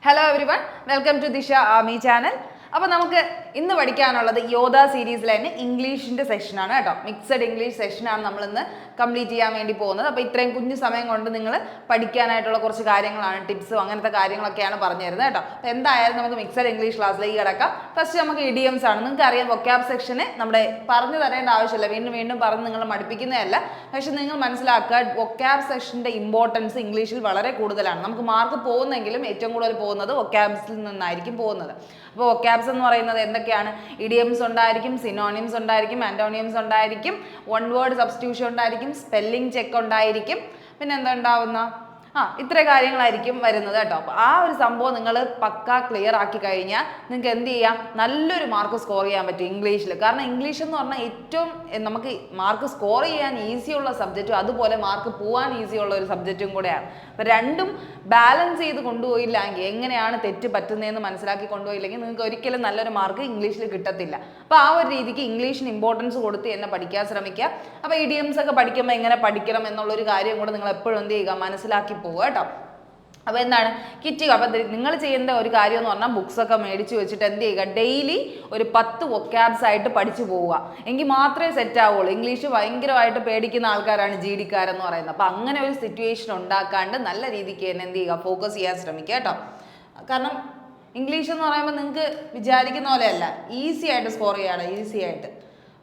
Hello everyone, welcome to Disha Army channel. അപ്പോൾ നമുക്ക് ഇന്ന് പഠിക്കാനുള്ളത് യോധ സീരീസിലെ തന്നെ ഇംഗ്ലീഷിൻ്റെ സെക്ഷനാണ് കേട്ടോ. മിക്സഡ് ഇംഗ്ലീഷ് സെക്ഷനാണ് നമ്മളിന്ന് കംപ്ലീറ്റ് ചെയ്യാൻ വേണ്ടി പോകുന്നത്. അപ്പോൾ ഇത്രയും കുഞ്ഞു സമയം കൊണ്ട് നിങ്ങൾ പഠിക്കാനായിട്ടുള്ള കുറച്ച് കാര്യങ്ങളാണ്, ടിപ്സും അങ്ങനത്തെ കാര്യങ്ങളൊക്കെയാണ് പറഞ്ഞു തരുന്നത് കേട്ടോ. അപ്പോൾ എന്തായാലും നമുക്ക് മിക്സഡ് ഇംഗ്ലീഷ് ക്ലാസ്സിലേക്ക് കിടക്കാം. ഫസ്റ്റ് നമുക്ക് ഇഡിയംസ് ആണ്. നിങ്ങൾക്ക് അറിയാം വൊക്കാബ് സെക്ഷന് നമ്മുടെ പറഞ്ഞു തരേണ്ട ആവശ്യമില്ല, വീണ്ടും വീണ്ടും പറഞ്ഞ് നിങ്ങൾ മടുപ്പിക്കുന്നതല്ല. പക്ഷെ നിങ്ങൾ മനസ്സിലാക്കുക, വൊക്കാബ് സെക്ഷൻ്റെ ഇമ്പോർട്ടൻസ് ഇംഗ്ലീഷിൽ വളരെ കൂടുതലാണ്. നമുക്ക് മാർക്ക് പോകുന്നെങ്കിലും ഏറ്റവും കൂടുതൽ പോകുന്നത് വൊക്കാബ്സിൽ നിന്നായിരിക്കും പോകുന്നത്. അപ്പോൾ വൊക്കാബ്സ് എന്ന് പറയുന്നത് എന്തൊക്കെയാണ്? ഇഡിയംസ് ഉണ്ടായിരിക്കും, സിനോണിംസ് ഉണ്ടായിരിക്കും, ആന്റോണിയംസ് ഉണ്ടായിരിക്കും, വൺ വേർഡ് സബ്സ്റ്റിറ്റ്യൂഷൻ ഉണ്ടായിരിക്കും, സ്പെല്ലിംഗ് ചെക്ക് ഉണ്ടായിരിക്കും, പിന്നെ എന്താ ഉണ്ടാവുന്ന ഇത്ര കാര്യങ്ങളായിരിക്കും വരുന്നത് കേട്ടോ. അപ്പോൾ ആ ഒരു സംഭവം നിങ്ങൾ പക്കാ ക്ലിയർ ആക്കി കഴിഞ്ഞാൽ നിങ്ങൾക്ക് എന്ത് ചെയ്യാം, നല്ലൊരു മാർക്ക് സ്കോർ ചെയ്യാൻ പറ്റും ഇംഗ്ലീഷിൽ. കാരണം ഇംഗ്ലീഷ് എന്ന് പറഞ്ഞാൽ ഏറ്റവും നമുക്ക് മാർക്ക് സ്കോർ ചെയ്യാൻ ഈസിയുള്ള സബ്ജക്റ്റും അതുപോലെ മാർക്ക് പോകാൻ ഈസിയുള്ള ഒരു സബ്ജക്റ്റും കൂടെയാണ്. അപ്പോൾ രണ്ടും ബാലൻസ് ചെയ്ത് കൊണ്ടുപോയില്ലെങ്കിൽ, എങ്ങനെയാണ് തെറ്റ് പറ്റുന്നതെന്ന് മനസ്സിലാക്കി കൊണ്ടുപോയില്ലെങ്കിൽ നിങ്ങൾക്ക് ഒരിക്കലും നല്ലൊരു മാർക്ക് ഇംഗ്ലീഷിൽ കിട്ടത്തില്ല. അപ്പോൾ ആ ഒരു രീതിക്ക് ഇംഗ്ലീഷിന് ഇമ്പോർട്ടൻസ് കൊടുത്ത് തന്നെ പഠിക്കാൻ ശ്രമിക്കുക. അപ്പോൾ ഇഡിയംസ് ഒക്കെ പഠിക്കുമ്പോൾ എങ്ങനെ പഠിക്കണം എന്നുള്ളൊരു കാര്യം കൂടെ നിങ്ങൾ എപ്പോഴും എന്ത് ചെയ്യുക, മനസ്സിലാക്കി പോവുക കേട്ടോ. അപ്പോൾ എന്താണ് കിറ്റുക? അപ്പം നിങ്ങൾ ചെയ്യേണ്ട ഒരു കാര്യം എന്ന് പറഞ്ഞാൽ ബുക്സൊക്കെ മേടിച്ച് വെച്ചിട്ട് എന്ത് ചെയ്യുക, ഡെയിലി ഒരു 10 വൊക്കാബ്സ് ആയിട്ട് പഠിച്ചു പോവുക. എങ്കിൽ മാത്രമേ സെറ്റ് ആവുള്ളൂ. ഇംഗ്ലീഷ് ഭയങ്കരമായിട്ട് പേടിക്കുന്ന ആൾക്കാരാണ് ജി ഡിക്കാരെന്ന് പറയുന്നത്. അപ്പോൾ അങ്ങനെ ഒരു സിറ്റുവേഷൻ ഉണ്ടാക്കാണ്ട് നല്ല രീതിക്ക് തന്നെ എന്ത് ചെയ്യുക, ഫോക്കസ് ചെയ്യാൻ ശ്രമിക്കുക കേട്ടോ. കാരണം ഇംഗ്ലീഷ് എന്ന് പറയുമ്പോൾ നിങ്ങൾക്ക് വിചാരിക്കുന്ന പോലെയല്ല, ഈസി ആയിട്ട് സ്കോർ ചെയ്യാണ്, ഈസി ആയിട്ട്.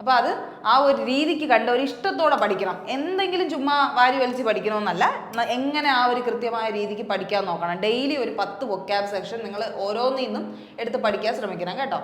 അപ്പോൾ അത് ആ ഒരു രീതിക്ക് കണ്ട ഒരു ഇഷ്ടത്തോടെ പഠിക്കണം. എന്തെങ്കിലും ചുമ്മാ വാരി വലിച്ച് പഠിക്കണമെന്നല്ല, എങ്ങനെ ആ ഒരു കൃത്യമായ രീതിക്ക് പഠിക്കാൻ നോക്കണം. ഡെയിലി ഒരു 10 വൊക്കാബ് സെക്ഷൻ നിങ്ങൾ ഓരോന്നിൽ നിന്നും എടുത്ത് പഠിക്കാൻ ശ്രമിക്കണം കേട്ടോ.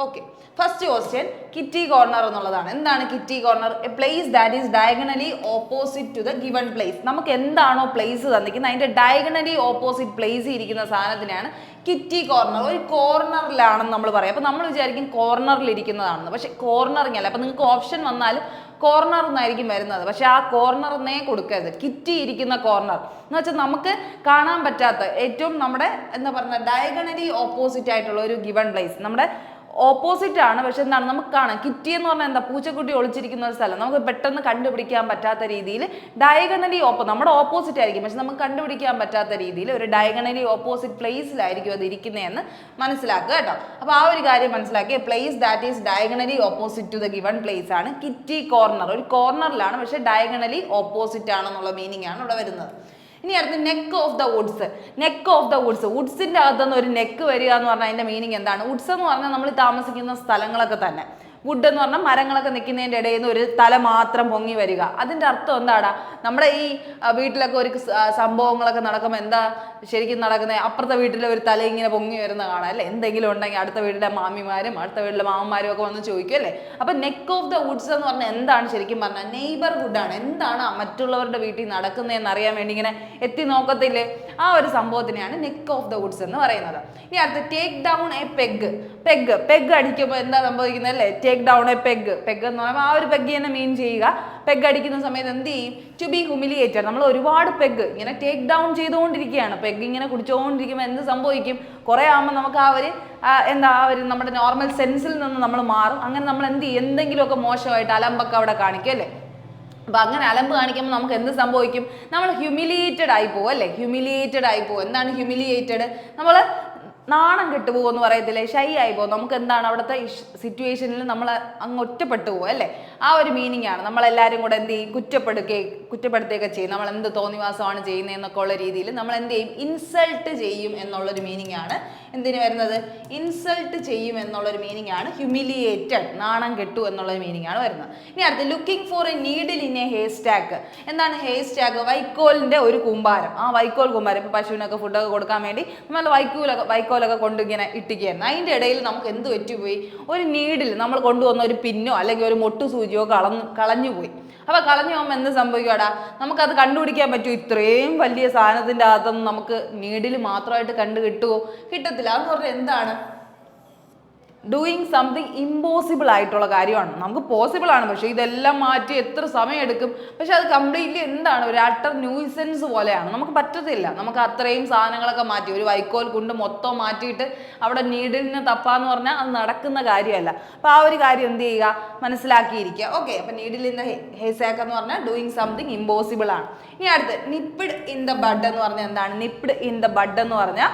Okay, first question kitty corner എന്നുള്ളതാണ്. എന്താണ് kitty corner? A place that is diagonally opposite to the given place. നമുക്ക് എന്താണോ പ്ലേസ് തന്നിരിക്കുന്നത് അതിൻ്റെ ഡയഗണലി ഓപ്പോസിറ്റ് പ്ലേസ് ഇരിക്കുന്ന സാധനത്തിനാണ് കിറ്റി കോർണർ. ഒരു കോർണറിലാണെന്ന് നമ്മൾ പറയാം. അപ്പോൾ നമ്മൾ വിചാരിക്കും കോർണറിൽ ഇരിക്കുന്നതാണെന്ന്, പക്ഷെ കോർണറിങ് അല്ല. അപ്പോൾ നിങ്ങൾക്ക് ഓപ്ഷൻ വന്നാലും കോർണർ എന്നായിരിക്കും വരുന്നത്, പക്ഷെ ആ കോർണറിനെ കൊടുക്കരുത്. കിറ്റി ഇരിക്കുന്ന കോർണർ എന്ന് വെച്ചാൽ നമുക്ക് കാണാൻ പറ്റാത്ത ഏറ്റവും നമ്മുടെ എന്താ പറയുക ഡയഗണലി ഓപ്പോസിറ്റ് ആയിട്ടുള്ള ഒരു ഗിവൺ പ്ലേസ്. നമ്മുടെ ഓപ്പോസിറ്റ് ആണ്, പക്ഷെ എന്താണ് നമുക്ക് കാണാം. കിറ്റി എന്ന് പറഞ്ഞാൽ എന്താ, പൂച്ചക്കുട്ടി ഒളിച്ചിരിക്കുന്ന ഒരു സ്ഥലം. നമുക്ക് പെട്ടെന്ന് കണ്ടുപിടിക്കാൻ പറ്റാത്ത രീതിയിൽ ഡയഗണലി നമ്മുടെ ഓപ്പോസിറ്റ് ആയിരിക്കും, പക്ഷെ നമുക്ക് കണ്ടുപിടിക്കാൻ പറ്റാത്ത രീതിയിൽ ഒരു ഡയഗണലി ഓപ്പോസിറ്റ് പ്ലേസിലായിരിക്കും അത് ഇരിക്കുന്നതെന്ന് മനസ്സിലാക്കുക കേട്ടോ. അപ്പോൾ ആ ഒരു കാര്യം മനസ്സിലാക്കി. Place that is diagonally opposite to the given place ആണ് കിറ്റി കോർണർ. ഒരു കോർണറിലാണ്, പക്ഷെ ഡയഗണലി ഓപ്പോസിറ്റ് ആണെന്നുള്ള മീനിങ് ആണ് ഇവിടെ വരുന്നത്. ഇനി അടുത്ത് neck of the woods. Neck of the woods, വുഡ്സിൻ്റെ അകത്തുനിന്ന് ഒരു നെക്ക് വരിക എന്ന് പറഞ്ഞാൽ അതിൻ്റെ മീനിങ് എന്താണ്? വുഡ്സ് എന്ന് പറഞ്ഞാൽ നമ്മൾ താമസിക്കുന്ന സ്ഥലങ്ങളൊക്കെ തന്നെ. വുഡ് എന്ന് പറഞ്ഞാൽ മരങ്ങളൊക്കെ നിൽക്കുന്നതിൻ്റെ ഇടയിൽ നിന്ന് ഒരു തല മാത്രം പൊങ്ങി വരിക. അതിൻ്റെ അർത്ഥം എന്താടാ? നമ്മുടെ ഈ വീട്ടിലൊക്കെ ഒരു സംഭവങ്ങളൊക്കെ നടക്കുമ്പോൾ എന്താ ശരിക്കും നടക്കുന്നത്? അപ്പുറത്തെ വീട്ടിലെ ഒരു തല ഇങ്ങനെ പൊങ്ങി വരുന്ന കാണാം അല്ലേ? എന്തെങ്കിലും ഉണ്ടെങ്കിൽ അടുത്ത വീട്ടിലെ മാമിമാരും അടുത്ത വീട്ടിലെ മാമന്മാരും ഒക്കെ വന്ന് ചോദിക്കും അല്ലേ? അപ്പം നെക്ക് ഓഫ് ദ വുഡ്സ് എന്ന് പറഞ്ഞാൽ എന്താണ് ശരിക്കും പറഞ്ഞാൽ? നെയ്ബർഹുഡാണ്. എന്താണ് മറ്റുള്ളവരുടെ വീട്ടിൽ നടക്കുന്നതെന്ന് അറിയാൻ വേണ്ടി ഇങ്ങനെ എത്തി നോക്കത്തില്ലേ? ആ ഒരു സംഭവത്തിനെയാണ് നെക്ക് ഓഫ് ദ വുഡ്സ് എന്ന് പറയുന്നത്. ഇനി അടുത്ത് take down A peg. Peg അടിക്കുമ്പോൾ എന്താ സംഭവിക്കുന്നത് അല്ലേ? Take down A peg. Peg എന്ന് പറയുമ്പോൾ ആ ഒരു പെഗ് തന്നെ മീൻ ചെയ്യുക. പെഗ് അടിക്കുന്ന സമയത്ത് എന്ത് ചെയ്യും? To be humiliated. നമ്മൾ ഒരുപാട് പെഗ് ഇങ്ങനെ ടേക്ക് ഡൗൺ ചെയ്തുകൊണ്ടിരിക്കുകയാണ്. പെഗ് ഇങ്ങനെ കുടിച്ചുകൊണ്ടിരിക്കുമ്പോൾ എന്ത് സംഭവിക്കും? കുറേ ആകുമ്പോൾ നമുക്ക് ആ ഒരു നമ്മുടെ നോർമൽ സെൻസിൽ നിന്ന് നമ്മൾ മാറും. അങ്ങനെ നമ്മൾ എന്ത് ചെയ്യും? എന്തെങ്കിലുമൊക്കെ മോശമായിട്ട് അലമ്പൊക്കെ അവിടെ കാണിക്കും അല്ലേ? അപ്പോൾ അങ്ങനെ അലമ്പ് കാണിക്കുമ്പോൾ നമുക്ക് എന്ത് സംഭവിക്കും? നമ്മൾ ഹ്യൂമിലിയേറ്റഡ് ആയി പോകും അല്ലേ? ഹ്യൂമിലിയേറ്റഡ് ആയി പോകും. എന്താണ് ഹ്യൂമിലിയേറ്റഡ്? നമ്മൾ നാണം കെട്ടുപോകും എന്ന് പറയത്തില്ലേ? ഷൈ ആയി പോകും. നമുക്ക് എന്താണ് അവിടുത്തെ സിറ്റുവേഷനിൽ നമ്മൾ അങ്ങ് ഒറ്റപ്പെട്ടു പോകും അല്ലേ? ആ ഒരു മീനിങ് ആണ്. നമ്മളെല്ലാവരും കൂടെ എന്ത് ചെയ്യും? കുറ്റപ്പെടുത്തുകയൊക്കെ ചെയ്യും. നമ്മൾ എന്ത് തോന്നിവാസമാണ് ചെയ്യുന്നതെന്നൊക്കെ ഉള്ള രീതിയിൽ നമ്മൾ എന്ത് ചെയ്യും? ഇൻസൾട്ട് ചെയ്യും എന്നുള്ളൊരു മീനിങ് ആണ് എന്തിന് വരുന്നത്? ഇൻസൾട്ട് ചെയ്യും എന്നുള്ളൊരു മീനിങ് ആണ് ഹ്യൂമിലിയേറ്റഡ്, നാണം കെട്ടു എന്നുള്ളൊരു മീനിങ് ആണ് വരുന്നത്. ഇനി അടുത്ത് looking for A needle in A hair stack. എന്താണ് ഹെയർ സ്റ്റാക്ക്? വൈക്കോലിൻ്റെ ഒരു കൂമ്പാരം. ആ വൈക്കോൽ കൂമ്പാരം, ഇപ്പോൾ പശുവിനൊക്കെ ഫുഡൊക്കെ കൊടുക്കാൻ വേണ്ടി നമ്മൾ വൈക്കോലൊക്കെ കൊണ്ടിങ്ങനെ ഇട്ടിക്കുകയായിരുന്നു. അതിൻ്റെ ഇടയിൽ നമുക്ക് എന്ത് പറ്റിപ്പോയി? ഒരു നീഡിൽ നമ്മൾ കൊണ്ടുവന്ന ഒരു പിന്നോ അല്ലെങ്കിൽ ഒരു മൊട്ടു സൂചിയോ കളഞ്ഞുപോയി. അപ്പോൾ കളഞ്ഞു പോകുമ്പോൾ എന്ത് സംഭവിക്കുവാടാ? നമുക്കത് കണ്ടുപിടിക്കാൻ പറ്റുമോ? ഇത്രയും വലിയ സാധനത്തിൻ്റെ അകത്തൊന്നും നമുക്ക് നീഡിൽ മാത്രമായിട്ട് കിട്ടുമോ? കിട്ടത്തില്ല. അതെന്ന് പറഞ്ഞാൽ എന്താണ്? ഡൂയിങ് സംതിങ് ഇമ്പോസിബിൾ ആയിട്ടുള്ള കാര്യമാണ്. നമുക്ക് പോസിബിൾ ആണ്, പക്ഷേ ഇതെല്ലാം മാറ്റി എത്ര സമയം എടുക്കും? പക്ഷെ അത് കംപ്ലീറ്റ്ലി എന്താണ്? ഒരു അട്ടർ ന്യൂസൻസ് പോലെയാണ്. നമുക്ക് പറ്റത്തില്ല. നമുക്ക് അത്രയും സാധനങ്ങളൊക്കെ മാറ്റി ഒരു വൈക്കോൽ കൊണ്ട് മൊത്തം മാറ്റിയിട്ട് അവിടെ നീഡിലിന് തപ്പാന്ന് പറഞ്ഞാൽ അത് നടക്കുന്ന കാര്യമല്ല. അപ്പോൾ ആ ഒരു കാര്യം എന്ത് ചെയ്യുക? മനസ്സിലാക്കിയിരിക്കുക. ഓക്കെ, അപ്പോൾ നീഡിലിൻ്റെ ഹെയർ സ്റ്റാക്ക് എന്ന് പറഞ്ഞാൽ ഡൂയിങ് സംതിങ് ഇമ്പോസിബിൾ ആണ്. ഇനി അടുത്ത് നിപ്ഡ് ഇൻ ദ ബഡ് എന്ന് പറഞ്ഞാൽ എന്താണ്? നിപ്ഡ് ഇൻ ദ ബഡ് എന്ന് പറഞ്ഞാൽ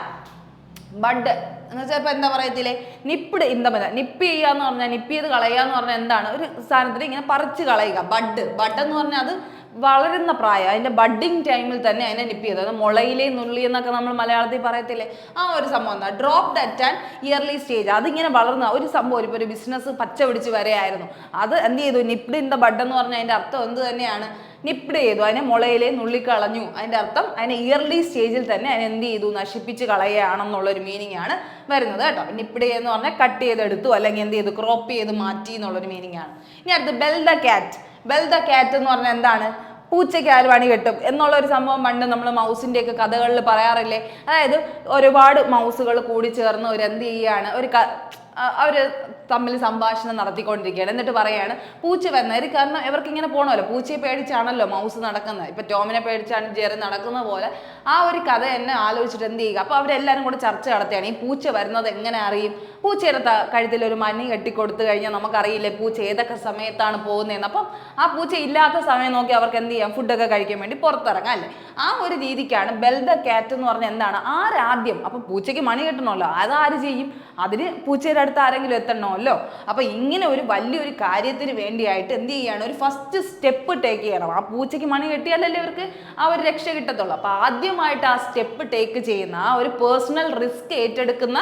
ബഡ് എന്ന് വെച്ചാൽ ഇപ്പൊ എന്താ പറയത്തില്ലേ, നിപ്പിഡ് ഇന്തമല്ല, നിപ്പ് ചെയ്യാന്ന് പറഞ്ഞാൽ, നിപ്പ് ചെയ്ത് കളയുക എന്ന് പറഞ്ഞാൽ എന്താണ്, ഒരു സാധനത്തിൽ ഇങ്ങനെ പറിച്ച് കളയുക. ബഡ് എന്ന് പറഞ്ഞാൽ അത് വളരുന്ന പ്രായം, അതിന്റെ ബഡ്ഡിങ് ടൈമിൽ തന്നെ അതിനെ നിപ്പ് ചെയ്ത്, അത് മുളയിലെ നുള്ളി എന്നൊക്കെ നമ്മൾ മലയാളത്തിൽ പറയത്തില്ലേ, ആ ഒരു സംഭവം എന്താ dropped at an yearly stage. അതിങ്ങനെ വളർന്ന ഒരു സംഭവം, ഇപ്പോൾ ഒരു ബിസിനസ് പച്ച പിടിച്ച് വരെയായിരുന്നു, അത് എന്ത് ചെയ്തു, നിപ്ഡ് ഇൻ ദ ബഡ് എന്ന് പറഞ്ഞാൽ അതിന്റെ അർത്ഥം എന്ത് തന്നെയാണ്, നിപ്ഡ് ചെയ്തു, അതിനെ മുളയിലെ നുള്ളിക്കളഞ്ഞു. അതിന്റെ അർത്ഥം അതിനെ ഇയർലി സ്റ്റേജിൽ തന്നെ അതിനെ എന്ത് ചെയ്തു, നശിപ്പിച്ച് കളയുകയാണെന്നുള്ളൊരു മീനിങ് ആണ് വരുന്നത് കേട്ടോ. നിപ്ഡ് എന്ന് പറഞ്ഞാൽ കട്ട് ചെയ്തെടുത്തു, അല്ലെങ്കിൽ എന്ത് ചെയ്തു, ക്രോപ്പ് ചെയ്ത് മാറ്റി എന്നുള്ളൊരു മീനിങ് ആണ്. ഇനി അടുത്ത് bell the cat. Bell the cat എന്ന് പറഞ്ഞാൽ എന്താണ്, പൂച്ചയ്ക്ക് ആര് പണി കെട്ടും എന്നുള്ള ഒരു സംഭവം പണ്ട് നമ്മൾ മൗസിന്റെ ഒക്കെ കഥകളിൽ പറയാറില്ലേ. അതായത് ഒരുപാട് മൗസുകൾ കൂടി ചേർന്ന് ഒരു എന്ത് ചെയ്യാണ്, അവര് തമ്മിൽ സംഭാഷണം നടത്തിക്കൊണ്ടിരിക്കുകയാണ്. എന്നിട്ട് പറയാണ് പൂച്ച വന്നവർ, കാരണം ഇവർക്ക് ഇങ്ങനെ പോകണമല്ലോ, പൂച്ചയെ പേടിച്ചാണല്ലോ മൗസ് നടക്കുന്നത്, ഇപ്പൊ ടോമിനെ പേടിച്ചാണ് ജെറി നടക്കുന്ന പോലെ ആ ഒരു കഥ എന്നെ ആലോചിച്ചിട്ട് എന്ത് ചെയ്യുക, അപ്പൊ അവരെല്ലാരും കൂടെ ചർച്ച നടത്തുകയാണ്, ഈ പൂച്ച വരുന്നത് എങ്ങനെ അറിയും, പൂച്ചയുടെ കഴുത്തിൽ ഒരു മണി കെട്ടിക്കൊടുത്തു കഴിഞ്ഞാൽ നമുക്കറിയില്ലേ പൂച്ച ഏതൊക്കെ സമയത്താണ് പോകുന്നതെന്ന്. അപ്പം ആ പൂച്ച ഇല്ലാത്ത സമയം നോക്കി അവർക്ക് എന്ത് ചെയ്യാം, ഫുഡൊക്കെ കഴിക്കാൻ വേണ്ടി പുറത്തിറങ്ങാം അല്ലേ. ആ ഒരു രീതിക്കാണ് ബെൽ ദ ക്യാറ്റ് എന്ന് പറഞ്ഞാൽ എന്താണ്, ആരാദ്യം, അപ്പൊ പൂച്ചയ്ക്ക് മണി കെട്ടണമല്ലോ, അതാര് ചെയ്യും, അതിന് പൂച്ചയുടെ അടുത്ത് ആരെങ്കിലും എത്തണമല്ലോ. അപ്പൊ ഇങ്ങനെ ഒരു വലിയൊരു കാര്യത്തിന് വേണ്ടിയായിട്ട് എന്ത് ചെയ്യാണ്, ഒരു ഫസ്റ്റ് സ്റ്റെപ്പ് ടേക്ക് ചെയ്യണം. ആ പൂച്ചയ്ക്ക് മണി കെട്ടിയാലല്ലേ അവർക്ക് ആ ഒരു രക്ഷ കിട്ടത്തുള്ളൂ. അപ്പൊ ആദ്യമായിട്ട് ആ സ്റ്റെപ്പ് ടേക്ക് ചെയ്യുന്ന, ആ ഒരു പേഴ്സണൽ റിസ്ക് ഏറ്റെടുക്കുന്ന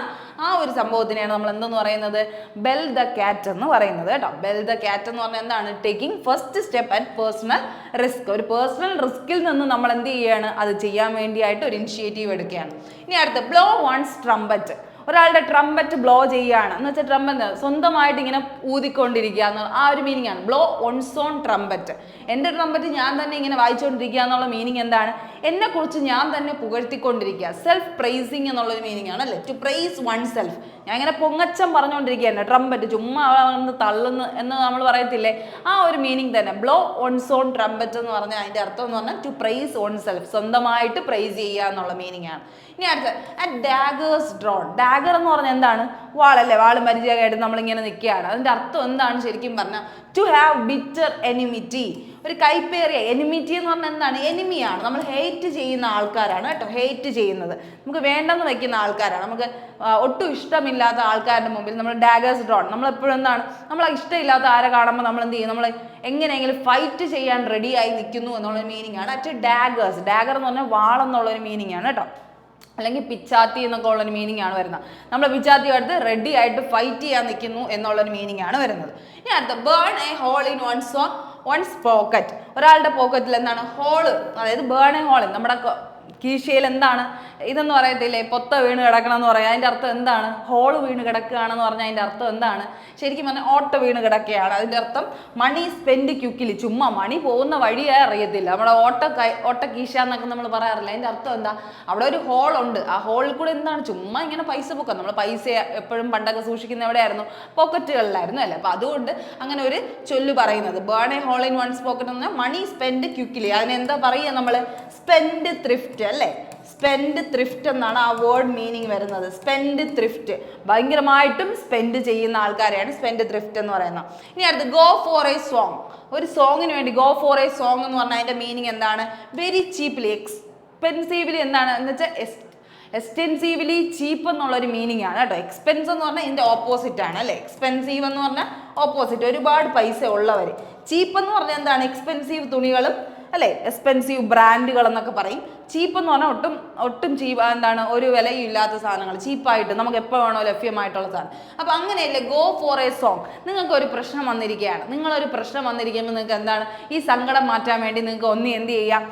ആ ഒരു സംഭവത്തിനെയാണ് നമ്മൾ എന്തെന്ന് പറയുന്നത്, ബെൽ ദ ക്യാറ്റ് എന്ന് പറയുന്നത് കേട്ടോ. ബെൽ ദ ക്യാറ്റ് എന്ന് പറഞ്ഞാൽ എന്താണ്, taking first step and personal risk. ഒരു പേഴ്സണൽ റിസ്കിൽ നിന്ന് നമ്മൾ എന്ത് ചെയ്യാണ്, അത് ചെയ്യാൻ വേണ്ടിയായിട്ട് ഒരു ഇനിഷ്യേറ്റീവ് എടുക്കുകയാണ്. ഇനി അടുത്ത് ബ്ലോ വൺസ് ട്രംപറ്റ്. ഒരാളുടെ ട്രംപറ്റ് ബ്ലോ ചെയ്യുകയാണ് എന്ന് വെച്ചാൽ, ട്രംപറ്റ് സ്വന്തമായിട്ട് ഇങ്ങനെ ഊതിക്കൊണ്ടിരിക്കുക എന്നുള്ള ആ ഒരു മീനിങ് ആണ്. Blow one's on trumpet. എൻ്റെ ട്രംപറ്റ് ഞാൻ തന്നെ ഇങ്ങനെ വായിച്ചുകൊണ്ടിരിക്കുക എന്നുള്ള മീനിങ് എന്താണ്, എന്നെ കുറിച്ച് ഞാൻ തന്നെ പുകഴ്ത്തിക്കൊണ്ടിരിക്കുക. സെൽഫ് പ്രൈസിങ് എന്നുള്ളൊരു മീനിങ് ആണ് അല്ലേ, ടു പ്രൈസ് വൺ സെൽഫ്. ഞാൻ ഇങ്ങനെ പൊങ്ങച്ചം പറഞ്ഞുകൊണ്ടിരിക്കുകയാണ്, ട്രംപറ്റ് ചുമ്മാ വന്ന് തള്ളുന്നു എന്ന് നമ്മൾ പറയത്തില്ലേ, ആ ഒരു മീനിങ് തന്നെ. ബ്ലോ ഓൺസ് ഓൺ ട്രംപറ്റ് എന്ന് പറഞ്ഞാൽ അതിൻ്റെ അർത്ഥം എന്ന് പറഞ്ഞാൽ ടു പ്രൈസ് ഓൺ സെൽഫ്, സ്വന്തമായിട്ട് പ്രൈസ് ചെയ്യുക എന്നുള്ള മീനിങ് ആണ്. ഇനി അടുത്ത ഡാഗേഴ്സ് ഡ്രോൺ. ഡാഗർ എന്ന് പറഞ്ഞാൽ എന്താണ്, വാളല്ലേ, വാള് പരിചയമായിട്ട് നമ്മളിങ്ങനെ നിൽക്കുകയാണ്. അതിൻ്റെ അർത്ഥം എന്താണ് ശരിക്കും പറഞ്ഞാൽ, ടു ഹാവ് ബിറ്റർ എനിമിറ്റി, ഒരു കൈപ്പേറിയ. എനിമിറ്റി എന്ന് പറഞ്ഞാൽ എന്താണ്, എനിമിയാണ്, നമ്മൾ ഹെയ്റ്റ് ചെയ്യുന്ന ആൾക്കാരാണ് കേട്ടോ. ഹെയ്റ്റ് ചെയ്യുന്നത് നമുക്ക് വേണ്ടെന്ന് വെക്കുന്ന ആൾക്കാരാണ്, നമുക്ക് ഒട്ടും ഇഷ്ടമില്ലാത്ത ആൾക്കാരുടെ മുമ്പിൽ നമ്മൾ ഡാഗേഴ്സ് ഡ്രോൺ. നമ്മളെപ്പോഴും എന്താണ്, നമ്മളെ ഇഷ്ടമില്ലാത്ത ആരെ കാണുമ്പോൾ നമ്മൾ എന്ത് ചെയ്യും, നമ്മൾ എങ്ങനെയെങ്കിലും ഫൈറ്റ് ചെയ്യാൻ റെഡിയായി നിൽക്കുന്നു എന്നുള്ള മീനിങ് ആണ് അറ്റ് ഡാഗേഴ്സ്. ഡാഗർ എന്ന് പറഞ്ഞാൽ വാളെന്നുള്ളൊരു മീനിങ് ആണ് കേട്ടോ. അല്ലെങ്കിൽ പിച്ചാത്തി എന്നൊക്കെ ഉള്ളൊരു മീനിങ് ആണ് വരുന്നത്. നമ്മൾ പിച്ചാത്തി എടുത്ത് റെഡി ആയിട്ട് ഫൈറ്റ് ചെയ്യാൻ നിൽക്കുന്നു എന്നുള്ളൊരു മീനിങ് ആണ് വരുന്നത്. ഇനി അടുത്ത burn a hole in one's pocket. ഒരാളുടെ പോക്കറ്റിൽ എന്താണ്, ഹോള്, അതായത് ബേൺ എ ഹോൾ. നമ്മുടെ കീശയിൽ എന്താണ് ഇതെന്ന് പറയത്തില്ലേ, പൊത്ത വീണ് കിടക്കണം എന്ന് പറയാം. അതിൻ്റെ അർത്ഥം എന്താണ്, ഹോള് വീണ് കിടക്കുകയാണെന്ന് പറഞ്ഞാൽ അതിൻ്റെ അർത്ഥം എന്താണ്, ശരിക്കും പറഞ്ഞാൽ ഓട്ട വീണ് കിടക്കുകയാണ്. അതിൻ്റെ അർത്ഥം മണി സ്പെൻഡ് ക്യുക്കിലി, ചുമ്മാ മണി പോകുന്ന വഴിയായി അറിയത്തില്ല. നമ്മുടെ ഓട്ട കീശ എന്നൊക്കെ നമ്മൾ പറയാറില്ല. അതിൻ്റെ അർത്ഥം എന്താ, അവിടെ ഒരു ഹോൾ ഉണ്ട്, ആ ഹോളിൽ കൂടെ എന്താണ് ചുമ്മാ ഇങ്ങനെ പൈസ പൊക്കാം. നമ്മൾ പൈസ എപ്പോഴും പണ്ടൊക്കെ സൂക്ഷിക്കുന്ന എവിടെയായിരുന്നു, പോക്കറ്റുകളിലായിരുന്നു അല്ലേ. അപ്പം അതുകൊണ്ട് അങ്ങനെ ഒരു ചൊല്ല് പറയുന്നത്, burn a hole in one's pocket എന്ന് പറഞ്ഞാൽ മണി സ്പെൻഡ് ക്യുക്കിലി. അതിനെന്താ പറയുക നമ്മൾ, സ്പെൻഡ് ത്രിഫ്റ്റ് അല്ലേ. സ്പെൻഡ് ത്രിഫ്റ്റ് എന്നാണ് ആ വേർഡ് മീനിങ് വരുന്നത്. സ്പെൻഡ് ത്രിഫ്റ്റ്, ഭയങ്കരമായിട്ടും സ്പെൻഡ് ചെയ്യുന്ന ആൾക്കാരെയാണ് സ്പെൻഡ് ത്രിഫ്റ്റ് എന്ന് പറയുന്നത്. ഇനി അടുത്ത് ഗോ ഫോർ എ സോങ്. ഒരു സോങ്ങിന് വേണ്ടി ഗോ ഫോർ എ സോങ് എന്ന് പറഞ്ഞാൽ അതിന്റെ മീനിങ് എന്താണ്, വെരി ചീപ്ലി, എക്സ്പെൻസീവ്ലി എന്താണ് എന്ന് വെച്ചാൽ എക്സ്റ്റെൻസീവ്ലി ചീപ്പ് എന്നുള്ളൊരു മീനിങ് ആണ് കേട്ടോ. എക്സ്പെൻസ് എന്ന് പറഞ്ഞാൽ ഇതിന്റെ ഓപ്പോസിറ്റ് ആണ് അല്ലേ. എക്സ്പെൻസീവ് എന്ന് പറഞ്ഞാൽ ഓപ്പോസിറ്റ്, ഒരുപാട് പൈസ ഉള്ളവർ. ചീപ്പ് എന്ന് പറഞ്ഞാൽ എന്താണ്, എക്സ്പെൻസീവ് തുണികളും അല്ലേ, എക്സ്പെൻസീവ് ബ്രാൻഡുകൾ എന്നൊക്കെ പറയും. ചീപ്പ് എന്ന് പറഞ്ഞാൽ ഒട്ടും ചീപ്പ്, എന്താണ്, ഒരു വിലയും ഇല്ലാത്ത സാധനങ്ങൾ, ചീപ്പായിട്ട് നമുക്ക് എപ്പോൾ വേണോ ലഭ്യമായിട്ടുള്ള സാധനം. അപ്പം അങ്ങനെയല്ലേ ഗോ ഫോർ എ സോങ്. നിങ്ങൾക്ക് ഒരു പ്രശ്നം വന്നിരിക്കുകയാണ്, നിങ്ങളൊരു പ്രശ്നം വന്നിരിക്കുമ്പോൾ നിങ്ങൾക്ക് എന്താണ്, ഈ സങ്കടം മാറ്റാൻ വേണ്ടി നിങ്ങൾക്ക് എന്ത് ചെയ്യാം,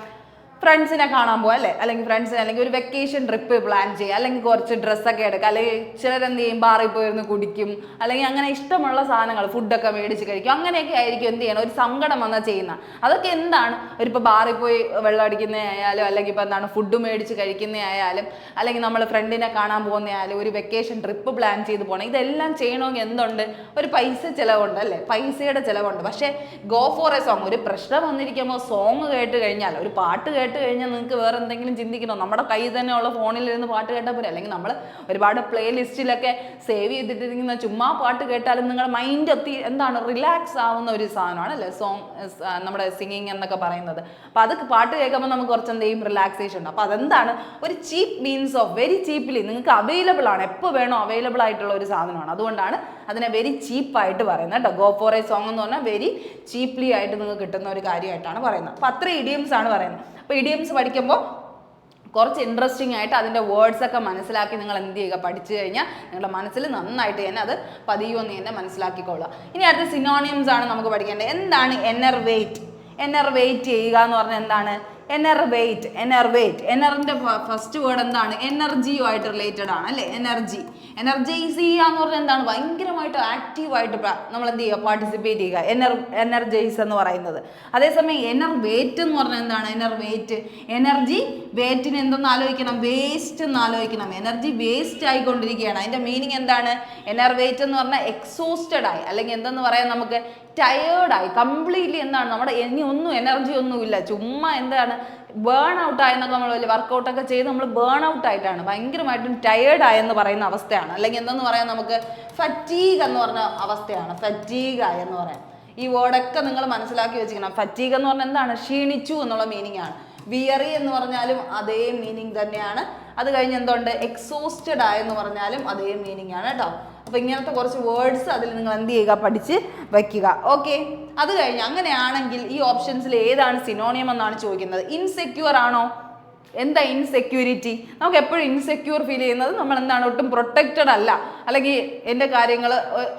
ഫ്രണ്ട്സിനെ കാണാൻ പോകുക അല്ലേ, അല്ലെങ്കിൽ ഫ്രണ്ട്സിനെ, അല്ലെങ്കിൽ ഒരു വെക്കേഷൻ ട്രിപ്പ് പ്ലാൻ ചെയ്യുക, അല്ലെങ്കിൽ കുറച്ച് ഡ്രസ്സൊക്കെ എടുക്കുക, അല്ലെങ്കിൽ ചിലരെന്ത് ചെയ്യും, ബാറിൽ പോയിരുന്ന് കുടിക്കും, അല്ലെങ്കിൽ അങ്ങനെ ഇഷ്ടമുള്ള സാധനങ്ങൾ ഫുഡൊക്കെ മേടിച്ച് കഴിക്കും. അങ്ങനെയൊക്കെ ആയിരിക്കും എന്ത് ചെയ്യണം, ഒരു സങ്കടം വന്നാൽ ചെയ്യുന്ന. അതൊക്കെ എന്താണ്, ഒരിപ്പോൾ ബാറിൽ പോയി വെള്ളം അടിക്കുന്നതായാലും, അല്ലെങ്കിൽ ഇപ്പോൾ എന്താണ് ഫുഡ് മേടിച്ച് കഴിക്കുന്നതായാലും, അല്ലെങ്കിൽ നമ്മൾ ഫ്രണ്ടിനെ കാണാൻ പോകുന്നതായാലും, ഒരു വെക്കേഷൻ ട്രിപ്പ് പ്ലാൻ ചെയ്ത് പോകണം. ഇതെല്ലാം ചെയ്യണമെങ്കിൽ എന്തുണ്ട്, ഒരു പൈസ ചിലവുണ്ട് അല്ലേ, പൈസയുടെ ചിലവുണ്ട്. പക്ഷേ ഗോ ഫോർ എ സോങ്, ഒരു പ്രശ്നം വന്നിരിക്കുമ്പോൾ സോങ് കേട്ട് കഴിഞ്ഞാൽ, ഒരു പാട്ട് കേട്ട് കേട്ട് കഴിഞ്ഞാൽ നിങ്ങൾക്ക് വേറെ എന്തെങ്കിലും ചിന്തിക്കണോ? നമ്മുടെ കയ്യിൽ തന്നെ ഉള്ള ഫോണിൽ ഇരുന്ന് പാട്ട് കേട്ടാൽ പോരെ. അല്ലെങ്കിൽ നമ്മൾ ഒരുപാട് പ്ലേ ലിസ്റ്റിലൊക്കെ സേവ് ചെയ്തിട്ടിരിക്കുന്ന ചുമ്മാ പാട്ട് കേട്ടാലും നിങ്ങളുടെ മൈൻഡ് എന്താണ് റിലാക്സ് ആവുന്ന ഒരു സാധനമാണ് അല്ലേ നമ്മുടെ സിംഗിങ് എന്നൊക്കെ പറയുന്നത്. അപ്പോൾ അത് പാട്ട് കേൾക്കുമ്പോൾ നമുക്ക് കുറച്ച് എന്തെങ്കിലും റിലാക്സേഷൻ ഉണ്ട്. അപ്പോൾ അതെന്താണ് ഒരു ചീപ്പ് മീൻസ് ഓഫ് വെരി ചീപ്പ്ലി നിങ്ങൾക്ക് അവൈലബിൾ ആണ്, എപ്പോൾ വേണോ അവൈലബിൾ ആയിട്ടുള്ള ഒരു സാധനമാണ്. അതുകൊണ്ടാണ് അതിനെ വെരി ചീപ്പായിട്ട് പറയുന്നത് കേട്ടോ. ഗോ ഫോർ എ സോങ് എന്ന് പറഞ്ഞാൽ വെരി ചീപ്ലി ആയിട്ട് നിങ്ങൾക്ക് കിട്ടുന്ന ഒരു കാര്യമായിട്ടാണ് പറയുന്നത്. അപ്പോൾ അത്ര ഇഡിയംസ് ആണ് പറയുന്നത്. അപ്പോൾ ഇഡിയംസ് പഠിക്കുമ്പോൾ കുറച്ച് ഇൻട്രസ്റ്റിംഗ് ആയിട്ട് അതിൻ്റെ വേർഡ്സ് ഒക്കെ മനസ്സിലാക്കി നിങ്ങൾ എന്ത് ചെയ്യുക, പഠിച്ചു കഴിഞ്ഞാൽ നിങ്ങളുടെ മനസ്സിൽ നന്നായിട്ട് തന്നെ അത് പതിയുമെന്ന് തന്നെ മനസ്സിലാക്കിക്കൊള്ളുക. ഇനി അടുത്ത സിനോണിയംസ് ആണ് നമുക്ക് പഠിക്കേണ്ടത്. എന്താണ് എനർവേറ്റ്? എനർവേറ്റ് ചെയ്യുക എന്ന് പറഞ്ഞാൽ എന്താണ്? എനർവേറ്റ് എനറിന്റെ ഫസ്റ്റ് വേർഡ് എന്താണ്? എനർജിയുമായിട്ട് റിലേറ്റഡ് ആണ് അല്ലേ? എനർജൈസ് ചെയ്യുക എന്ന് പറഞ്ഞാൽ എന്താണ്? ഭയങ്കരമായിട്ട് ആക്റ്റീവായിട്ട് നമ്മൾ എന്ത് ചെയ്യുക, പാർട്ടിസിപ്പേറ്റ് ചെയ്യുക, എനർജൈസ് എന്ന് പറയുന്നത്. അതേസമയം എനർവേറ്റ് എന്ന് പറഞ്ഞാൽ എന്താണ്? എനർജി വേറ്റിന് എന്തെന്ന് ആലോചിക്കണം? വേസ്റ്റ് എന്ന് ആലോചിക്കണം. എനർജി വേസ്റ്റ് ആയിക്കൊണ്ടിരിക്കുകയാണ്. അതിന്റെ മീനിങ് എന്താണ്? എനർവേറ്റ് എന്ന് പറഞ്ഞാൽ എക്സോസ്റ്റഡ് ആയി, അല്ലെങ്കിൽ എന്തെന്ന് പറയാം, നമുക്ക് ടയേർഡായി കംപ്ലീറ്റ്ലി. എന്താണ് നമ്മുടെ ഇനി ഒന്നും എനർജി ഒന്നുമില്ല, ചുമ്മാ എന്താണ് ബേൺ ഔട്ട് ആയെന്നൊക്കെ നമ്മൾ വലിയ വർക്കൗട്ടൊക്കെ ചെയ്ത് നമ്മൾ ബേൺ ഔട്ട് ആയിട്ടാണ്, ഭയങ്കരമായിട്ടും ടയേർഡ് ആയെന്ന് പറയുന്ന അവസ്ഥയാണ്. അല്ലെങ്കിൽ എന്തെന്ന് പറയാം, നമുക്ക് ഫറ്റീഗ് എന്ന് പറഞ്ഞ അവസ്ഥയാണ്. ഫറ്റീഗ് ആയി എന്ന് പറയാം. ഈ വേർഡൊക്കെ നിങ്ങൾ മനസ്സിലാക്കി വെച്ചിരിക്കണം. ഫറ്റീഗ് എന്ന് പറഞ്ഞാൽ എന്താണ്? ക്ഷീണിച്ചു എന്നുള്ള മീനിങ് ആണ്. വിയറി എന്ന് പറഞ്ഞാലും അതേ മീനിങ് തന്നെയാണ്. അത് കഴിഞ്ഞ് എന്തുണ്ട്? എക്സോസ്റ്റഡ് ആയെന്ന് പറഞ്ഞാലും അതേ മീനിങ് ആണ് കേട്ടോ. അപ്പോൾ ഇങ്ങനത്തെ കുറച്ച് വേർഡ്സ് അതിൽ നിങ്ങൾ എന്ത് ചെയ്യുക, പഠിച്ച് വയ്ക്കുക. ഓക്കെ, അത് കഴിഞ്ഞ് അങ്ങനെയാണെങ്കിൽ ഈ ഓപ്ഷൻസിൽ ഏതാണ് സിനോണിയം എന്നാണ് ചോദിക്കുന്നത്. ഇൻസെക്യൂർ ആണോ? എന്താ ഇൻസെക്യൂരിറ്റി? നമുക്ക് എപ്പോഴും ഇൻസെക്യൂർ ഫീൽ ചെയ്യുന്നത് നമ്മൾ എന്താണ്, ഒട്ടും പ്രൊട്ടക്റ്റഡ് അല്ല, അല്ലെങ്കിൽ എൻ്റെ കാര്യങ്ങൾ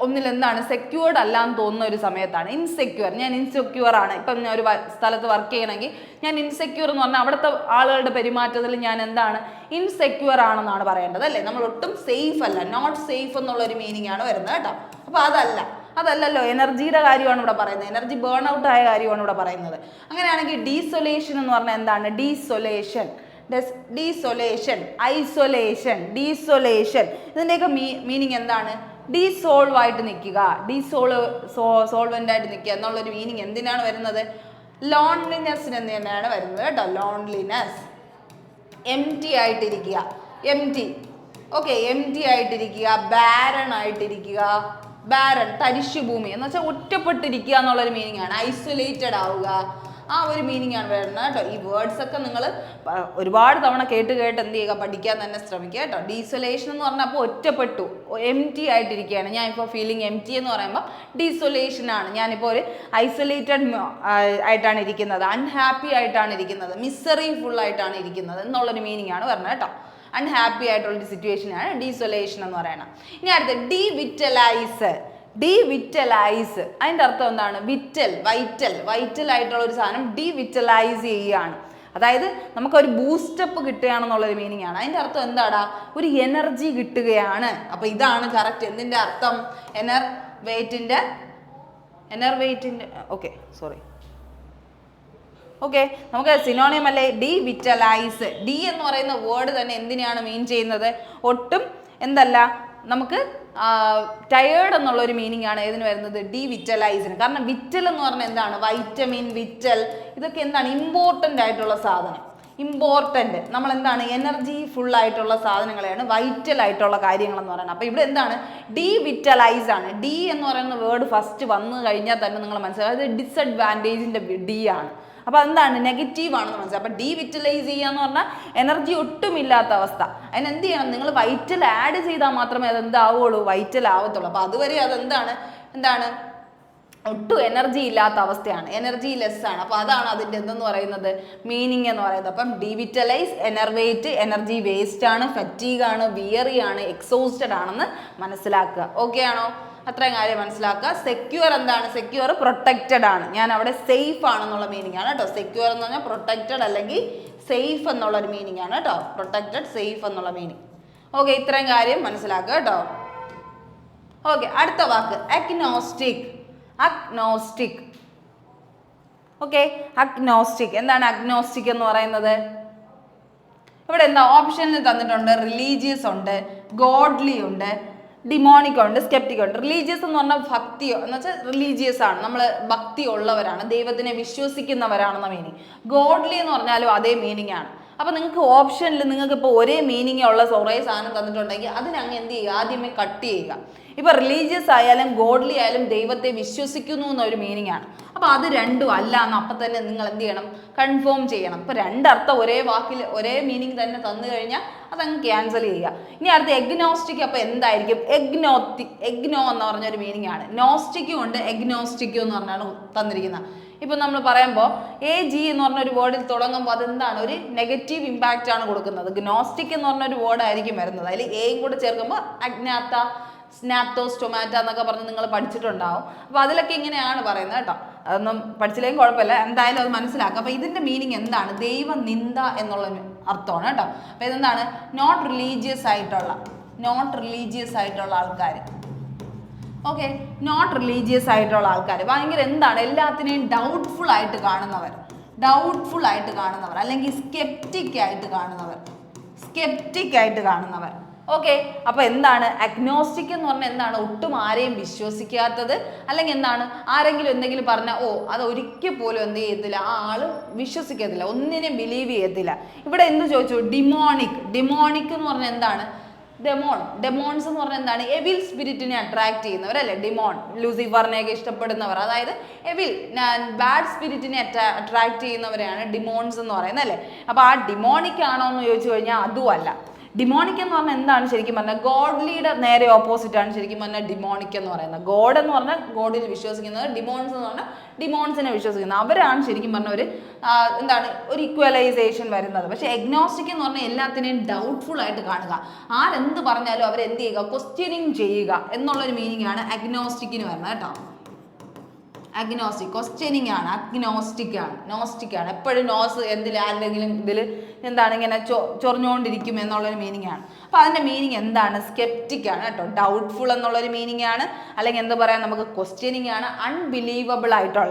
ഒന്നിൽ എന്താണ് സെക്യൂർഡ് അല്ല എന്ന് തോന്നുന്ന ഒരു സമയത്താണ് ഇൻസെക്യൂർ. ഞാൻ ഇൻസെക്യൂർ ആണ്. ഇപ്പം ഞാൻ ഒരു സ്ഥലത്ത് വർക്ക് ചെയ്യണമെങ്കിൽ ഞാൻ ഇൻസെക്യൂർ എന്ന് പറഞ്ഞാൽ അവിടുത്തെ ആളുകളുടെ പെരുമാറ്റത്തിൽ ഞാൻ എന്താണ്, ഇൻസെക്യൂർ ആണെന്നാണ് പറയേണ്ടത് അല്ലേ? നമ്മൾ ഒട്ടും സേഫ് അല്ല, നോട്ട് സേഫ് എന്നുള്ളൊരു മീനിങ് ആണ് വരുന്നത് കേട്ടോ. അപ്പോൾ അതല്ലല്ലോ, എനർജിയുടെ കാര്യമാണ് ഇവിടെ പറയുന്നത്. എനർജി ബേൺ ഔട്ട് ആയ കാര്യമാണ് ഇവിടെ പറയുന്നത്. അങ്ങനെയാണെങ്കിൽ ഡീസൊലേഷൻ എന്ന് പറഞ്ഞാൽ എന്താണ്? ഡീസൊലേഷൻ, ഐസൊലേഷൻ, ഇതിൻ്റെയൊക്കെ മീനിങ് എന്താണ്? ഡീസോൾവ് ആയിട്ട് നിൽക്കുക, സോൾവെൻ്റ് ആയിട്ട് നിൽക്കുക എന്നുള്ളൊരു മീനിങ് എന്തിനാണ് വരുന്നത്? ലോൺലിനെസ്സിന് തന്നെയാണ് വരുന്നത് കേട്ടോ. ലോൺലിനെസ്, എംറ്റി ആയിട്ടിരിക്കുക, എംറ്റി ആയിട്ടിരിക്കുക, ബാരൺ ആയിട്ടിരിക്കുക. ബാരൺ, തരിശുഭൂമി എന്ന് വെച്ചാൽ ഒറ്റപ്പെട്ടിരിക്കുക എന്നുള്ളൊരു മീനിങ് ആണ്. ഐസൊലേറ്റഡ് ആവുക, ആ ഒരു മീനിങ് ആണ് വരുന്നത് കേട്ടോ. ഈ വേർഡ്സ് ഒക്കെ നിങ്ങൾ ഒരുപാട് തവണ കേട്ട് എന്ത് ചെയ്യുക, പഠിക്കാൻ തന്നെ ശ്രമിക്കുക കേട്ടോ. ഡീസൊലേഷൻ എന്ന് പറഞ്ഞാൽ അപ്പോൾ ഒറ്റപ്പെട്ടു, എംറ്റി ആയിട്ടിരിക്കുകയാണ്. ഞാൻ ഇപ്പോൾ ഫീലിംഗ് എംറ്റി എന്ന് പറയുമ്പോൾ ഡീസൊലേഷൻ ആണ്. ഞാനിപ്പോൾ ഒരു ഐസൊലേറ്റഡ് ആയിട്ടാണ് ഇരിക്കുന്നത്, അൺഹാപ്പി ആയിട്ടാണ് ഇരിക്കുന്നത്, മിസറി ഫുൾ ആയിട്ടാണ് ഇരിക്കുന്നത് എന്നുള്ളൊരു മീനിങ് ആണ് വരുന്നത് കേട്ടോ. അൺഹാപ്പി ആയിട്ടുള്ളൊരു സിറ്റുവേഷനാണ് ഡീസൊലേഷൻ എന്ന് പറയുന്നത്. ഇനി അടുത്ത് ഡീവിറ്റലൈസ്, അതിൻ്റെ അർത്ഥം എന്താണ്? വൈറ്റൽ ആയിട്ടുള്ള ഒരു സാധനം ഡീവിറ്റലൈസ് ചെയ്യുകയാണ്. അതായത് നമുക്കൊരു ബൂസ്റ്റപ്പ് കിട്ടുകയാണെന്നുള്ളൊരു മീനിങ് ആണ്. അതിൻ്റെ അർത്ഥം എന്താടാ? ഒരു എനർജി കിട്ടുകയാണ്. അപ്പോൾ ഇതാണ് കറക്റ്റ്. എന്തിൻ്റെ അർത്ഥം? എനർവേറ്റിൻ്റെ ഓക്കെ, നമുക്ക് സിനോണിയം അല്ലേ ഡീവിറ്റലൈസ്. ഡി എന്ന് പറയുന്ന വേർഡ് തന്നെ എന്തിനാണ് മീൻ ചെയ്യുന്നത്? ഒട്ടും എന്തല്ല, നമുക്ക് ടയേർഡ് എന്നുള്ള ഒരു മീനിങ് ആണ് ഏതിന് വരുന്നത്? ഡീവിറ്റലൈസിന്. കാരണം വിറ്റൽ എന്ന് പറഞ്ഞാൽ എന്താണ്? വൈറ്റമിൻ, വിറ്റൽ, ഇതൊക്കെ എന്താണ്? ഇമ്പോർട്ടൻ്റ് ആയിട്ടുള്ള സാധനം. ഇമ്പോർട്ടൻ്റ്, നമ്മൾ എന്താണ്, എനർജി ഫുൾ ആയിട്ടുള്ള സാധനങ്ങളെയാണ് വൈറ്റൽ ആയിട്ടുള്ള കാര്യങ്ങൾ എന്ന് പറയുന്നത്. അപ്പോൾ ഇവിടെ എന്താണ്? ഡീവിറ്റലൈസ് ആണ്. ഡി എന്ന് പറയുന്ന വേർഡ് ഫസ്റ്റ് വന്നു കഴിഞ്ഞാൽ തന്നെ നിങ്ങൾ മനസ്സിലാവും അത് ഡിസഡ്വാൻറ്റേജിൻ്റെ ഡി ആണ്. അപ്പോൾ എന്താണ്? നെഗറ്റീവ് ആണെന്ന് മനസ്സിലാവും. അപ്പോൾ ഡീവിറ്റലൈസ് ചെയ്യുക എന്ന് പറഞ്ഞാൽ എനർജി ഒട്ടുമില്ലാത്ത അവസ്ഥ. അതിന് എന്ത് ചെയ്യണം? നിങ്ങൾ വൈറ്റൽ ആഡ് ചെയ്താൽ മാത്രമേ അത് എന്താവുള്ളൂ, വൈറ്റൽ ആവത്തുള്ളൂ. അപ്പോൾ അതുവരെ എന്താണ് ഒട്ടും എനർജി ഇല്ലാത്ത അവസ്ഥയാണ്, എനർജി ലെസ് ആണ്. അപ്പോൾ അതാണ് അതിൻ്റെ എന്തെന്ന് പറയുന്നത്, മീനിങ് എന്ന് പറയുന്നത്. അപ്പം ഡീവിറ്റലൈസ്, എനർവേറ്റ്, എനർജി വേസ്റ്റ് ആണ്, ഫറ്റീഗ് ആണ്, വിയറി ആണ്, എക്സോസ്റ്റഡ് ആണെന്ന് മനസ്സിലാക്കുക. ഓക്കെ ആണോ? അത്രയും കാര്യം മനസ്സിലാക്കുക. സെക്യൂർ എന്താണ്? സെക്യൂർ പ്രൊട്ടക്റ്റഡ് ആണ്. ഞാൻ അവിടെ സേഫ് ആണെന്നുള്ള മീനിങ് ആണ് കേട്ടോ. സെക്യൂർ എന്ന് പറഞ്ഞാൽ പ്രൊട്ടക്റ്റഡ് അല്ലെങ്കിൽ സേഫ് എന്നുള്ളൊരു മീനിങ് ആണ് കേട്ടോ. പ്രൊട്ടക്റ്റഡ്, സേഫ് എന്നുള്ള മീനിങ്. ഓക്കെ, ഇത്രയും കാര്യം മനസ്സിലാക്കുക കേട്ടോ. ഓക്കെ, അടുത്ത വാക്ക് അഗ്നോസ്റ്റിക്. ഓക്കെ, അഗ്നോസ്റ്റിക് എന്താണ്? അഗ്നോസ്റ്റിക് എന്ന് പറയുന്നത് ഇവിടെ എന്താ ഓപ്ഷനിൽ തന്നിട്ടുണ്ട്? റിലീജിയസ് ഉണ്ട്, ഗോഡ്ലി ഉണ്ട്, ഡിമോണിക് ഉണ്ട്, സ്കെപ്റ്റിക് ഉണ്ട്. റിലീജിയസ് എന്ന് പറഞ്ഞാൽ ഭക്തിയോ എന്ന് വെച്ചാൽ റിലീജിയസ് ആണ്, നമ്മൾ ഭക്തി ഉള്ളവരാണ്, ദൈവത്തിനെ വിശ്വസിക്കുന്നവരാണെന്ന മീനിങ്. ഗോഡ്ലി എന്ന് പറഞ്ഞാലും അതേ മീനിങ് ആണ്. അപ്പൊ നിങ്ങൾക്ക് ഓപ്ഷനിൽ നിങ്ങൾക്ക് ഇപ്പോൾ ഒരേ മീനിങ് ഉള്ള കുറേ സാധനം തന്നിട്ടുണ്ടെങ്കിൽ അതിനങ്ങ് എന്ത് ചെയ്യുക, ആദ്യമേ കട്ട് ചെയ്യുക. ഇപ്പൊ റിലീജിയസ് ആയാലും ഗോഡ്ലി ആയാലും ദൈവത്തെ വിശ്വസിക്കുന്നു എന്നൊരു മീനിങ് ആണ്. അപ്പൊ അത് രണ്ടും അല്ല എന്ന് അപ്പം തന്നെ നിങ്ങൾ എന്ത് ചെയ്യണം, കൺഫേം ചെയ്യണം. ഇപ്പൊ രണ്ടർത്ഥം ഒരേ വാക്കിൽ ഒരേ മീനിങ് തന്നെ തന്നു കഴിഞ്ഞാൽ അതങ്ങ് ക്യാൻസൽ ചെയ്യുക. ഇനി അടുത്ത എഗ്നോസ്റ്റിക്. അപ്പൊ എന്തായിരിക്കും? എഗ്നോ എന്ന് പറഞ്ഞൊരു മീനിങ് ആണ്. നോസ്റ്റിക്കും ഉണ്ട്, എഗ്നോസ്റ്റിക്കും എന്ന് പറഞ്ഞാണ് തന്നിരിക്കുന്നത്. ഇപ്പൊ നമ്മൾ പറയുമ്പോൾ AG എന്ന് പറഞ്ഞ ഒരു വേർഡിൽ തുടങ്ങുമ്പോൾ അതെന്താണ്, ഒരു നെഗറ്റീവ് ഇമ്പാക്റ്റ് ആണ് കൊടുക്കുന്നത്. ഗ്നോസ്റ്റിക് എന്ന് പറഞ്ഞ ഒരു വേർഡ് ആയിരിക്കും വരുന്നത്. അതിൽ എയും കൂടെ ചേർക്കുമ്പോൾ അജ്ഞാത്ത, സ്നാപ്തോസ്, ടൊമാറ്റോ എന്നൊക്കെ പറഞ്ഞ് നിങ്ങൾ പഠിച്ചിട്ടുണ്ടാവും. അപ്പോൾ അതിലൊക്കെ ഇങ്ങനെയാണ് പറയുന്നത് കേട്ടോ. അതൊന്നും പഠിച്ചില്ലെങ്കിൽ കുഴപ്പമില്ല, എന്തായാലും അത് മനസ്സിലാക്കുക. അപ്പോൾ ഇതിൻ്റെ മീനിങ് എന്താണ്? ദൈവനിന്ദ എന്നുള്ള അർത്ഥമാണ് കേട്ടോ. അപ്പോൾ ഇതെന്താണ്? നോട്ട് റിലീജിയസ് ആയിട്ടുള്ള ആൾക്കാർ. ഓക്കെ, നോട്ട് റിലീജിയസ് ആയിട്ടുള്ള ആൾക്കാർ ഭയങ്കര എന്താണ്, എല്ലാത്തിനെയും ഡൗട്ട്ഫുൾ ആയിട്ട് കാണുന്നവർ, അല്ലെങ്കിൽ സ്കെപ്റ്റിക് ആയിട്ട് കാണുന്നവർ. ഓക്കെ, അപ്പൊ എന്താണ് അഗ്നോസ്റ്റിക് എന്ന് പറഞ്ഞാൽ? എന്താണ്? ഒട്ടും ആരെയും വിശ്വസിക്കാത്തത്, അല്ലെങ്കിൽ എന്താണ്, ആരെങ്കിലും എന്തെങ്കിലും പറഞ്ഞാൽ അത് ഒരിക്കൽ പോലും എന്ത് ചെയ്യത്തില്ല, ആ ആള് വിശ്വസിക്കത്തില്ല, ഒന്നിനെയും ബിലീവ് ചെയ്യത്തില്ല. ഇവിടെ എന്ത് ചോദിച്ചു? ഡിമോണിക് എന്ന് പറഞ്ഞാൽ എന്താണ്? ഡെമോൺസ് എന്ന് പറഞ്ഞാൽ എന്താണ്? എവിൽ സ്പിരിറ്റിനെ അട്രാക്ട് ചെയ്യുന്നവർ അല്ലേ ഡിമോൺ. ലൂസിഫറിനെയൊക്കെ ഇഷ്ടപ്പെടുന്നവർ, അതായത് എവിൽ ബാഡ് സ്പിരിറ്റിനെ അട്രാക്ട് ചെയ്യുന്നവരെയാണ് ഡിമോൺസ് എന്ന് പറയുന്നത് അല്ലേ. അപ്പൊ ആ ഡിമോണിക് ആണോ എന്ന് ചോദിച്ചു കഴിഞ്ഞാൽ അതും അല്ല. ഡിമോണിക് എന്ന് പറഞ്ഞാൽ എന്താണ് ശരിക്കും പറഞ്ഞാൽ? ഗോഡ്ലിയുടെ നേരെ ഓപ്പോസിറ്റ് ആണ് ശരിക്കും പറഞ്ഞാൽ ഡിമോണിക് എന്ന് പറയുന്നത്. ഗോഡ് എന്ന് പറഞ്ഞാൽ ഗോഡിൽ വിശ്വസിക്കുന്നത്, ഡിമോൺസ് എന്ന് പറഞ്ഞാൽ ഡിമോൺസിനെ വിശ്വസിക്കുന്നത്. അവരാണ് ശരിക്കും പറഞ്ഞ ഒരു എന്താണ്, ഒരു ഇക്വലൈസേഷൻ വരുന്നത്. പക്ഷെ എഗ്നോസ്റ്റിക് എന്ന് പറഞ്ഞാൽ എല്ലാത്തിനെയും ഡൗട്ട്ഫുൾ ആയിട്ട് കാണുക, ആരെന്ത് പറഞ്ഞാലും അവരെന്ത് ചെയ്യുക, ക്വസ്റ്റ്യനിങ് ചെയ്യുക എന്നുള്ളൊരു മീനിങ് ആണ് അഗ്നോസ്റ്റിക്കിന് വരുന്നത് കേട്ടോ. ക്വസ്റ്റ്യനിങ് ആണ്, നോസ്റ്റിക് ആണ്. എപ്പോഴും നോസ് ആരെങ്കിലും ഇതിൽ എന്താണ് ഇങ്ങനെ ചൊറിഞ്ഞുകൊണ്ടിരിക്കും എന്നുള്ളൊരു മീനിങ് ആണ്. അപ്പോൾ അതിൻ്റെ മീനിങ് എന്താണ്? സ്കെപ്റ്റിക് ആണ് കേട്ടോ. ഡൗട്ട്ഫുൾ എന്നുള്ളൊരു മീനിങ് ആണ്, അല്ലെങ്കിൽ എന്താ പറയാ, നമുക്ക് ക്വസ്റ്റ്യനിങ് ആണ്. അൺബിലീവബിൾ ആയിട്ടോ,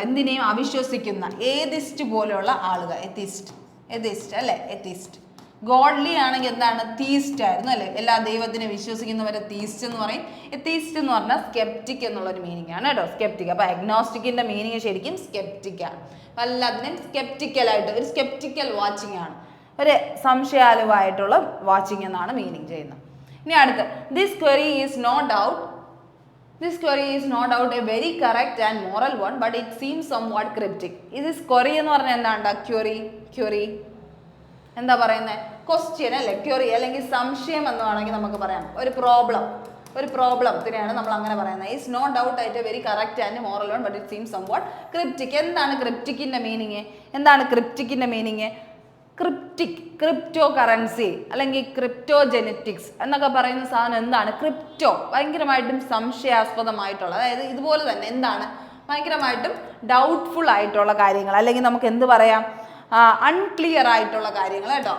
എന്തിനേയും അവിശ്വസിക്കുന്ന, ഏതിസ്റ്റ് പോലെയുള്ള ആളുകൾ, എത്തിസ്റ്റ് അല്ലേ, എത്തിസ്റ്റ്. ഗോഡ്ലി ആണെങ്കിൽ എന്താണ്? തീസ്റ്റ് ആയിരുന്നു അല്ലേ, എല്ലാ ദൈവത്തിനെ വിശ്വസിക്കുന്നവരെ തീസ്റ്റ് എന്ന് പറയും. എത്തീസ്റ്റ് എന്ന് പറഞ്ഞാൽ സ്കെപ്റ്റിക് എന്നുള്ളൊരു മീനിങ് ആണ് കേട്ടോ, സ്കെപ്റ്റിക്. അപ്പോൾ അഗ്നോസ്റ്റിക്കിന്റെ മീനിങ് ശരിക്കും സ്കെപ്റ്റിക് ആണ്. എല്ലാത്തിനും സ്കെപ്റ്റിക്കലായിട്ട്, ഒരു സ്കെപ്റ്റിക്കൽ വാച്ചിങ് ആണ്, ഒരു സംശയാലുവായിട്ടുള്ള വാച്ചിങ് എന്നാണ് മീനിങ് ചെയ്യുന്നത്. ഇനി അടുത്ത്, this query is no doubt a very correct and moral one, but it seems somewhat cryptic. ഇത് ക്വറി എന്ന് പറഞ്ഞാൽ എന്താണ്ടാ? ക്വറി എന്താ പറയുന്നത്? ക്വസ്റ്റ്യൻ അല്ലേ, ക്വറി അല്ലെങ്കിൽ സംശയം എന്ന് വേണമെങ്കിൽ നമുക്ക് പറയാം. ഒരു പ്രോബ്ലത്തിനെയാണ് നമ്മൾ അങ്ങനെ പറയുന്നത്. ഈസ് നോ ഡൗട്ട് ആയിട്ട് very correct and moral one, but it seems somewhat cryptic. എന്താണ് ക്രിപ്റ്റിക്കിന്റെ മീനിങ്? ക്രിപ്റ്റോ കറൻസി അല്ലെങ്കിൽ ക്രിപ്റ്റോ ജെനറ്റിക്സ് എന്നൊക്കെ പറയുന്ന സാധനം എന്താണ്? ക്രിപ്റ്റോ ഭയങ്കരമായിട്ടും സംശയാസ്പദമായിട്ടുള്ള, അതായത് ഇതുപോലെ തന്നെ എന്താണ്, ഭയങ്കരമായിട്ടും ഡൗട്ട്ഫുൾ ആയിട്ടുള്ള കാര്യങ്ങൾ, അല്ലെങ്കിൽ നമുക്ക് എന്ത് പറയാം, അൺക്ലിയർ ആയിട്ടുള്ള കാര്യങ്ങൾ കേട്ടോ.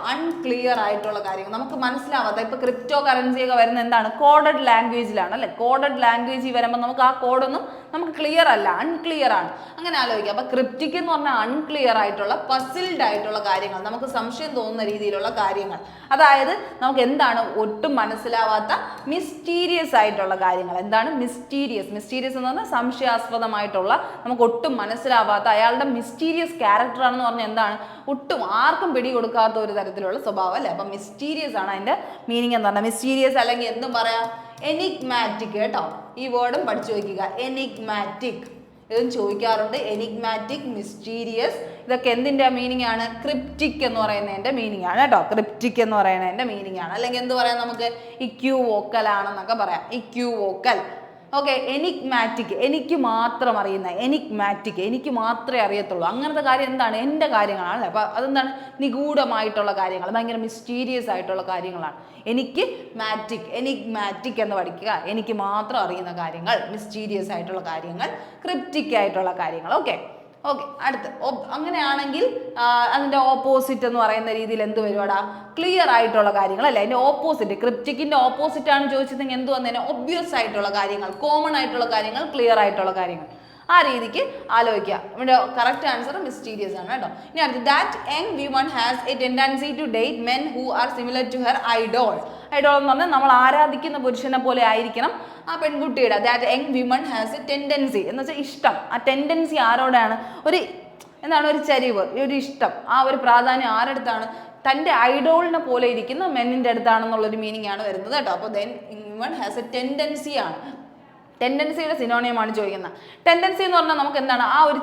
നമുക്ക് മനസ്സിലാവാത്ത, ഇപ്പൊ ക്രിപ്റ്റോ കറൻസി ഒക്കെ വരുന്ന എന്താണ്? കോഡഡ് ലാംഗ്വേജിലാണ് അല്ലെ. കോഡഡ് ലാംഗ്വേജിൽ വരുമ്പോൾ നമുക്ക് ആ കോഡൊന്നും നമുക്ക് ക്ലിയർ അല്ല, അൺക്ലിയർ ആണ്. അങ്ങനെ ആലോചിക്കുക. അപ്പൊ ക്രിപ്റ്റിക് എന്ന് പറഞ്ഞാൽ അൺക്ലിയർ ആയിട്ടുള്ള, പസിൽഡ് ആയിട്ടുള്ള കാര്യങ്ങൾ, നമുക്ക് സംശയം തോന്നുന്ന രീതിയിലുള്ള കാര്യങ്ങൾ, അതായത് നമുക്ക് എന്താണ്, ഒട്ടും മനസ്സിലാവാത്ത മിസ്റ്റീരിയസ് ആയിട്ടുള്ള കാര്യങ്ങൾ. എന്താണ് മിസ്റ്റീരിയസ് എന്ന് പറഞ്ഞാൽ സംശയാസ്പദമായിട്ടുള്ള, നമുക്ക് ഒട്ടും മനസ്സിലാവാത്ത, അയാളുടെ മിസ്റ്റീരിയസ് ക്യാരക്ടർ ആണെന്ന് പറഞ്ഞാൽ എന്താണ്, ഒട്ടും ആർക്കും പിടി കൊടുക്കാത്ത ഒരു തരത്തിലുള്ള സ്വഭാവം അല്ലേ. അപ്പം മിസ്റ്റീരിയസ് ആണ് അതിന്റെ മീനിങ് എന്ന് പറഞ്ഞാൽ. മിസ്റ്റീരിയസ് അല്ലെങ്കിൽ എന്തും പറയാം, എനിഗ്മാറ്റിക് കേട്ടോ. ഈ വേർഡും പഠിച്ചു വയ്ക്കുക, എനിഗ്മാറ്റിക്. ഇതും ചോദിക്കാറുണ്ട്. എനിഗ്മാറ്റിക്, മിസ്റ്റീരിയസ്, ഇതൊക്കെ എന്തിന്റെ മീനിങ് ആണ്? ക്രിപ്റ്റിക് എന്ന് പറയുന്നതിന്റെ മീനിങ് ആണ് കേട്ടോ. ക്രിപ്റ്റിക് എന്ന് പറയുന്നതിന്റെ മീനിങ് ആണ്. അല്ലെങ്കിൽ എന്ത് പറയാം, നമുക്ക് ഇക്യുവോക്കൽ ആണെന്നൊക്കെ പറയാം, ഇക്യുവോക്കൽ. ഓക്കെ, എനിഗ്മാറ്റിക്, എനിക്ക് മാത്രം അറിയുന്ന, എനിക്ക് മാത്രമേ അറിയത്തുള്ളൂ, അങ്ങനത്തെ കാര്യം എന്താണ്? എൻ്റെ കാര്യങ്ങളാണ്. അപ്പോൾ അതെന്താണ്? നിഗൂഢമായിട്ടുള്ള കാര്യങ്ങൾ, ഭയങ്കര മിസ്റ്റീരിയസ് ആയിട്ടുള്ള കാര്യങ്ങളാണ്. എനിഗ്മാറ്റിക് എന്ന് പഠിക്കുക, എനിക്ക് മാത്രം അറിയുന്ന കാര്യങ്ങൾ, മിസ്റ്റീരിയസ് ആയിട്ടുള്ള കാര്യങ്ങൾ, ക്രിപ്റ്റിക് ആയിട്ടുള്ള കാര്യങ്ങൾ. ഓക്കെ, അടുത്ത് അങ്ങനെയാണെങ്കിൽ അതിൻ്റെ ഓപ്പോസിറ്റ് എന്ന് പറയുന്ന രീതിയിൽ എന്ത് വരുവാടാ? ക്ലിയർ ആയിട്ടുള്ള കാര്യങ്ങൾ അല്ലേ. അതിൻ്റെ ഓപ്പോസിറ്റ്, ക്രിപ്റ്റിക്കിൻ്റെ ഓപ്പോസിറ്റ് ആണ് ചോദിച്ചതെങ്കിൽ എന്ത് വന്നേനെ? ഒബ്വിയസ് ആയിട്ടുള്ള കാര്യങ്ങൾ, കോമൺ ആയിട്ടുള്ള കാര്യങ്ങൾ, ക്ലിയർ ആയിട്ടുള്ള കാര്യങ്ങൾ. ആ രീതിക്ക് ആലോചിക്കുക. ഇവിടെ കറക്റ്റ് ആൻസർ മിസ്റ്റീരിയസ് ആണ് കേട്ടോ. ഇനി അടുത്ത് that young women has a tendency to date men who are similar to her idol. Idol എന്ന് പറഞ്ഞാൽ നമ്മൾ ആരാധിക്കുന്ന പുരുഷനെ പോലെ ആയിരിക്കണം ആ പെൺകുട്ടിയുടെ. That young women has a tendency എന്ന് വെച്ചാൽ ഇഷ്ടം. ആ ടെൻഡൻസി ആരോടാണ്? ഒരു ചരിവ്, ഒരു ഇഷ്ടം, ആ ഒരു പ്രാധാന്യം ആരടുത്താണ്? തൻ്റെ ഐഡോളിനെ പോലെ ഇരിക്കുന്ന മെന്നിൻ്റെ അടുത്താണെന്നുള്ളൊരു മീനിങ് ആണ് വരുന്നത് കേട്ടോ. അപ്പോൾ then women has a tendency ആണ്. ടെൻഡൻസിയുടെ സിനോണിയമാണ് ചോദിക്കുന്നത്. ടെൻഡൻസി എന്ന് പറഞ്ഞാൽ നമുക്ക് എന്താണ്? ആ ഒരു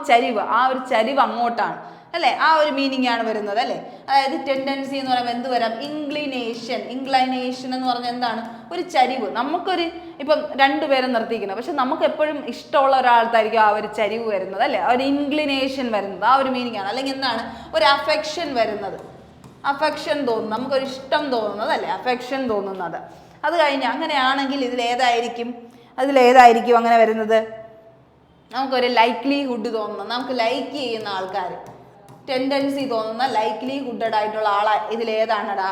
ചരിവ് അങ്ങോട്ടാണ് അല്ലേ? ആ ഒരു മീനിങ് ആണ് വരുന്നത് അല്ലേ? അതായത് ടെൻഡൻസി എന്ന് പറയുമ്പോൾ എന്ത് വരാം? ഇൻക്ലിനേഷൻ എന്ന് പറഞ്ഞാൽ എന്താണ്? ഒരു ചരിവ്. നമുക്കൊരു ഇപ്പം രണ്ടുപേരും നിർത്തിയിരിക്കുന്നത്, പക്ഷെ നമുക്ക് എപ്പോഴും ഇഷ്ടമുള്ള ഒരാൾക്കായിരിക്കും ആ ഒരു ചരിവ് വരുന്നത് അല്ലേ? ഒരു ഇൻക്ലിനേഷൻ വരുന്നത്, ആ ഒരു മീനിങ് ആണ്. അല്ലെങ്കിൽ എന്താണ്? ഒരു അഫെക്ഷൻ വരുന്നത്, അഫെക്ഷൻ തോന്നുന്നത്, നമുക്കൊരു ഇഷ്ടം തോന്നുന്നത് അല്ലേ? അഫെക്ഷൻ തോന്നുന്നത്. അത് കഴിഞ്ഞ് അങ്ങനെയാണെങ്കിൽ ഇതിലേതായിരിക്കും അങ്ങനെ വരുന്നത്? നമുക്കൊരു ലൈക്ലിഹുഡ് തോന്നുന്നത്, നമുക്ക് ലൈക്ക് ചെയ്യുന്ന ആൾക്കാർ, ടെൻഡൻസി തോന്നുന്ന ലൈക്ലിഹുഡഡ് ആയിട്ടുള്ള ആളാ ഇതിലേതാണടാ?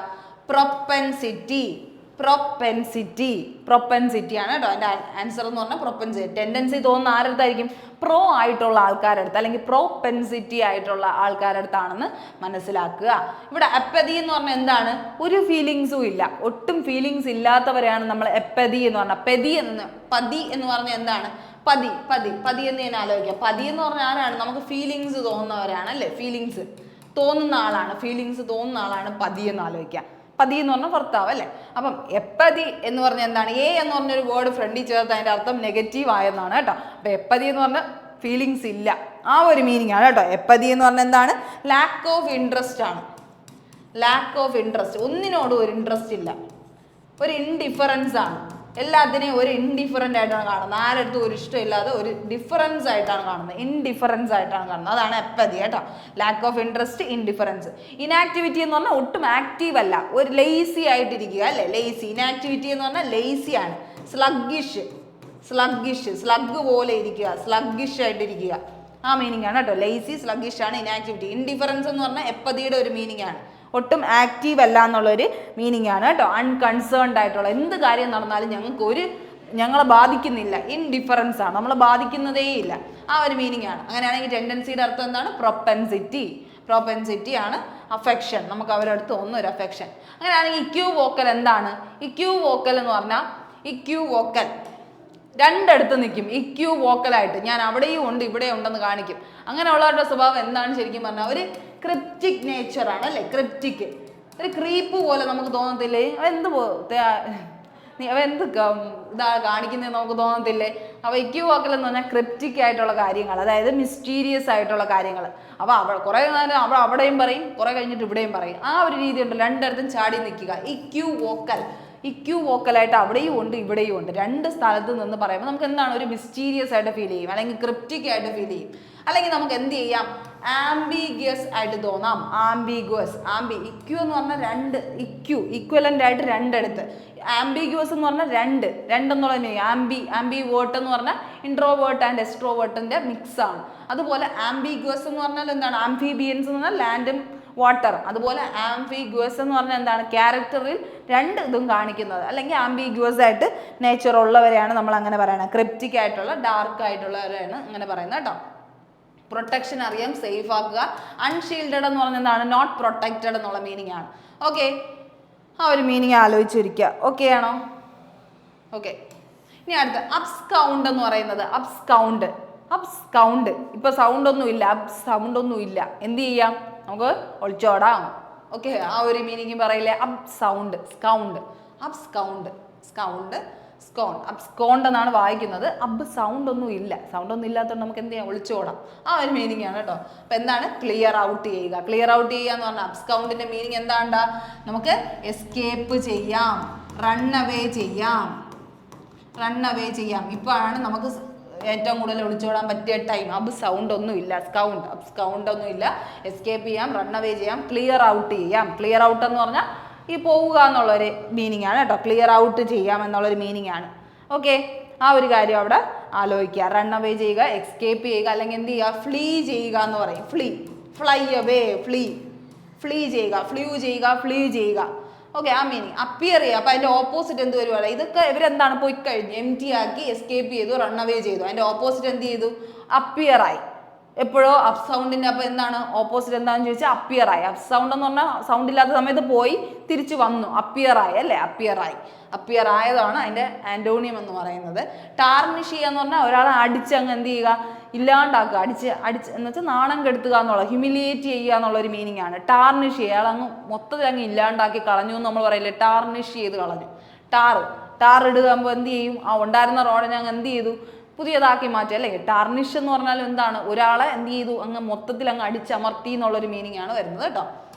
പ്രൊപ്പൻസിറ്റി ആണ് കേട്ടോ. എൻ്റെ ആൻസർ എന്ന് പറഞ്ഞാൽ പ്രൊപ്പൻസിറ്റി. ടെൻഡൻസി തോന്നുന്ന ആരടുത്തായിരിക്കും? പ്രോ ആയിട്ടുള്ള ആൾക്കാരടുത്ത് അല്ലെങ്കിൽ പ്രൊപ്പൻസിറ്റി ആയിട്ടുള്ള ആൾക്കാരടുത്താണെന്ന് മനസ്സിലാക്കുക. ഇവിടെ അപ്പതി എന്ന് പറഞ്ഞാൽ എന്താണ്? ഒരു ഫീലിങ്സും ഇല്ല, ഒട്ടും ഫീലിങ്സ് ഇല്ലാത്തവരെയാണ് നമ്മൾ എപ്പതി എന്ന് പറഞ്ഞാൽ. പതി എന്ന് പറഞ്ഞാൽ എന്താണ്? പതി എന്ന് ഞാൻ ആലോചിക്കാം. പതി എന്ന് പറഞ്ഞാൽ ആരാണ്? നമുക്ക് ഫീലിങ്സ് തോന്നുന്നവരാണ് അല്ലേ? ഫീലിങ്സ് തോന്നുന്ന ആളാണ് പതി എന്ന് ആലോചിക്കാം. പതി എന്ന് പറഞ്ഞാൽ ഭർത്താവ് അല്ലേ? അപ്പം എപ്പതി എന്ന് പറഞ്ഞാൽ എന്താണ്? എ എന്ന് പറഞ്ഞൊരു വേർഡ് ഫ്രണ്ടിൽ ചേർത്ത് അതിൻ്റെ അർത്ഥം നെഗറ്റീവ് ആയെന്നാണ് കേട്ടോ. അപ്പം എപ്പതി എന്ന് പറഞ്ഞാൽ ഫീലിങ്സ് ഇല്ല, ആ ഒരു മീനിങ് ആണ് കേട്ടോ. എപ്പതി എന്ന് പറഞ്ഞാൽ എന്താണ്? ലാക്ക് ഓഫ് ഇൻട്രസ്റ്റ് ആണ്. ഒന്നിനോടും ഒരു ഇൻട്രസ്റ്റ് ഇല്ല, ഒരു ഇൻഡിഫറൻസ് ആണ്. എല്ലാത്തിനെയും ഒരു ഇൻഡിഫറൻ്റ് ആയിട്ടാണ് കാണുന്നത്. ആരടുത്തും ഒരു ഇഷ്ടമില്ലാതെ ഒരു ഡിഫറൻസ് ആയിട്ടാണ് കാണുന്നത്. അതാണ് എപ്പതി കേട്ടോ. Lack of interest, indifference. Inactivity എന്ന് പറഞ്ഞാൽ ഒട്ടും ആക്റ്റീവ് അല്ല, ഒരു ലേസി ആയിട്ടിരിക്കുക അല്ലേ? ഇനാക്ടിവിറ്റി എന്ന് പറഞ്ഞാൽ ലേസി ആണ്. സ്ലഗ് പോലെ ഇരിക്കുക, സ്ലഗ്ഗിഷ് ആയിട്ടിരിക്കുക, ആ മീനിങ് ആണ് കേട്ടോ. ലേസി, സ്ലഗ്ഗിഷ് ആണ് ഇനാക്ടിവിറ്റി. ഇൻഡിഫറൻസ് എന്ന് പറഞ്ഞാൽ എപ്പതിയുടെ ഒരു മീനിങ് ആണ്. ഒട്ടും ആക്റ്റീവ് അല്ല എന്നുള്ളൊരു മീനിങ് ആണ് കേട്ടോ. അൺകൺസേൺഡ് ആയിട്ടുള്ള എന്ത് കാര്യം നടന്നാലും ഞങ്ങളെ ബാധിക്കുന്നില്ല, ഇൻഡിഫറൻസ് ആണ്, നമ്മളെ ബാധിക്കുന്നതേ ഇല്ല, ആ ഒരു മീനിങ് ആണ്. അങ്ങനെയാണെങ്കിൽ ടെൻഡൻസിയുടെ അർത്ഥം എന്താണ്? പ്രൊപ്പൻസിറ്റി ആണ്. അഫെക്ഷൻ, നമുക്ക് അവരുടെ അടുത്ത് തോന്നുന്ന ഒരു അഫെക്ഷൻ. അങ്ങനെയാണെങ്കിൽ ഇക്യൂ വോക്കൽ എന്താണ്? ഇക്യൂ വോക്കൽ എന്ന് പറഞ്ഞാൽ രണ്ടിടത്ത് നിൽക്കും. ഇക്യൂ വോക്കലായിട്ട് ഞാൻ അവിടെയും ഉണ്ട് ഇവിടെ ഉണ്ടെന്ന് കാണിക്കും. അങ്ങനെയുള്ളവരുടെ സ്വഭാവം എന്താണ് ശരിക്കും പറഞ്ഞാൽ? ഒരു ക്രിപ്റ്റിക് നേച്ചറാണ് അല്ലേ? ഒരു ക്രീപ്പ് പോലെ നമുക്ക് തോന്നത്തില്ലേ? എന്ത് ഇതാ കാണിക്കുന്നത് നമുക്ക് തോന്നത്തില്ലേ? അപ്പോൾ ഇക്യൂ വോക്കൽ എന്ന് പറഞ്ഞാൽ ക്രിപ്റ്റിക് ആയിട്ടുള്ള കാര്യങ്ങൾ, അതായത് മിസ്റ്റീരിയസ് ആയിട്ടുള്ള കാര്യങ്ങൾ. അപ്പോൾ കുറേ നേരം അവിടെയും പറയും, കുറേ കഴിഞ്ഞിട്ട് ഇവിടെയും പറയും, ആ ഒരു രീതി ഉണ്ട്. രണ്ടിടത്തും ചാടി നിൽക്കുക. ഇക്യൂ വോക്കലായിട്ട് അവിടെയും ഉണ്ട് ഇവിടെയും ഉണ്ട്. രണ്ട് സ്ഥലത്ത് നിന്ന് പറയുമ്പോൾ നമുക്ക് എന്താണ്? ഒരു മിസ്റ്റീരിയസ് ആയിട്ട് ഫീൽ ചെയ്യും, അല്ലെങ്കിൽ ക്രിപ്റ്റിക് ആയിട്ട് ഫീൽ ചെയ്യും. അല്ലെങ്കിൽ നമുക്ക് എന്ത് ചെയ്യാം? ആംബിഗ്യസ് ആയിട്ട് തോന്നാം. ഇക്യൂ എന്ന് പറഞ്ഞാൽ ഇക്വലൻ്റ് ആയിട്ട് രണ്ടിടത്ത്. ആംബിഗ്യസ് എന്ന് പറഞ്ഞാൽ രണ്ടെന്നുള്ള ആംബി വേർട്ട് എന്ന് പറഞ്ഞാൽ ഇൻട്രോവേർട്ട് ആൻഡ് എക്സ്ട്രോവേർട്ടിൻ്റെ മിക്സ് ആണ്. അതുപോലെ ആംബിഗ്യസ് എന്ന് പറഞ്ഞാൽ എന്താണ്? ആംഫിബിയൻസ് എന്ന് പറഞ്ഞാൽ ലാൻഡും വാട്ടർ. അതുപോലെ ആംഫിഗ്വസ് എന്ന് പറഞ്ഞാൽ എന്താണ്? ക്യാരക്ടറിൽ രണ്ട് ഇതും കാണിക്കുന്നത്, അല്ലെങ്കിൽ ആംബിഗ്വസ് ആയിട്ട് നേച്ചർ ഉള്ളവരെയാണ് നമ്മൾ അങ്ങനെ പറയുന്നത്. ക്രിപ്റ്റിക് ആയിട്ടുള്ള, ഡാർക്ക് ആയിട്ടുള്ളവരെയാണ് അങ്ങനെ പറയുന്നത് കേട്ടോ. പ്രൊട്ടക്ഷൻ അറിയാം, സേഫ് ആക്കുക. അൺഷീൽഡഡ് എന്ന് പറഞ്ഞാൽ എന്താണ്? നോട്ട് പ്രൊട്ടക്റ്റഡ് എന്നുള്ള മീനിങ് ആണ്. ഓക്കെ, ആ ഒരു മീനിങ് ആലോചിച്ചിരിക്കുക. ഓക്കെ ആണോ? ഓക്കെ. ഇനി അടുത്ത അബ്സ്കൗണ്ട് എന്ന് പറയുന്നത്. അബ്സ്കൗണ്ട് ഇപ്പൊ സൗണ്ട് ഒന്നും ഇല്ല, എന്ത് ചെയ്യാം? നമുക്ക് ഒളിച്ചോടാം. ഓക്കെ, ആ ഒരു മീനിങ് പറയില്ലേ? അബ്സ്കൗണ്ട് എന്നാണ് വായിക്കുന്നത്. സൗണ്ട് ഒന്നും ഇല്ലാത്തതുകൊണ്ട് നമുക്ക് എന്ത് ചെയ്യാം? ഒളിച്ചോടാം. ആ ഒരു മീനിങ് ആണ് കേട്ടോ. അപ്പൊ എന്താണ്? ക്ലിയർ ഔട്ട് ചെയ്യുക എന്ന് പറഞ്ഞാൽ അബ്സ്കൗണ്ടിന്റെ മീനിങ് എന്താണ്ടാ? നമുക്ക് എസ്കേപ്പ് ചെയ്യാം, റൺ അവേ ചെയ്യാം. ഇപ്പോഴാണ് നമുക്ക് ഏറ്റവും കൂടുതൽ ഒളിച്ചോടാൻ പറ്റിയ ടൈം. സൗണ്ട് ഒന്നും ഇല്ല, എസ്കേപ്പ് ചെയ്യാം, റൺ അവേ ചെയ്യാം, ക്ലിയർ ഔട്ട് ചെയ്യാം. ക്ലിയർ ഔട്ട് എന്ന് പറഞ്ഞാൽ ഈ പോവുക എന്നുള്ളൊരു മീനിങ് ആണ് കേട്ടോ. ക്ലിയർ ഔട്ട് ചെയ്യാം എന്നുള്ളൊരു മീനിങ് ആണ്. ഓക്കെ, ആ ഒരു കാര്യം അവിടെ ആലോചിക്കുക. റൺ അവേ ചെയ്യുക, എസ്കേപ്പ് ചെയ്യുക, അല്ലെങ്കിൽ എന്ത് ചെയ്യുക? ഫ്ലീ ചെയ്യുക എന്ന് പറയും. ഫ്ലൈ അവേ, ഫ്ലീ ചെയ്യുക, ഫ്ലൂ ചെയ്യുക. ഓക്കെ, ആ മീനിങ്. അപ്പിയർ ചെയ്യുക, അപ്പൊ അതിന്റെ ഓപ്പോസിറ്റ് എന്ത് വരുവാണ്? ഇതൊക്കെ ഇവരെന്താണ് പോയി കഴിഞ്ഞു, എം ടി ആക്കി എസ്കേപ്പ് ചെയ്തു, റൺ അവേ ചെയ്തു. അതിന്റെ ഓപ്പോസിറ്റ് എന്ത് ചെയ്തു? അപ്പിയർ ആയി. എപ്പോഴോ അപ്പ് സൗണ്ടിന്റെ, അപ്പൊ എന്താണ് ഓപ്പോസിറ്റ് എന്താണെന്ന് ചോദിച്ചാൽ അപ്പിയർ ആയി. അപ്പ് സൗണ്ട് എന്ന് പറഞ്ഞാൽ സൗണ്ട് ഇല്ലാത്ത സമയത്ത് പോയി തിരിച്ചു വന്നു, അപ്പിയർ ആയി അല്ലേ, അപ്പിയർ ആയി. അപ്പിയർ ആയതാണ് അതിന്റെ ആന്റോണിയം എന്ന് പറയുന്നത്. ടാർണിഷ് ചെയ്യുക എന്ന് പറഞ്ഞാൽ ഒരാളെ അടിച്ച് അങ്ങ് എന്ത് ചെയ്യുക, ഇല്ലാണ്ടാക്കുക, അടിച്ച് എന്ന് വെച്ചാൽ നാണം കെടുത്തുക എന്നുള്ള, ഹ്യൂമിലിയേറ്റ് ചെയ്യുക എന്നുള്ള ഒരു മീനിങ് ആണ്. ടാർണിഷ് ചെയ്യുക, അയാൾ അങ്ങ് മൊത്തത്തിൽ അങ്ങ് ഇല്ലാണ്ടാക്കി കളഞ്ഞു എന്ന് നമ്മൾ പറയില്ലേ, ടാർണിഷ് ചെയ്ത് കളഞ്ഞു. ടാർ ഇടുകയാകുമ്പോൾ എന്ത് ചെയ്യും, ആ ഉണ്ടായിരുന്ന റോഡിനെ അങ്ങ് എന്ത് ചെയ്തു, പുതിയതാക്കി മാറ്റുക അല്ലേ. ടാർണിഷ് എന്ന് പറഞ്ഞാൽ എന്താണ്, ഒരാളെ എന്ത് ചെയ്തു, അങ്ങ് മൊത്തത്തിൽ അങ്ങ് അടിച്ചമർത്തി എന്നുള്ളൊരു മീനിങ് ആണ് വരുന്നത് കേട്ടോ.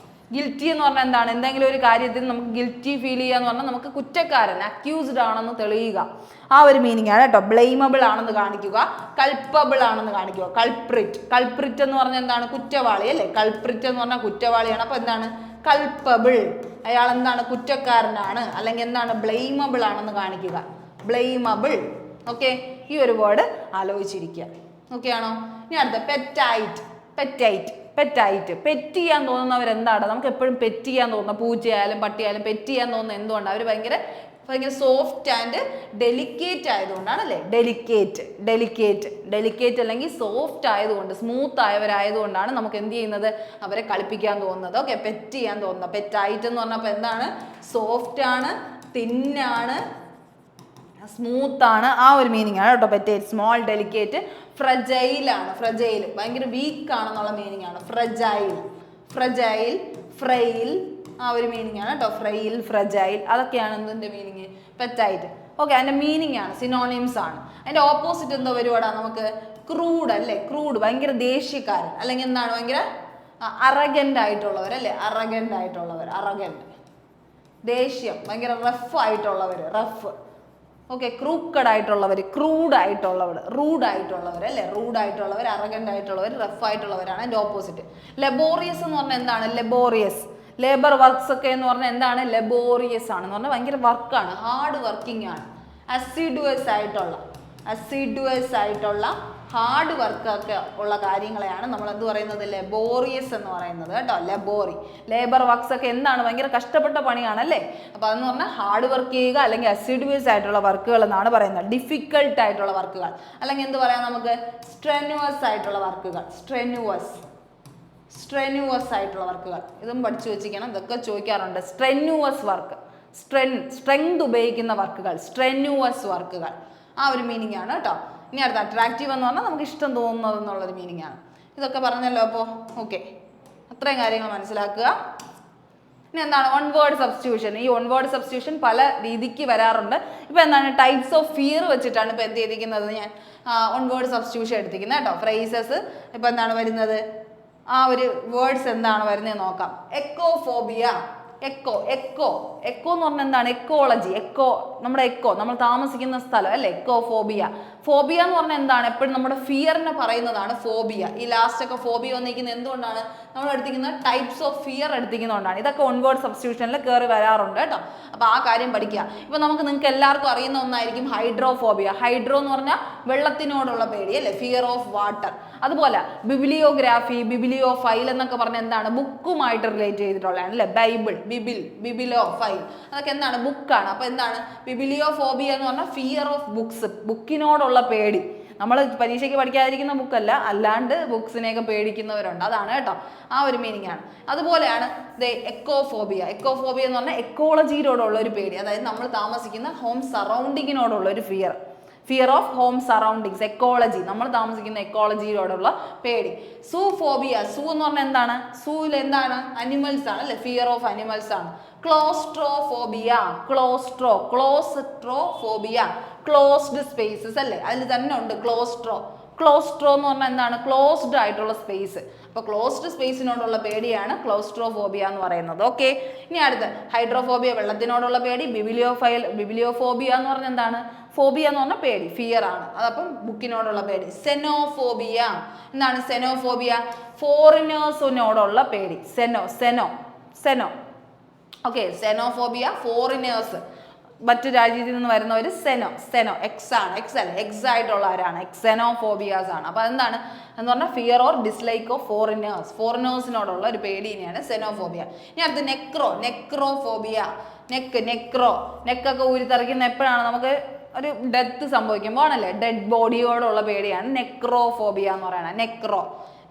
ഗിൽറ്റി എന്ന് പറഞ്ഞാൽ എന്താണ്, എന്തെങ്കിലും ഒരു കാര്യത്തിൽ നമുക്ക് ഗിൽറ്റി ഫീൽ ചെയ്യുക എന്ന് പറഞ്ഞാൽ നമുക്ക് കുറ്റക്കാരൻ, അക്യൂസ്ഡ് ആണെന്ന് തെളിയുക, ആ ഒരു മീനിങ് ആണ് കേട്ടോ. ബ്ലെയിമബിൾ ആണെന്ന് കാണിക്കുക, കൾപ്പബിൾ ആണെന്ന് കാണിക്കുക. കൾപ്രിറ്റ് എന്ന് പറഞ്ഞാൽ എന്താണ്, കുറ്റവാളി അല്ലേ. കൾപ്രിറ്റ് എന്ന് പറഞ്ഞാൽ കുറ്റവാളിയാണ്, അപ്പൊ എന്താണ്, കൾപ്പബിൾ, അയാൾ എന്താണ്, കുറ്റക്കാരനാണ്, അല്ലെങ്കിൽ എന്താണ്, ബ്ലെയിമബിൾ ആണെന്ന് കാണിക്കുക, ബ്ലെയിമബിൾ. ഓക്കെ, ഈ ഒരു വേർഡ് ആലോചിച്ചിരിക്കുക. ഓക്കെ ആണോ? ഇനി അടുത്ത പെറ്റ് ചെയ്യാൻ തോന്നുന്നവരെന്താണ്? നമുക്ക് എപ്പോഴും പെറ്റ് ചെയ്യാൻ തോന്നുന്ന, പൂച്ചയായാലും പട്ടിയായാലും പെറ്റ് ചെയ്യാൻ തോന്നുന്ന എന്തുകൊണ്ടാണ്? അവർ ഭയങ്കര സോഫ്റ്റ് ആൻഡ് ഡെലിക്കേറ്റ് ആയതുകൊണ്ടാണ് അല്ലേ. ഡെലിക്കേറ്റ് അല്ലെങ്കിൽ സോഫ്റ്റ് ആയതുകൊണ്ട്, സ്മൂത്ത് ആയവരായതുകൊണ്ടാണ് നമുക്ക് എന്ത് ചെയ്യുന്നത്, അവരെ കളിപ്പിക്കാൻ തോന്നുന്നത്. ഓക്കെ, പെറ്റ് ചെയ്യാൻ തോന്നുന്നത്. പെറ്റായിട്ട് എന്ന് പറഞ്ഞപ്പോൾ എന്താണ്, സോഫ്റ്റ് ആണ്, തിന്നാണ്, സ്മൂത്ത് ആണ്, ആ ഒരു മീനിങ് ആണ് കേട്ടോ. പെറ്റേറ്റ്, സ്മോൾ, ഡെലിക്കേറ്റ്. ഫ്രജൈൽ, ഭയങ്കര വീക്ക് ആണെന്നുള്ള മീനിങ് ആണ്. ഫ്രെയിൽ, ആ ഒരു മീനിങ് ആണ് കേട്ടോ. ഫ്രജൈൽ, അതൊക്കെയാണ് എന്തിന്റെ മീനിങ്, പെറ്റൈറ്റ്. ഓക്കെ, അതിന്റെ മീനിങ് ആണ്, സിനോണിംസ് ആണ്. അതിന്റെ ഓപ്പോസിറ്റ് എന്തോ വരുവാടാ നമുക്ക്, ക്രൂഡ് അല്ലേ. ക്രൂഡ്, ഭയങ്കര ദേഷ്യക്കാരൻ, അല്ലെങ്കിൽ എന്താണ്, ഭയങ്കര അറഗന്റ് ആയിട്ടുള്ളവർ അല്ലേ. അറഗന്റ്, ദേഷ്യം, ഭയങ്കര റഫ് ആയിട്ടുള്ളവർ, ഓക്കെ. ക്രൂക്കഡ് ആയിട്ടുള്ളവർ, ക്രൂഡ് ആയിട്ടുള്ളവർ, റൂഡ് ആയിട്ടുള്ളവർ അല്ലേ. റൂഡ് ആയിട്ടുള്ളവർ, അറഗന്റ് ആയിട്ടുള്ളവർ, റഫ് ആയിട്ടുള്ളവരാണ് അതിന്റെ ഓപ്പോസിറ്റ്. ലെബോറിയസ് എന്ന് പറഞ്ഞാൽ എന്താണ്, ലേബർ വർക്ക്സ് ഒക്കെ എന്ന് പറഞ്ഞാൽ എന്താണ്, ലെബോറിയസ് ആണെന്ന് പറഞ്ഞാൽ ഭയങ്കര വർക്കാണ്, ഹാർഡ് വർക്കിംഗ് ആണ്. അസിഡുവസ് ആയിട്ടുള്ള ഹാർഡ് വർക്കൊക്കെ ഉള്ള കാര്യങ്ങളെയാണ് നമ്മൾ എന്ത് പറയുന്നത്, ലെബോറിയസ് എന്ന് പറയുന്നത് കേട്ടോ. ലേബർ വർക്ക്സ് ഒക്കെ എന്താണ്, ഭയങ്കര കഷ്ടപ്പെട്ട പണിയാണല്ലേ. അപ്പൊ അതെന്ന് പറഞ്ഞാൽ ഹാർഡ് വർക്ക് ചെയ്യുക, അല്ലെങ്കിൽ അസിഡുവസ് ആയിട്ടുള്ള വർക്കുകൾ എന്നാണ് പറയുന്നത്. ഡിഫിക്കൽട്ട് ആയിട്ടുള്ള വർക്കുകൾ, അല്ലെങ്കിൽ എന്ത് പറയാം നമുക്ക്, സ്ട്രെനുവസ് ആയിട്ടുള്ള വർക്കുകൾ. സ്ട്രെനുവസ് ആയിട്ടുള്ള വർക്കുകൾ, ഇതും പഠിച്ചു വെച്ചിരിക്കണം, ഇതൊക്കെ ചോദിക്കാറുണ്ട്. സ്ട്രെനുവസ് വർക്ക്, സ്ട്രെങ്ത് ഉപയോഗിക്കുന്ന വർക്കുകൾ, സ്ട്രെനുവസ് വർക്കുകൾ, ആ ഒരു മീനിങ് ആണ് കേട്ടോ. ഇനി അടുത്ത അട്രാക്റ്റീവ് എന്ന് പറഞ്ഞാൽ നമുക്ക് ഇഷ്ടം തോന്നുന്നത് എന്നുള്ളൊരു മീനിങ് ആണ്. ഇതൊക്കെ പറഞ്ഞല്ലോ. അപ്പോൾ ഓക്കെ, അത്രയും കാര്യങ്ങൾ മനസ്സിലാക്കുക. ഇനി എന്താണ് വൺ വേർഡ് സബ്സ്റ്റിറ്റ്യൂഷൻ? ഈ വൺ വേർഡ് സബ്സ്റ്റിറ്റ്യൂഷൻ പല രീതിക്ക് വരാറുണ്ട്. ഇപ്പൊ എന്താണ്, ടൈപ്സ് ഓഫ് ഫിയർ വെച്ചിട്ടാണ് ഇപ്പൊ എന്ത് ചെയ്തിരിക്കുന്നത്, ഞാൻ വൺ വേർഡ് സബ്സ്റ്റിറ്റ്യൂഷൻ എടുത്തിരിക്കുന്നത് കേട്ടോ. ഫ്രേസസ് ഇപ്പൊ എന്താണ് വരുന്നത്, ആ ഒരു വേർഡ്സ് എന്താണ് വരുന്നത് നോക്കാം. എക്കോഫോബിയ, എക്കോ എന്ന് പറഞ്ഞാൽ എന്താണ്, എക്കോളജി, നമ്മൾ താമസിക്കുന്ന സ്ഥലം അല്ലെ. എക്കോഫോബിയ എന്ന് പറഞ്ഞാൽ എന്താണ്, എപ്പോഴും നമ്മുടെ ഫിയറിനെ പറയുന്നതാണ് ഫോബിയ. ഈ ലാസ്റ്റ് ഒക്കെ ഫോബിയ വന്നിരിക്കുന്നത് എന്തുകൊണ്ടാണ്, നമ്മൾ എടുത്തിരിക്കുന്ന ടൈപ്സ് ഓഫ് ഫിയർ എടുത്തിരിക്കുന്നതുകൊണ്ടാണ്. ഇതൊക്കെ വൺ വേർഡ് സബ്സ്റ്റിറ്റ്യൂഷനിൽ കയറി വരാറുണ്ട് കേട്ടോ. അപ്പൊ ആ കാര്യം പഠിക്കുക. ഇപ്പൊ നിങ്ങൾക്ക് എല്ലാവർക്കും അറിയുന്ന ഒന്നായിരിക്കും ഹൈഡ്രോഫോബിയ. ഹൈഡ്രോ എന്ന് പറഞ്ഞാൽ വെള്ളത്തിനോടുള്ള പേടി അല്ലെ, ഫിയർ ഓഫ് വാട്ടർ. അതുപോലെ ബിബിലിയോഗ്രാഫി, ബിബിലിയോഫൈൽ എന്നൊക്കെ പറഞ്ഞാൽ എന്താണ്, ബുക്കുമായിട്ട് റിലേറ്റ് ചെയ്തിട്ടുള്ളതാണ് അല്ലെ. ബൈബിൾ, ബിബിലോഫൈൽ, അതൊക്കെ എന്താണ്, ബുക്കാണ്. അപ്പൊ എന്താണ് ബിബിലിയോഫോബിയ എന്ന് പറഞ്ഞാൽ ഫിയർ ഓഫ് ബുക്സ്, ബുക്കിനോടുള്ള പേടി. നമ്മൾ പരീക്ഷയ്ക്ക് പഠിക്കാതിരിക്കുന്ന ബുക്കല്ല, അല്ലാണ്ട് ബുക്സിനെയൊക്കെ പേടിക്കുന്നവരുണ്ട്, അതാണ് കേട്ടോ. ആ ഒരു മീനിങ് ആണ്. അതുപോലെയാണ് എക്കോഫോബിയ എന്ന് പറഞ്ഞാൽ എക്കോളജിയോടുള്ള ഒരു പേടി, അതായത് നമ്മൾ താമസിക്കുന്ന ഹോം സറൗണ്ടിങ്ങിനോടുള്ള ഒരു fear of home surroundings, ecology, നമ്മൾ താമസിക്കുന്ന എക്കോളജിയോടുള്ള പേടി. സൂഫോബിയ, എന്ന് പറഞ്ഞാൽ എന്താണ്, സൂയിൽ എന്താണ്, അനിമൽസ് ആണ് അല്ലെ, ഫിയർ ഓഫ് അനിമൽസ് ആണ്. ക്ലോസ്ട്രോഫോബിയ, ക്ലോസ്ഡ് സ്പേസസ് അല്ലേ, അതിൽ തന്നെ ഉണ്ട് ക്ലോസ്ട്രോ എന്ന് പറഞ്ഞാൽ എന്താണ്, ക്ലോസ്ഡ് ആയിട്ടുള്ള സ്പേസ്. അപ്പൊ ക്ലോസ്ഡ് സ്പേസിനോടുള്ള പേടിയാണ് ക്ലോസ്ട്രോഫോബിയ എന്ന് പറയുന്നത്. ഓക്കെ, ഇനി അടുത്ത് ഹൈഡ്രോഫോബിയ, വെള്ളത്തിനോടുള്ള പേടി. ബിബിലിയോഫോബിയ എന്ന് പറഞ്ഞാൽ എന്താണ്, ഫോബിയ എന്ന് പറഞ്ഞാൽ പേടി, ഫിയർ ആണ്, അതപ്പം ബുക്കിനോടുള്ള പേടി. സെനോഫോബിയ, എന്താണ് സെനോഫോബിയ, ഫോറിനേഴ്സിനോടുള്ള പേടി. സെനോ ഓക്കെ, സെനോഫോബിയ, ഫോറിനേഴ്സ്, മറ്റു രാജ്യത്തിൽ നിന്ന് വരുന്നവർ സെനോ എക്സ് ആണ്, എക്സ് അല്ല, എക്സ് ആയിട്ടുള്ളവരാണ്, എക്സെനോഫോബിയാസ് ആണ്. അപ്പോൾ എന്താണ് എന്ന് പറഞ്ഞാൽ ഫിയർ ഓർ ഡിസ്ലൈക്ക് ഓഫ് ഫോറിനേഴ്സിനോടുള്ള ഒരു പേടിനെയാണ് സെനോഫോബിയ. ഇനി അടുത്ത് നെക്രോഫോബിയ. നെക്കൊക്കെ ഊരിത്തറിക്കുന്ന എപ്പോഴാണ് നമുക്ക് ഒരു ഡെത്ത് സംഭവിക്കുമ്പോൾ ആണല്ലേ, ഡെഡ് ബോഡിയോടുള്ള പേടിയാണ് നെക്രോഫോബിയ എന്ന് പറയുന്നത്.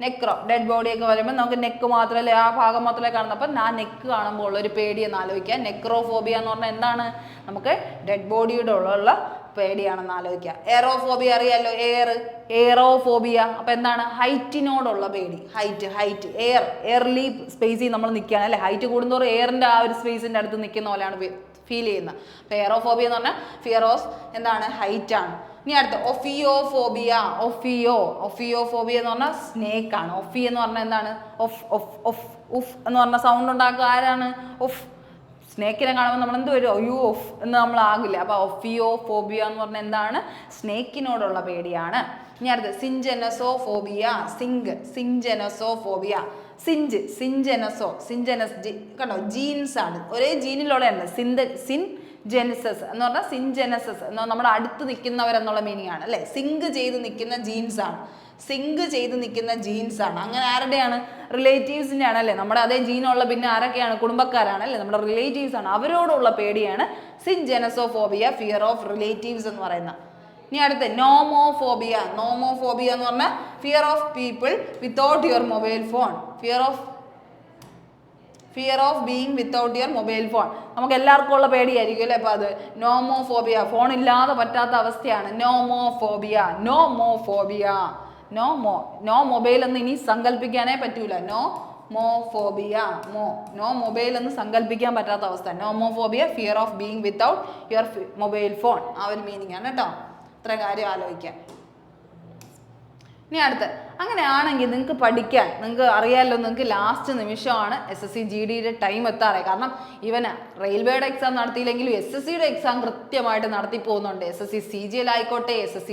നെക്രോ ഡെഡ് ബോഡിയൊക്കെ വരുമ്പോൾ നമുക്ക് നെക്ക് മാത്രമല്ലേ, ആ ഭാഗം മാത്രമേ കാണുന്നത്. അപ്പം ആ നെക്ക് കാണുമ്പോൾ ഉള്ളൊരു പേടി എന്ന് ആലോചിക്കുക. നെക്രോഫോബിയ എന്ന് പറഞ്ഞാൽ എന്താണ്, നമുക്ക് ഡെഡ് ബോഡിയുടെ ഉള്ള പേടിയാണെന്ന് ആലോചിക്കുക. എയറോഫോബിയ അറിയാമല്ലോ, എയറോഫോബിയ. അപ്പം എന്താണ്, ഹൈറ്റിനോടുള്ള പേടി. ഹൈറ്റ് എയർലി സ്പേസിൽ നമ്മൾ നിൽക്കുകയാണ് അല്ലേ, ഹൈറ്റ് കൂടുന്നതോറും എയറിൻ്റെ ആ ഒരു സ്പേസിൻ്റെ അടുത്ത് നിൽക്കുന്ന പോലെയാണ് ഫീൽ ചെയ്യുന്നത്. അപ്പോൾ എയറോഫോബിയ എന്ന് പറഞ്ഞാൽ ഫിയർ ഓഫ് എന്താണ്, ഹൈറ്റ് ആണ്. ഇനി അടുത്ത ഒഫിയോഫോബിയ എന്ന് പറഞ്ഞാൽ സ്നേക്ക് ആണ്. ഒഫി എന്ന് പറഞ്ഞാൽ എന്താണ്, ഉഫ് എന്ന് പറഞ്ഞ സൗണ്ട് ഉണ്ടാക്കുക ആരാണ്, സ്നേക്കിനെ കാണുമ്പോൾ നമ്മൾ എന്ത് വരും, അയ്യോ ഓഫ് എന്ന് നമ്മൾ ആകില്ല. അപ്പോൾ ഒഫിയോഫോബിയ എന്ന് പറഞ്ഞാൽ എന്താണ്, സ്നേക്കിനോടുള്ള പേടിയാണ്. ഇനി അടുത്ത് സിഞ്ചെനസോഫോബിയ. കണ്ടോ, ജീൻസ് ആണ്, ഒരേ ജീനിലുള്ളതാണ്. ജെനിസസ് എന്ന് പറഞ്ഞാൽ സിൻജെനസസ് എന്ന് നമ്മുടെ അടുത്ത് നിൽക്കുന്നവരെന്നുള്ള മീനിങ് ആണ് അല്ലേ. സിങ്ക് ചെയ്ത് നിൽക്കുന്ന ജീൻസ് ആണ്. അങ്ങനെ ആരുടെയാണ്, റിലേറ്റീവ്സിൻ്റെ ആണ് അല്ലേ. നമ്മുടെ അതേ ജീനുള്ള പിന്നെ ആരൊക്കെയാണ്, കുടുംബക്കാരാണ് അല്ലേ, നമ്മുടെ റിലേറ്റീവ്സ് ആണ്. അവരോടുള്ള പേടിയാണ് സിൻജെനസോഫോബിയ, ഫിയർ ഓഫ് റിലേറ്റീവ്സ് എന്ന് പറയുന്ന. ഇനി അടുത്ത് നോമോഫോബിയ എന്ന് പറഞ്ഞാൽ fear of people without your mobile phone. Fear of being without your mobile phone. നമുക്ക് എല്ലാവർക്കും ഉള്ള പേടിയായിരിക്കും അല്ലേ. അപ്പോൾ അത് നോമോഫോബിയ, ഫോൺ ഇല്ലാതെ പറ്റാത്ത അവസ്ഥയാണ് നോമോഫോബിയ. നോ മൊബൈൽ എന്ന് ഇനി സങ്കല്പിക്കാനേ പറ്റൂല. നോ മൊബൈൽ എന്ന് സങ്കല്പിക്കാൻ പറ്റാത്ത അവസ്ഥ. Nomophobia, fear of being without your mobile phone. ആ ഒരു മീനിങ് ആണ് കേട്ടോ. ഇത്ര കാര്യം ആലോചിക്കാം. ഇനി അടുത്ത്, അങ്ങനെയാണെങ്കിൽ നിങ്ങൾക്ക് പഠിക്കാൻ, നിങ്ങൾക്ക് അറിയാമല്ലോ, നിങ്ങൾക്ക് ലാസ്റ്റ് നിമിഷമാണ് SSC GDയുടെ ടൈം എത്താറേ. കാരണം ഇവന് റെയിൽവേയുടെ എക്സാം നടത്തിയില്ലെങ്കിലും SSCയുടെ എക്സാം കൃത്യമായിട്ട് നടത്തി പോകുന്നുണ്ട്. SSC CGL ആയിക്കോട്ടെ, SSC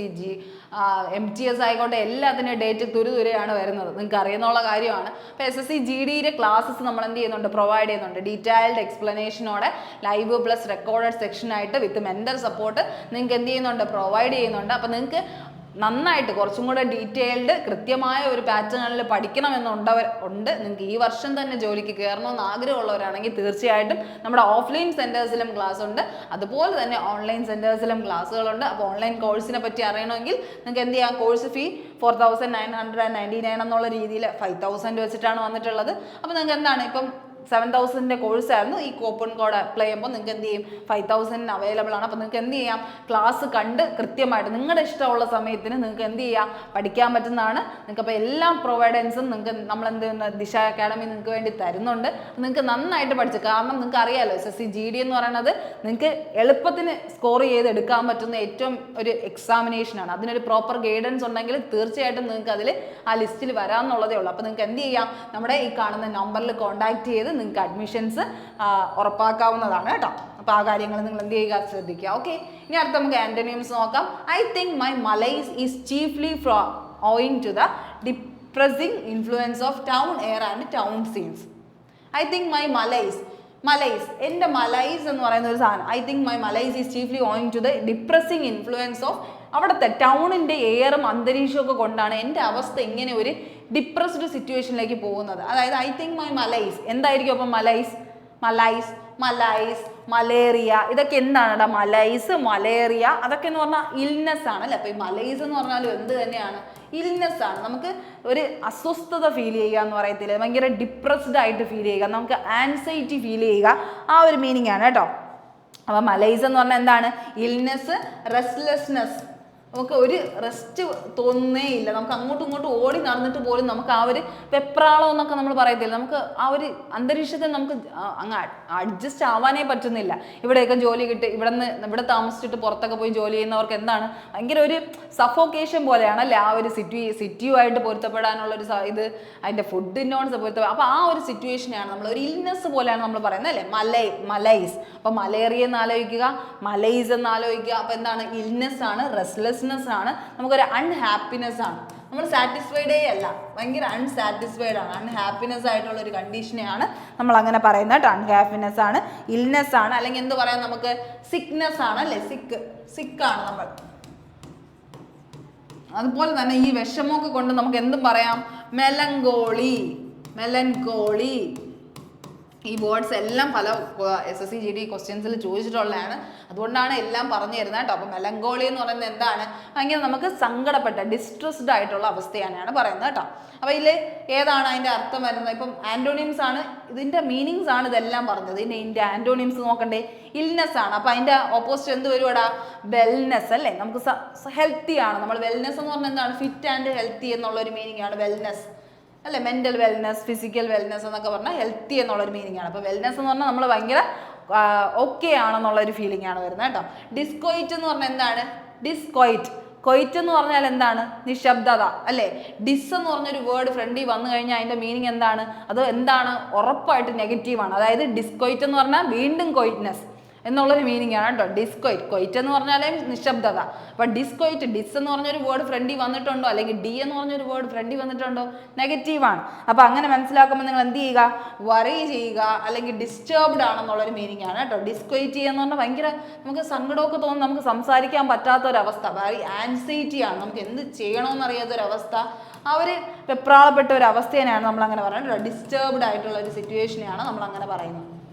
MTS ആയിക്കോട്ടെ, എല്ലാത്തിൻ്റെ ഡേറ്റ് തുരുതുരെയാണ് വരുന്നത്. നിങ്ങൾക്ക് അറിയുന്നുള്ള കാര്യമാണ്. അപ്പോൾ SSC GDയുടെ ക്ലാസ്സസ് നമ്മൾ എന്ത് ചെയ്യുന്നുണ്ട്, പ്രൊവൈഡ് ചെയ്യുന്നുണ്ട്. ഡീറ്റെയിൽഡ് എക്സ്പ്ലനേഷനോടെ ലൈവ് പ്ലസ് റെക്കോർഡഡ് സെക്ഷനായിട്ട് വിത്ത് മെൻറ്റർ സപ്പോർട്ട് നിങ്ങൾക്ക് എന്ത് ചെയ്യുന്നുണ്ട്, പ്രൊവൈഡ് ചെയ്യുന്നുണ്ട്. അപ്പോൾ നിങ്ങൾക്ക് നന്നായിട്ട് കുറച്ചും കൂടെ ഡീറ്റെയിൽഡ് കൃത്യമായ ഒരു പാറ്റേണിൽ പഠിക്കണമെന്നുണ്ട്. നിങ്ങൾക്ക് ഈ വർഷം തന്നെ ജോലിക്ക് കയറണമെന്ന് ആഗ്രഹമുള്ളവരാണെങ്കിൽ തീർച്ചയായിട്ടും നമ്മുടെ ഓഫ്ലൈൻ സെൻറ്റേഴ്സിലും ക്ലാസ് ഉണ്ട്, അതുപോലെ തന്നെ ഓൺലൈൻ സെൻറ്റേഴ്സിലും ക്ലാസ്സുകളുണ്ട്. അപ്പോൾ ഓൺലൈൻ കോഴ്സിനെ പറ്റി അറിയണമെങ്കിൽ നിങ്ങൾക്ക് എന്ത് ചെയ്യാം, കോഴ്സ് ഫീ 4999 എന്നുള്ള രീതിയിൽ 5000 വെച്ചിട്ടാണ് വന്നിട്ടുള്ളത്. അപ്പോൾ നിങ്ങൾക്ക് എന്താണ്, ഇപ്പം 7000 കോഴ്സായിരുന്നു. ഈ കൂപ്പൺ കോഡ് അപ്ലൈ ചെയ്യുമ്പോൾ നിങ്ങൾക്ക് എന്ത് ചെയ്യും, 5000 അവൈലബിൾ ആണ്. അപ്പോൾ നിങ്ങൾക്ക് എന്ത് ചെയ്യാം, ക്ലാസ് കണ്ട് കൃത്യമായിട്ട് നിങ്ങളുടെ ഇഷ്ടമുള്ള സമയത്തിന് നിങ്ങൾക്ക് എന്ത് ചെയ്യാം, പഠിക്കാൻ പറ്റുന്നതാണ്. നിങ്ങൾക്ക് അപ്പോൾ എല്ലാ പ്രൊവൈഡൻസും നിങ്ങൾക്ക് നമ്മൾ എന്ത് ചെയ്യുന്ന ദിശ അക്കാഡമി നിങ്ങൾക്ക് വേണ്ടി തരുന്നുണ്ട്. നിങ്ങൾക്ക് നന്നായിട്ട് പഠിച്ചു, കാരണം നിങ്ങൾക്ക് അറിയാമല്ലോ SSC GD എന്ന് പറയുന്നത് നിങ്ങൾക്ക് എളുപ്പത്തിന് സ്കോർ ചെയ്തെടുക്കാൻ പറ്റുന്ന ഏറ്റവും ഒരു എക്സാമിനേഷനാണ്. അതിനൊരു പ്രോപ്പർ ഗൈഡൻസ് ഉണ്ടെങ്കിൽ തീർച്ചയായിട്ടും നിങ്ങൾക്ക് അതിൽ ആ ലിസ്റ്റിൽ വരാമെന്നുള്ളതേ ഉള്ളൂ. അപ്പോൾ നിങ്ങൾക്ക് എന്ത് ചെയ്യാം, നമ്മുടെ ഈ കാണുന്ന നമ്പറിൽ കോൺടാക്ട് ചെയ്ത് നിങ്ങൾക്ക് അഡ്മിഷൻസ് ഉറപ്പാക്കാവുന്നതാണ് കേട്ടോ. അപ്പോൾ ആ കാര്യങ്ങൾ നിങ്ങൾ എന്ത് ചെയ്യുക, ശ്രദ്ധിക്കുക. ഓക്കെ, ഇനി അടുത്ത് നമുക്ക് ആന്റണിംസ് നോക്കാം. I think my malaise is chiefly owing to the depressing influence of town air and town scenes. I think my malaise, എൻ്റെ മലൈസ് എന്ന് പറയുന്ന ഒരു സാധനം. I think my malaise is chiefly owing to the depressing influence of അവിടുത്തെ ടൗണിൻ്റെ എയറും അന്തരീക്ഷമൊക്കെ കൊണ്ടാണ് എൻ്റെ അവസ്ഥ ഇങ്ങനെ ഒരു ഡിപ്രസ്ഡ് സിറ്റുവേഷനിലേക്ക് പോകുന്നത്. അതായത് ഐ തിങ്ക് മൈ മലൈസ് എന്തായിരിക്കും. അപ്പം മലൈസ് മലേറിയ ഇതൊക്കെ എന്താണ്, മലൈസ് മലേറിയ അതൊക്കെ എന്ന് പറഞ്ഞാൽ ഇൽനെസ് ആണ് അല്ലേ. അപ്പോൾ ഈ മലൈസ് എന്ന് പറഞ്ഞാലും എന്ത് തന്നെയാണ്, ഇൽനെസ് ആണ്. നമുക്ക് ഒരു അസ്വസ്ഥത ഫീൽ ചെയ്യുക എന്ന് പറയത്തില്ല, ഭയങ്കര ഡിപ്രസ്ഡ് ആയിട്ട് ഫീൽ ചെയ്യുക, നമുക്ക് ആൻസൈറ്റി ഫീൽ ചെയ്യുക, ആ ഒരു മീനിങ് ആണ് കേട്ടോ. അപ്പോൾ മലൈസ് എന്ന് പറഞ്ഞാൽ എന്താണ്, ഇൽനെസ്, റെസ്റ്റ്ലെസ്നെസ്, നമുക്ക് ഒരു റെസ്റ്റ് തോന്നുന്നേ ഇല്ല, നമുക്ക് അങ്ങോട്ടും ഇങ്ങോട്ടും ഓടി നടന്നിട്ട് പോലും നമുക്ക് ആ ഒരു വെപ്രാളം എന്നൊക്കെ നമ്മൾ പറയത്തില്ല, നമുക്ക് ആ ഒരു അന്തരീക്ഷത്തിൽ നമുക്ക് അങ്ങ് അഡ്ജസ്റ്റ് ആവാനേ പറ്റുന്നില്ല. ഇവിടെയൊക്കെ ജോലി കിട്ടി, ഇവിടെ താമസിച്ചിട്ട് പുറത്തൊക്കെ പോയി ജോലി ചെയ്യുന്നവർക്ക് എന്താണ് ഭയങ്കര ഒരു സഫോക്കേഷൻ പോലെയാണ് അല്ലേ, ആ ഒരു സിറ്റിയുമായിട്ട് പൊരുത്തപ്പെടാനുള്ളൊരു ഇത്, അതിൻ്റെ ഫുഡിനോട് പൊരുത്തപ്പെടാം. അപ്പോൾ ആ ഒരു സിറ്റുവേഷനാണ് നമ്മൾ ഒരു ഇൽനെസ് പോലെയാണ് നമ്മൾ പറയുന്നത് അല്ലേ, മലൈസ്. അപ്പോൾ മലേറിയ എന്ന് ആലോചിക്കുക, മലൈസ് എന്ന് ആലോചിക്കുക. അപ്പോൾ എന്താണ്, ഇൽനെസ് ആണ്, റെസ്റ്റ്ലെസ്നെസ് ആണ്, നമുക്കൊരു അൺഹാപ്പിനെസ് ആണ്. നമ്മൾ സാറ്റിസ്ഫൈഡേ അല്ല, ഭയങ്കര അൺസാറ്റിസ്ഫൈഡ് ആണ്, അൺഹാപ്പിനെസ് ആയിട്ടുള്ള ഒരു കണ്ടീഷനെയാണ് നമ്മൾ അങ്ങനെ പറയുന്നത് കേട്ടോ. അൺഹാപ്പിനെസ് ആണ്, ഇൽനെസ് ആണ്, അല്ലെങ്കിൽ എന്ത് പറയാം നമുക്ക് സിക്നെസ് ആണ് അല്ലേ, സിക്കാണ് നമ്മൾ. അതുപോലെ തന്നെ ഈ വിഷമമൊക്കെ കൊണ്ട് നമുക്ക് എന്തും പറയാം, മെലങ്കോളി. ഈ വേർഡ്സ് എല്ലാം പല SSC GD ക്വസ്റ്റ്യൻസിൽ ചോദിച്ചിട്ടുള്ളതാണ്, അതുകൊണ്ടാണ് എല്ലാം പറഞ്ഞു തരുന്നത് കേട്ടോ. അപ്പോൾ മെലങ്കോളി എന്ന് പറയുന്നത് എന്താണ്, ഭയങ്കര നമുക്ക് സങ്കടപ്പെട്ട ഡിസ്ട്രസ്ഡ് ആയിട്ടുള്ള അവസ്ഥയാണ് പറയുന്നത് കേട്ടോ. അപ്പോൾ ഇതിൽ ഏതാണ് അതിൻ്റെ അർത്ഥം വരുന്നത്, ഇപ്പം ആൻറ്റോണിംസ് ആണ്, ഇതിൻ്റെ മീനിങ്സ് ആണ് ഇതെല്ലാം പറഞ്ഞത്. ഇതിൻ്റെ ആൻറ്റോണിംസ് നോക്കണ്ടേ, ഇൽനെസ് ആണ്. അപ്പോൾ അതിൻ്റെ ഓപ്പോസിറ്റ് എന്ത് വരുവാടാ, വെൽനെസ് അല്ലേ. നമുക്ക് ഹെൽത്തി ആണ്, നമ്മൾ വെൽനെസ് എന്ന് പറഞ്ഞാൽ എന്താണ്, ഫിറ്റ് ആൻഡ് ഹെൽത്തി എന്നുള്ളൊരു മീനിങ് ആണ് വെൽനെസ് അല്ലേ. മെൻ്റൽ വെൽനെസ്, ഫിസിക്കൽ വെൽനെസ് എന്നൊക്കെ പറഞ്ഞാൽ ഹെൽത്തി എന്നുള്ളൊരു മീനിങ് ആണ്. അപ്പോൾ വെൽനെസ് എന്ന് പറഞ്ഞാൽ നമ്മൾ ഭയങ്കര ഓക്കെ ആണെന്നുള്ളൊരു ഫീലിംഗ് ആണ് വരുന്നത് കേട്ടോ. ഡിസ്കോയിറ്റ് എന്ന് പറഞ്ഞാൽ എന്താണ്, കൊയിറ്റ് എന്ന് പറഞ്ഞാൽ എന്താണ്, നിശബ്ദത അല്ലേ. ഡിസ് എന്ന് പറഞ്ഞൊരു വേർഡ് ഫ്രണ്ടിൽ വന്നു കഴിഞ്ഞാൽ അതിൻ്റെ മീനിങ് എന്താണ്, അത് എന്താണ്, ഉറപ്പായിട്ട് നെഗറ്റീവാണ്. അതായത് ഡിസ്കോയിറ്റ് എന്ന് പറഞ്ഞാൽ വീണ്ടും കൊയിറ്റ്നെസ് എന്നുള്ളൊരു മീനിങ് ആണ് കേട്ടോ. കൊയിറ്റ് എന്ന് പറഞ്ഞാലേ നിശബ്ദത. അപ്പോൾ ഡിസ് എന്ന് പറഞ്ഞൊരു വേർഡ് ഫ്രണ്ടിൽ വന്നിട്ടുണ്ടോ, അല്ലെങ്കിൽ ഡി എന്ന് പറഞ്ഞൊരു വേർഡ് ഫ്രണ്ടിൽ വന്നിട്ടുണ്ടോ, നെഗറ്റീവാണ്. അപ്പോൾ അങ്ങനെ മനസ്സിലാക്കുമ്പോൾ നിങ്ങൾ എന്ത് ചെയ്യുക, വറി ചെയ്യുക, അല്ലെങ്കിൽ ഡിസ്റ്റർബ്ഡ് ആണെന്നുള്ളൊരു മീനിങ് ആണ് കേട്ടോ. ഡിസ്ക്വൈറ്റ് എന്ന് പറഞ്ഞാൽ ഭയങ്കര നമുക്ക് സങ്കടമൊക്കെ തോന്നും, നമുക്ക് സംസാരിക്കാൻ പറ്റാത്തൊരവസ്ഥ, വെറി ആൻസൈറ്റി ആണ്, നമുക്ക് എന്ത് ചെയ്യണമെന്നറിയാത്തൊരവസ്ഥ, ആ ഒരു വെപ്രാളപ്പെട്ട ഒരു അവസ്ഥേനെയാണ് നമ്മൾ അങ്ങനെ പറയുന്നത്. ഡിസ്റ്റർബ്ഡ് ആയിട്ടുള്ള ഒരു സിറ്റുവേഷനെയാണ് നമ്മൾ അങ്ങനെ പറയുന്നത്,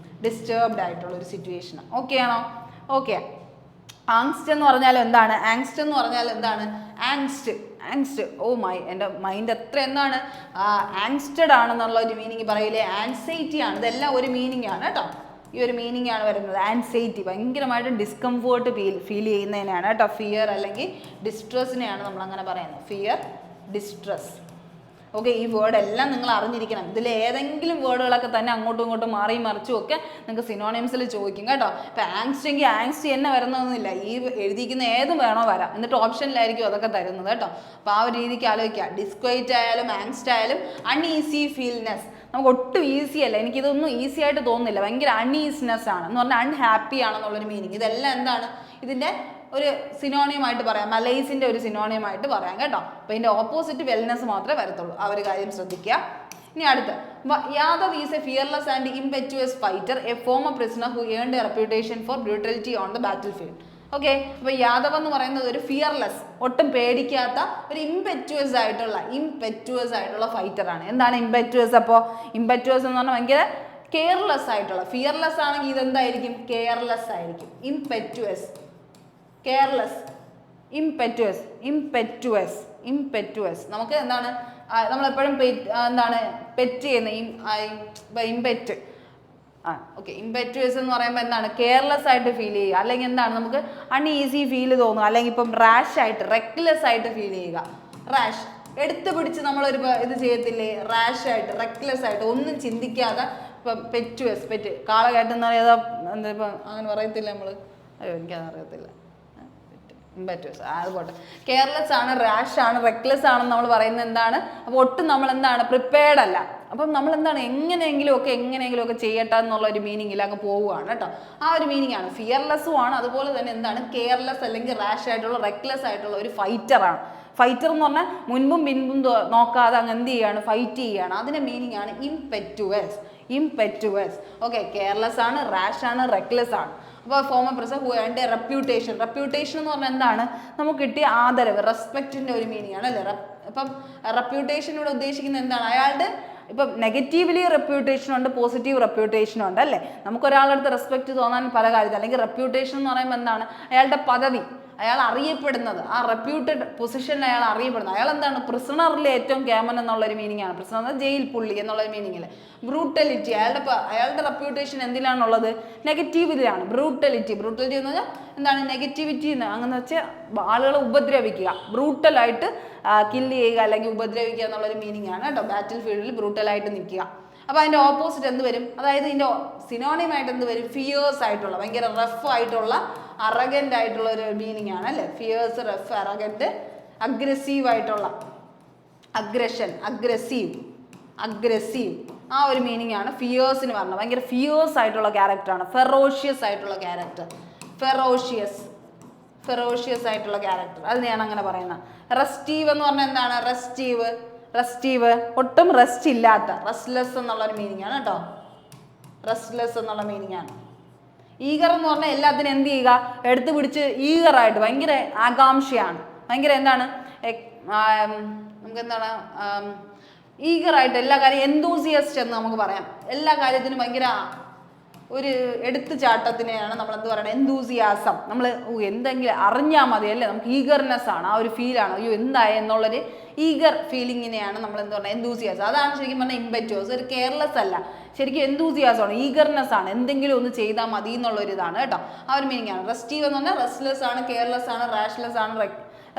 ഡിസ്റ്റർബ്ഡ് ആയിട്ടുള്ള ഒരു സിറ്റുവേഷൻ. ഓക്കെ ആണോ? ഓക്കെ. ആങ്സ്റ്റ് എന്ന് പറഞ്ഞാൽ എന്താണ്, ആങ്സ്റ്റ് ഓ എൻ്റെ മൈൻഡ് എത്ര എന്താണ് ആങ്സ്റ്റഡ് ആണെന്നുള്ള ഒരു മീനിങ് പറയില്ലേ, ആൻസൈറ്റി ആണ്. ഇതെല്ലാം ഒരു മീനിങ് ആണ് കേട്ടോ. ഈ ഒരു മീനിങ് ആണ് വരുന്നത്, ആൻസൈറ്റി, ഭയങ്കരമായിട്ട് ഡിസ്കംഫേർട്ട് ഫീൽ ചെയ്യുന്നതിനാണ് കേട്ടോ. ഫിയർ അല്ലെങ്കിൽ ഡിസ്ട്രെസ്സിനെയാണ് നമ്മൾ അങ്ങനെ പറയുന്നത്, ഫിയർ, ഡിസ്ട്രെസ്. ഓക്കെ, ഈ വേർഡ് എല്ലാം നിങ്ങൾ അറിഞ്ഞിരിക്കണം. ഇതിൽ ഏതെങ്കിലും വേർഡുകളൊക്കെ തന്നെ അങ്ങോട്ടും ഇങ്ങോട്ടും മാറി മറിച്ചും ഒക്കെ നിങ്ങൾക്ക് സിനോണിംസിൽ ചോദിക്കും കേട്ടോ. ഇപ്പം ആങ്സ്റ്റ് എങ്കിൽ ആങ്സ്റ്റ് തന്നെ വരുന്നതൊന്നുമില്ല, ഈ എഴുതിയിരിക്കുന്ന ഏതും വേണോ വരാം, എന്നിട്ട് ഓപ്ഷനിലായിരിക്കും അതൊക്കെ തരുന്നത് കേട്ടോ. അപ്പോൾ ആ ഒരു രീതിക്ക് ആലോചിക്കുക. ഡിസ്ക്വൈറ്റ് ആയാലും ആങ്സ്റ്റ് ആയാലും അൺഈസി ഫീൽനെസ്, നമുക്ക് ഒട്ടും ഈസി അല്ല, എനിക്കിതൊന്നും ഈസി ആയിട്ട് തോന്നുന്നില്ല, ഭയങ്കര അൺഈസിനെസ് ആണ് എന്ന് പറഞ്ഞാൽ അൺഹാപ്പി ആണെന്നുള്ളൊരു മീനിങ്. ഇതെല്ലാം എന്താണ്, ഇതിൻ്റെ ഒരു സിനോണിയമായിട്ട് പറയാം, മലൈസിൻ്റെ ഒരു സിനോണിയമായിട്ട് പറയാം കേട്ടോ. അപ്പോൾ ഇതിൻ്റെ ഓപ്പോസിറ്റ് വെൽനെസ് മാത്രമേ വരത്തുള്ളൂ, ആ ഒരു കാര്യം ശ്രദ്ധിക്കുക. ഇനി അടുത്ത്, Yadav is a fearless and impetuous fighter, a former prisoner who earned a reputation for brutality on the battle field. Okay, അപ്പോൾ യാദവ് എന്ന് പറയുന്നത് ഒരു ഫിയർലെസ്, ഒട്ടും പേടിക്കാത്ത ഒരു ഇംപെറ്റുവസ് ആയിട്ടുള്ള ഫൈറ്ററാണ്. എന്താണ് ഇംപെറ്റുവസ്? അപ്പോൾ ഇംപെറ്റുവസ് എന്ന് പറഞ്ഞാൽ ഭയങ്കര കെയർലെസ് ആയിട്ടുള്ള, ഫിയർലെസ് ആണെങ്കിൽ ഇതെന്തായിരിക്കും, കെയർലെസ് ആയിരിക്കും. ഇംപെറ്റുവസ് നമുക്ക് എന്താണ്, നമ്മളെപ്പോഴും എന്താണ് പെറ്റ് ചെയ്യുന്ന ഇംപെറ്റ്. ഓക്കെ, ഇംപെറ്റുവസ് എന്ന് പറയുമ്പോൾ എന്താണ്, കെയർലെസ് ആയിട്ട് ഫീൽ ചെയ്യുക, അല്ലെങ്കിൽ എന്താണ് നമുക്ക് അൺഈസി ഫീൽ തോന്നുക, അല്ലെങ്കിൽ ഇപ്പം റാഷ് ആയിട്ട്, റെക്ലെസ് ആയിട്ട് ഫീൽ ചെയ്യുക. റാഷ് എടുത്തു പിടിച്ച് നമ്മളൊരു ഇത് ചെയ്യത്തില്ലേ, റാഷ് ആയിട്ട്, റെക്ലെസ് ആയിട്ട്, ഒന്നും ചിന്തിക്കാതെ. ഇപ്പം പെറ്റ് കാളകേട്ടെന്ന് അറിയാതെ എന്താ ഇപ്പം അങ്ങനെ പറയത്തില്ല നമ്മൾ, അയ്യോ എനിക്കത് അറിയത്തില്ല. ഇംപെറ്റുവസ് അതുപോട്ടെ, കെയർലെസ് ആണ്, റാഷ് ആണ്, റെക്ലെസ് ആണെന്ന് നമ്മൾ പറയുന്നത് എന്താണ്, അപ്പോൾ ഒട്ടും നമ്മൾ എന്താണ് പ്രിപ്പയർഡ് അല്ല. അപ്പം നമ്മൾ എന്താണ് എങ്ങനെയെങ്കിലും ഒക്കെ ചെയ്യട്ടെ എന്നുള്ള ഒരു മീനിങ്ങിൽ അങ്ങ് പോവുകയാണ് കേട്ടോ. ആ ഒരു മീനിങ് ആണ്. ഫിയർലെസ്സും ആണ്, അതുപോലെ തന്നെ എന്താണ് കെയർലെസ് അല്ലെങ്കിൽ റാഷ് ആയിട്ടുള്ള, റെക്ലെസ് ആയിട്ടുള്ള ഒരു ഫൈറ്ററാണ്. ഫൈറ്റർ എന്ന് പറഞ്ഞാൽ മുൻപും പിൻപും നോക്കാതെ അങ്ങ് എന്ത് ചെയ്യാണ്, ഫൈറ്റ് ചെയ്യുകയാണ്. അതിൻ്റെ മീനിങ് ആണ് ഇംപെറ്റുവസ്. ഓക്കെ, കെയർലെസ് ആണ്, റാഷ് ആണ്, റെക്ലെസ് ആണ്. അപ്പോൾ former prisoner who earned a reputation എന്ന് പറഞ്ഞാൽ എന്താണ്, നമുക്ക് കിട്ടിയ ആദരവ്, റെസ്പെക്റ്റിൻ്റെ ഒരു മീനിങ് ആണ് അല്ലേ. ഇപ്പം റെപ്യൂട്ടേഷനോട് ഉദ്ദേശിക്കുന്നത് എന്താണ്, അയാളുടെ ഇപ്പം നെഗറ്റീവ്ലി റെപ്യൂട്ടേഷൻ ഉണ്ട്, പോസിറ്റീവ് റെപ്യൂട്ടേഷൻ ഉണ്ട് അല്ലേ. നമുക്കൊരാളടുത്ത് റെസ്പെക്റ്റ് തോന്നാൻ പല കാര്യത്തിൽ, അല്ലെങ്കിൽ റെപ്യൂട്ടേഷൻ എന്ന് പറയുമ്പോൾ എന്താണ്, അയാളുടെ പദവി, അയാൾ അറിയപ്പെടുന്നത്, ആ റെപ്യൂട്ടഡ് പൊസിഷനിൽ അയാൾ അറിയപ്പെടുന്നത്. അയാൾ എന്താണ്, പ്രിസണറിലെ ഏറ്റവും ക്യാമൻ എന്നുള്ളൊരു മീനിങ് ആണ്. പ്രിസണർ ജയിൽ പുള്ളി എന്നുള്ളൊരു മീനിങ്ങിൽ. ബ്രൂട്ടലിറ്റി, അയാളുടെ റെപ്യൂട്ടേഷൻ എന്തിലാണുള്ളത്, നെഗറ്റീവിലാണ്. ബ്രൂട്ടലിറ്റി എന്ന് പറഞ്ഞാൽ എന്താണ്, നെഗറ്റിവിറ്റി എന്ന് അങ്ങനെ വെച്ചാൽ ആളുകളെ ഉപദ്രവിക്കുക, ബ്രൂട്ടലായിട്ട് കില്ല് ചെയ്യുക അല്ലെങ്കിൽ ഉപദ്രവിക്കുക എന്നുള്ളൊരു മീനിങ് ആണ് കേട്ടോ. ബാറ്റിൽ ഫീൽഡിൽ ബ്രൂട്ടലായിട്ട് നിൽക്കുക. അപ്പോൾ അതിൻ്റെ ഓപ്പോസിറ്റ് എന്ത് വരും, അതായത് ഇതിൻ്റെ സിനോണിമായിട്ട് എന്ത് വരും, ഫിയേഴ്സ് ആയിട്ടുള്ള, ഭയങ്കര റഫ് ആയിട്ടുള്ള, അറഗൻ്റ് ആയിട്ടുള്ള ഒരു മീനിങ് ആണ് അല്ലേ. ഫിയേഴ്സ്, റഫ്, അറഗൻ്റ്, അഗ്രസീവ് ആയിട്ടുള്ള, അഗ്രസീവ് ആ ഒരു മീനിങ് ആണ് ഫിയേഴ്സിന് പറഞ്ഞത്. ഭയങ്കര ഫിയേഴ്സ് ആയിട്ടുള്ള ക്യാരക്ടറാണ്, ഫെറോഷ്യസ് ആയിട്ടുള്ള ക്യാരക്ടർ, ഫെറോഷ്യസ് ആയിട്ടുള്ള ക്യാരക്ടർ, അതിനെയാണ് അങ്ങനെ പറയുന്നത്. റെസ്റ്റീവ് എന്ന് പറഞ്ഞാൽ എന്താണ്? റെസ്റ്റീവ് ഒട്ടും റെസ്റ്റ് ഇല്ലാത്ത, റെസ്റ്റ്ലെസ് എന്നുള്ളൊരു മീനിങ് ആണ് കേട്ടോ. റെസ്റ്റ്ലെസ് എന്നുള്ള മീനിങ് ആണ്. ഈഗർ എന്ന് പറഞ്ഞാൽ എല്ലാത്തിനും എന്ത് ചെയ്യുക, എടുത്തു പിടിച്ച് ഈഗറായിട്ട്, ഭയങ്കര ആകാംക്ഷയാണ്, ഭയങ്കര എന്താണ്, നമുക്ക് എന്താണ്, ഈഗറായിട്ട് എല്ലാ കാര്യം, എന്തൂസിയസ്റ്റ് എന്ന് നമുക്ക് പറയാം. എല്ലാ കാര്യത്തിനും ഭയങ്കര ഒരു എടുത്തുചാട്ടത്തിനെയാണ് നമ്മൾ എന്ത് പറയുന്നത്, എന്തൂസിയാസം. നമ്മൾ എന്തെങ്കിലും അറിഞ്ഞാൽ മതി അല്ലേ, നമുക്ക് ഈഗർനെസ് ആണ്, ആ ഒരു ഫീലാണ്, അയ്യോ എന്തായ എന്നുള്ളൊരു ഈഗർ ഫീലിങ്ങിനെയാണ് നമ്മൾ എന്ത് പറയുന്നത്, എന്തൂസിയാസം. അതാണ് ശരിക്കും പറഞ്ഞാൽ ഇമ്പറ്റ്യൂസ്. ഒരു കെയർലെസ് അല്ല, ശരിക്കും എന്തൂസിയാസമാണ്, ഈഗർനെസ് ആണ്, എന്തെങ്കിലും ഒന്ന് ചെയ്താൽ മതി എന്നുള്ളൊരു ഇതാണ് കേട്ടോ. ആ ഒരു മീനിങ് ആണ്. റെസ്റ്റീവ് എന്ന് പറഞ്ഞാൽ റെസ്റ്റ്ലെസ് ആണ്, കെയർലെസ് ആണ്, റാഷ്ലെസ് ആണ്,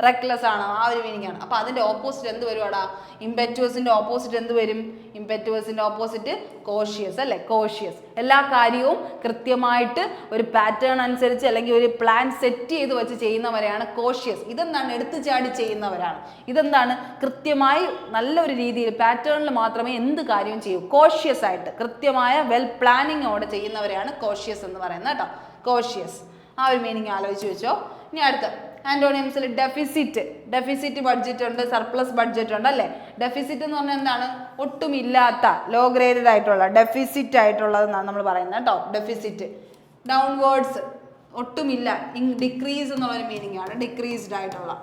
റെക്ലെസ് ആണ്, ആ ഒരു മീനിങ് ആണ്. അപ്പോൾ അതിൻ്റെ ഓപ്പോസിറ്റ് എന്ത് വരുവാടാ? ഇമ്പറ്റ്യൂസിൻ്റെ ഓപ്പോസിറ്റ് എന്ത് വരും? ഇമ്പറ്റ്യൂസിൻ്റെ ഓപ്പോസിറ്റ് കോഷ്യസ് അല്ലേ, കോഷ്യസ്. എല്ലാ കാര്യവും കൃത്യമായിട്ട് ഒരു പാറ്റേൺ അനുസരിച്ച് അല്ലെങ്കിൽ ഒരു പ്ലാൻ സെറ്റ് ചെയ്ത് വെച്ച് ചെയ്യുന്നവരെയാണ് കോഷ്യസ്. ഇതെന്താണ്? എടുത്തു ചാടി ചെയ്യുന്നവരാണ്. ഇതെന്താണ്? കൃത്യമായി നല്ലൊരു രീതിയിൽ പാറ്റേണിൽ മാത്രമേ എന്ത് കാര്യവും ചെയ്യൂ. കോഷ്യസ് ആയിട്ട് കൃത്യമായ വെൽ പ്ലാനിങ്ങോടെ ചെയ്യുന്നവരെയാണ് കോഷ്യസ് എന്ന് പറയുന്നത് കേട്ടോ. കോഷ്യസ്, ആ ഒരു മീനിങ് ആലോചിച്ച് വെച്ചോ. ഇനി അടുത്ത ആന്റോണിയംസിൽ ഡെഫിസിറ്റ് ബഡ്ജറ്റ് ഉണ്ട്, സർപ്ലസ് ബഡ്ജറ്റ് ഉണ്ട് അല്ലേ. ഡെഫിസിറ്റ് എന്ന് പറഞ്ഞാൽ എന്താണ്? ഒട്ടുമില്ലാത്ത, ലോ ഗ്രേഡഡ് ആയിട്ടുള്ള, ഡെഫിസിറ്റ് ആയിട്ടുള്ളതെന്നാണ് നമ്മൾ പറയുന്നത് കേട്ടോ. ഡെഫിസിറ്റ് ഡൗൺവേർഡ്സ്, ഒട്ടുമില്ല, ഡിക്രീസ് എന്നുള്ളൊരു മീനിങ് ആണ്, ഡിക്രീസ്ഡ് ആയിട്ടുള്ള.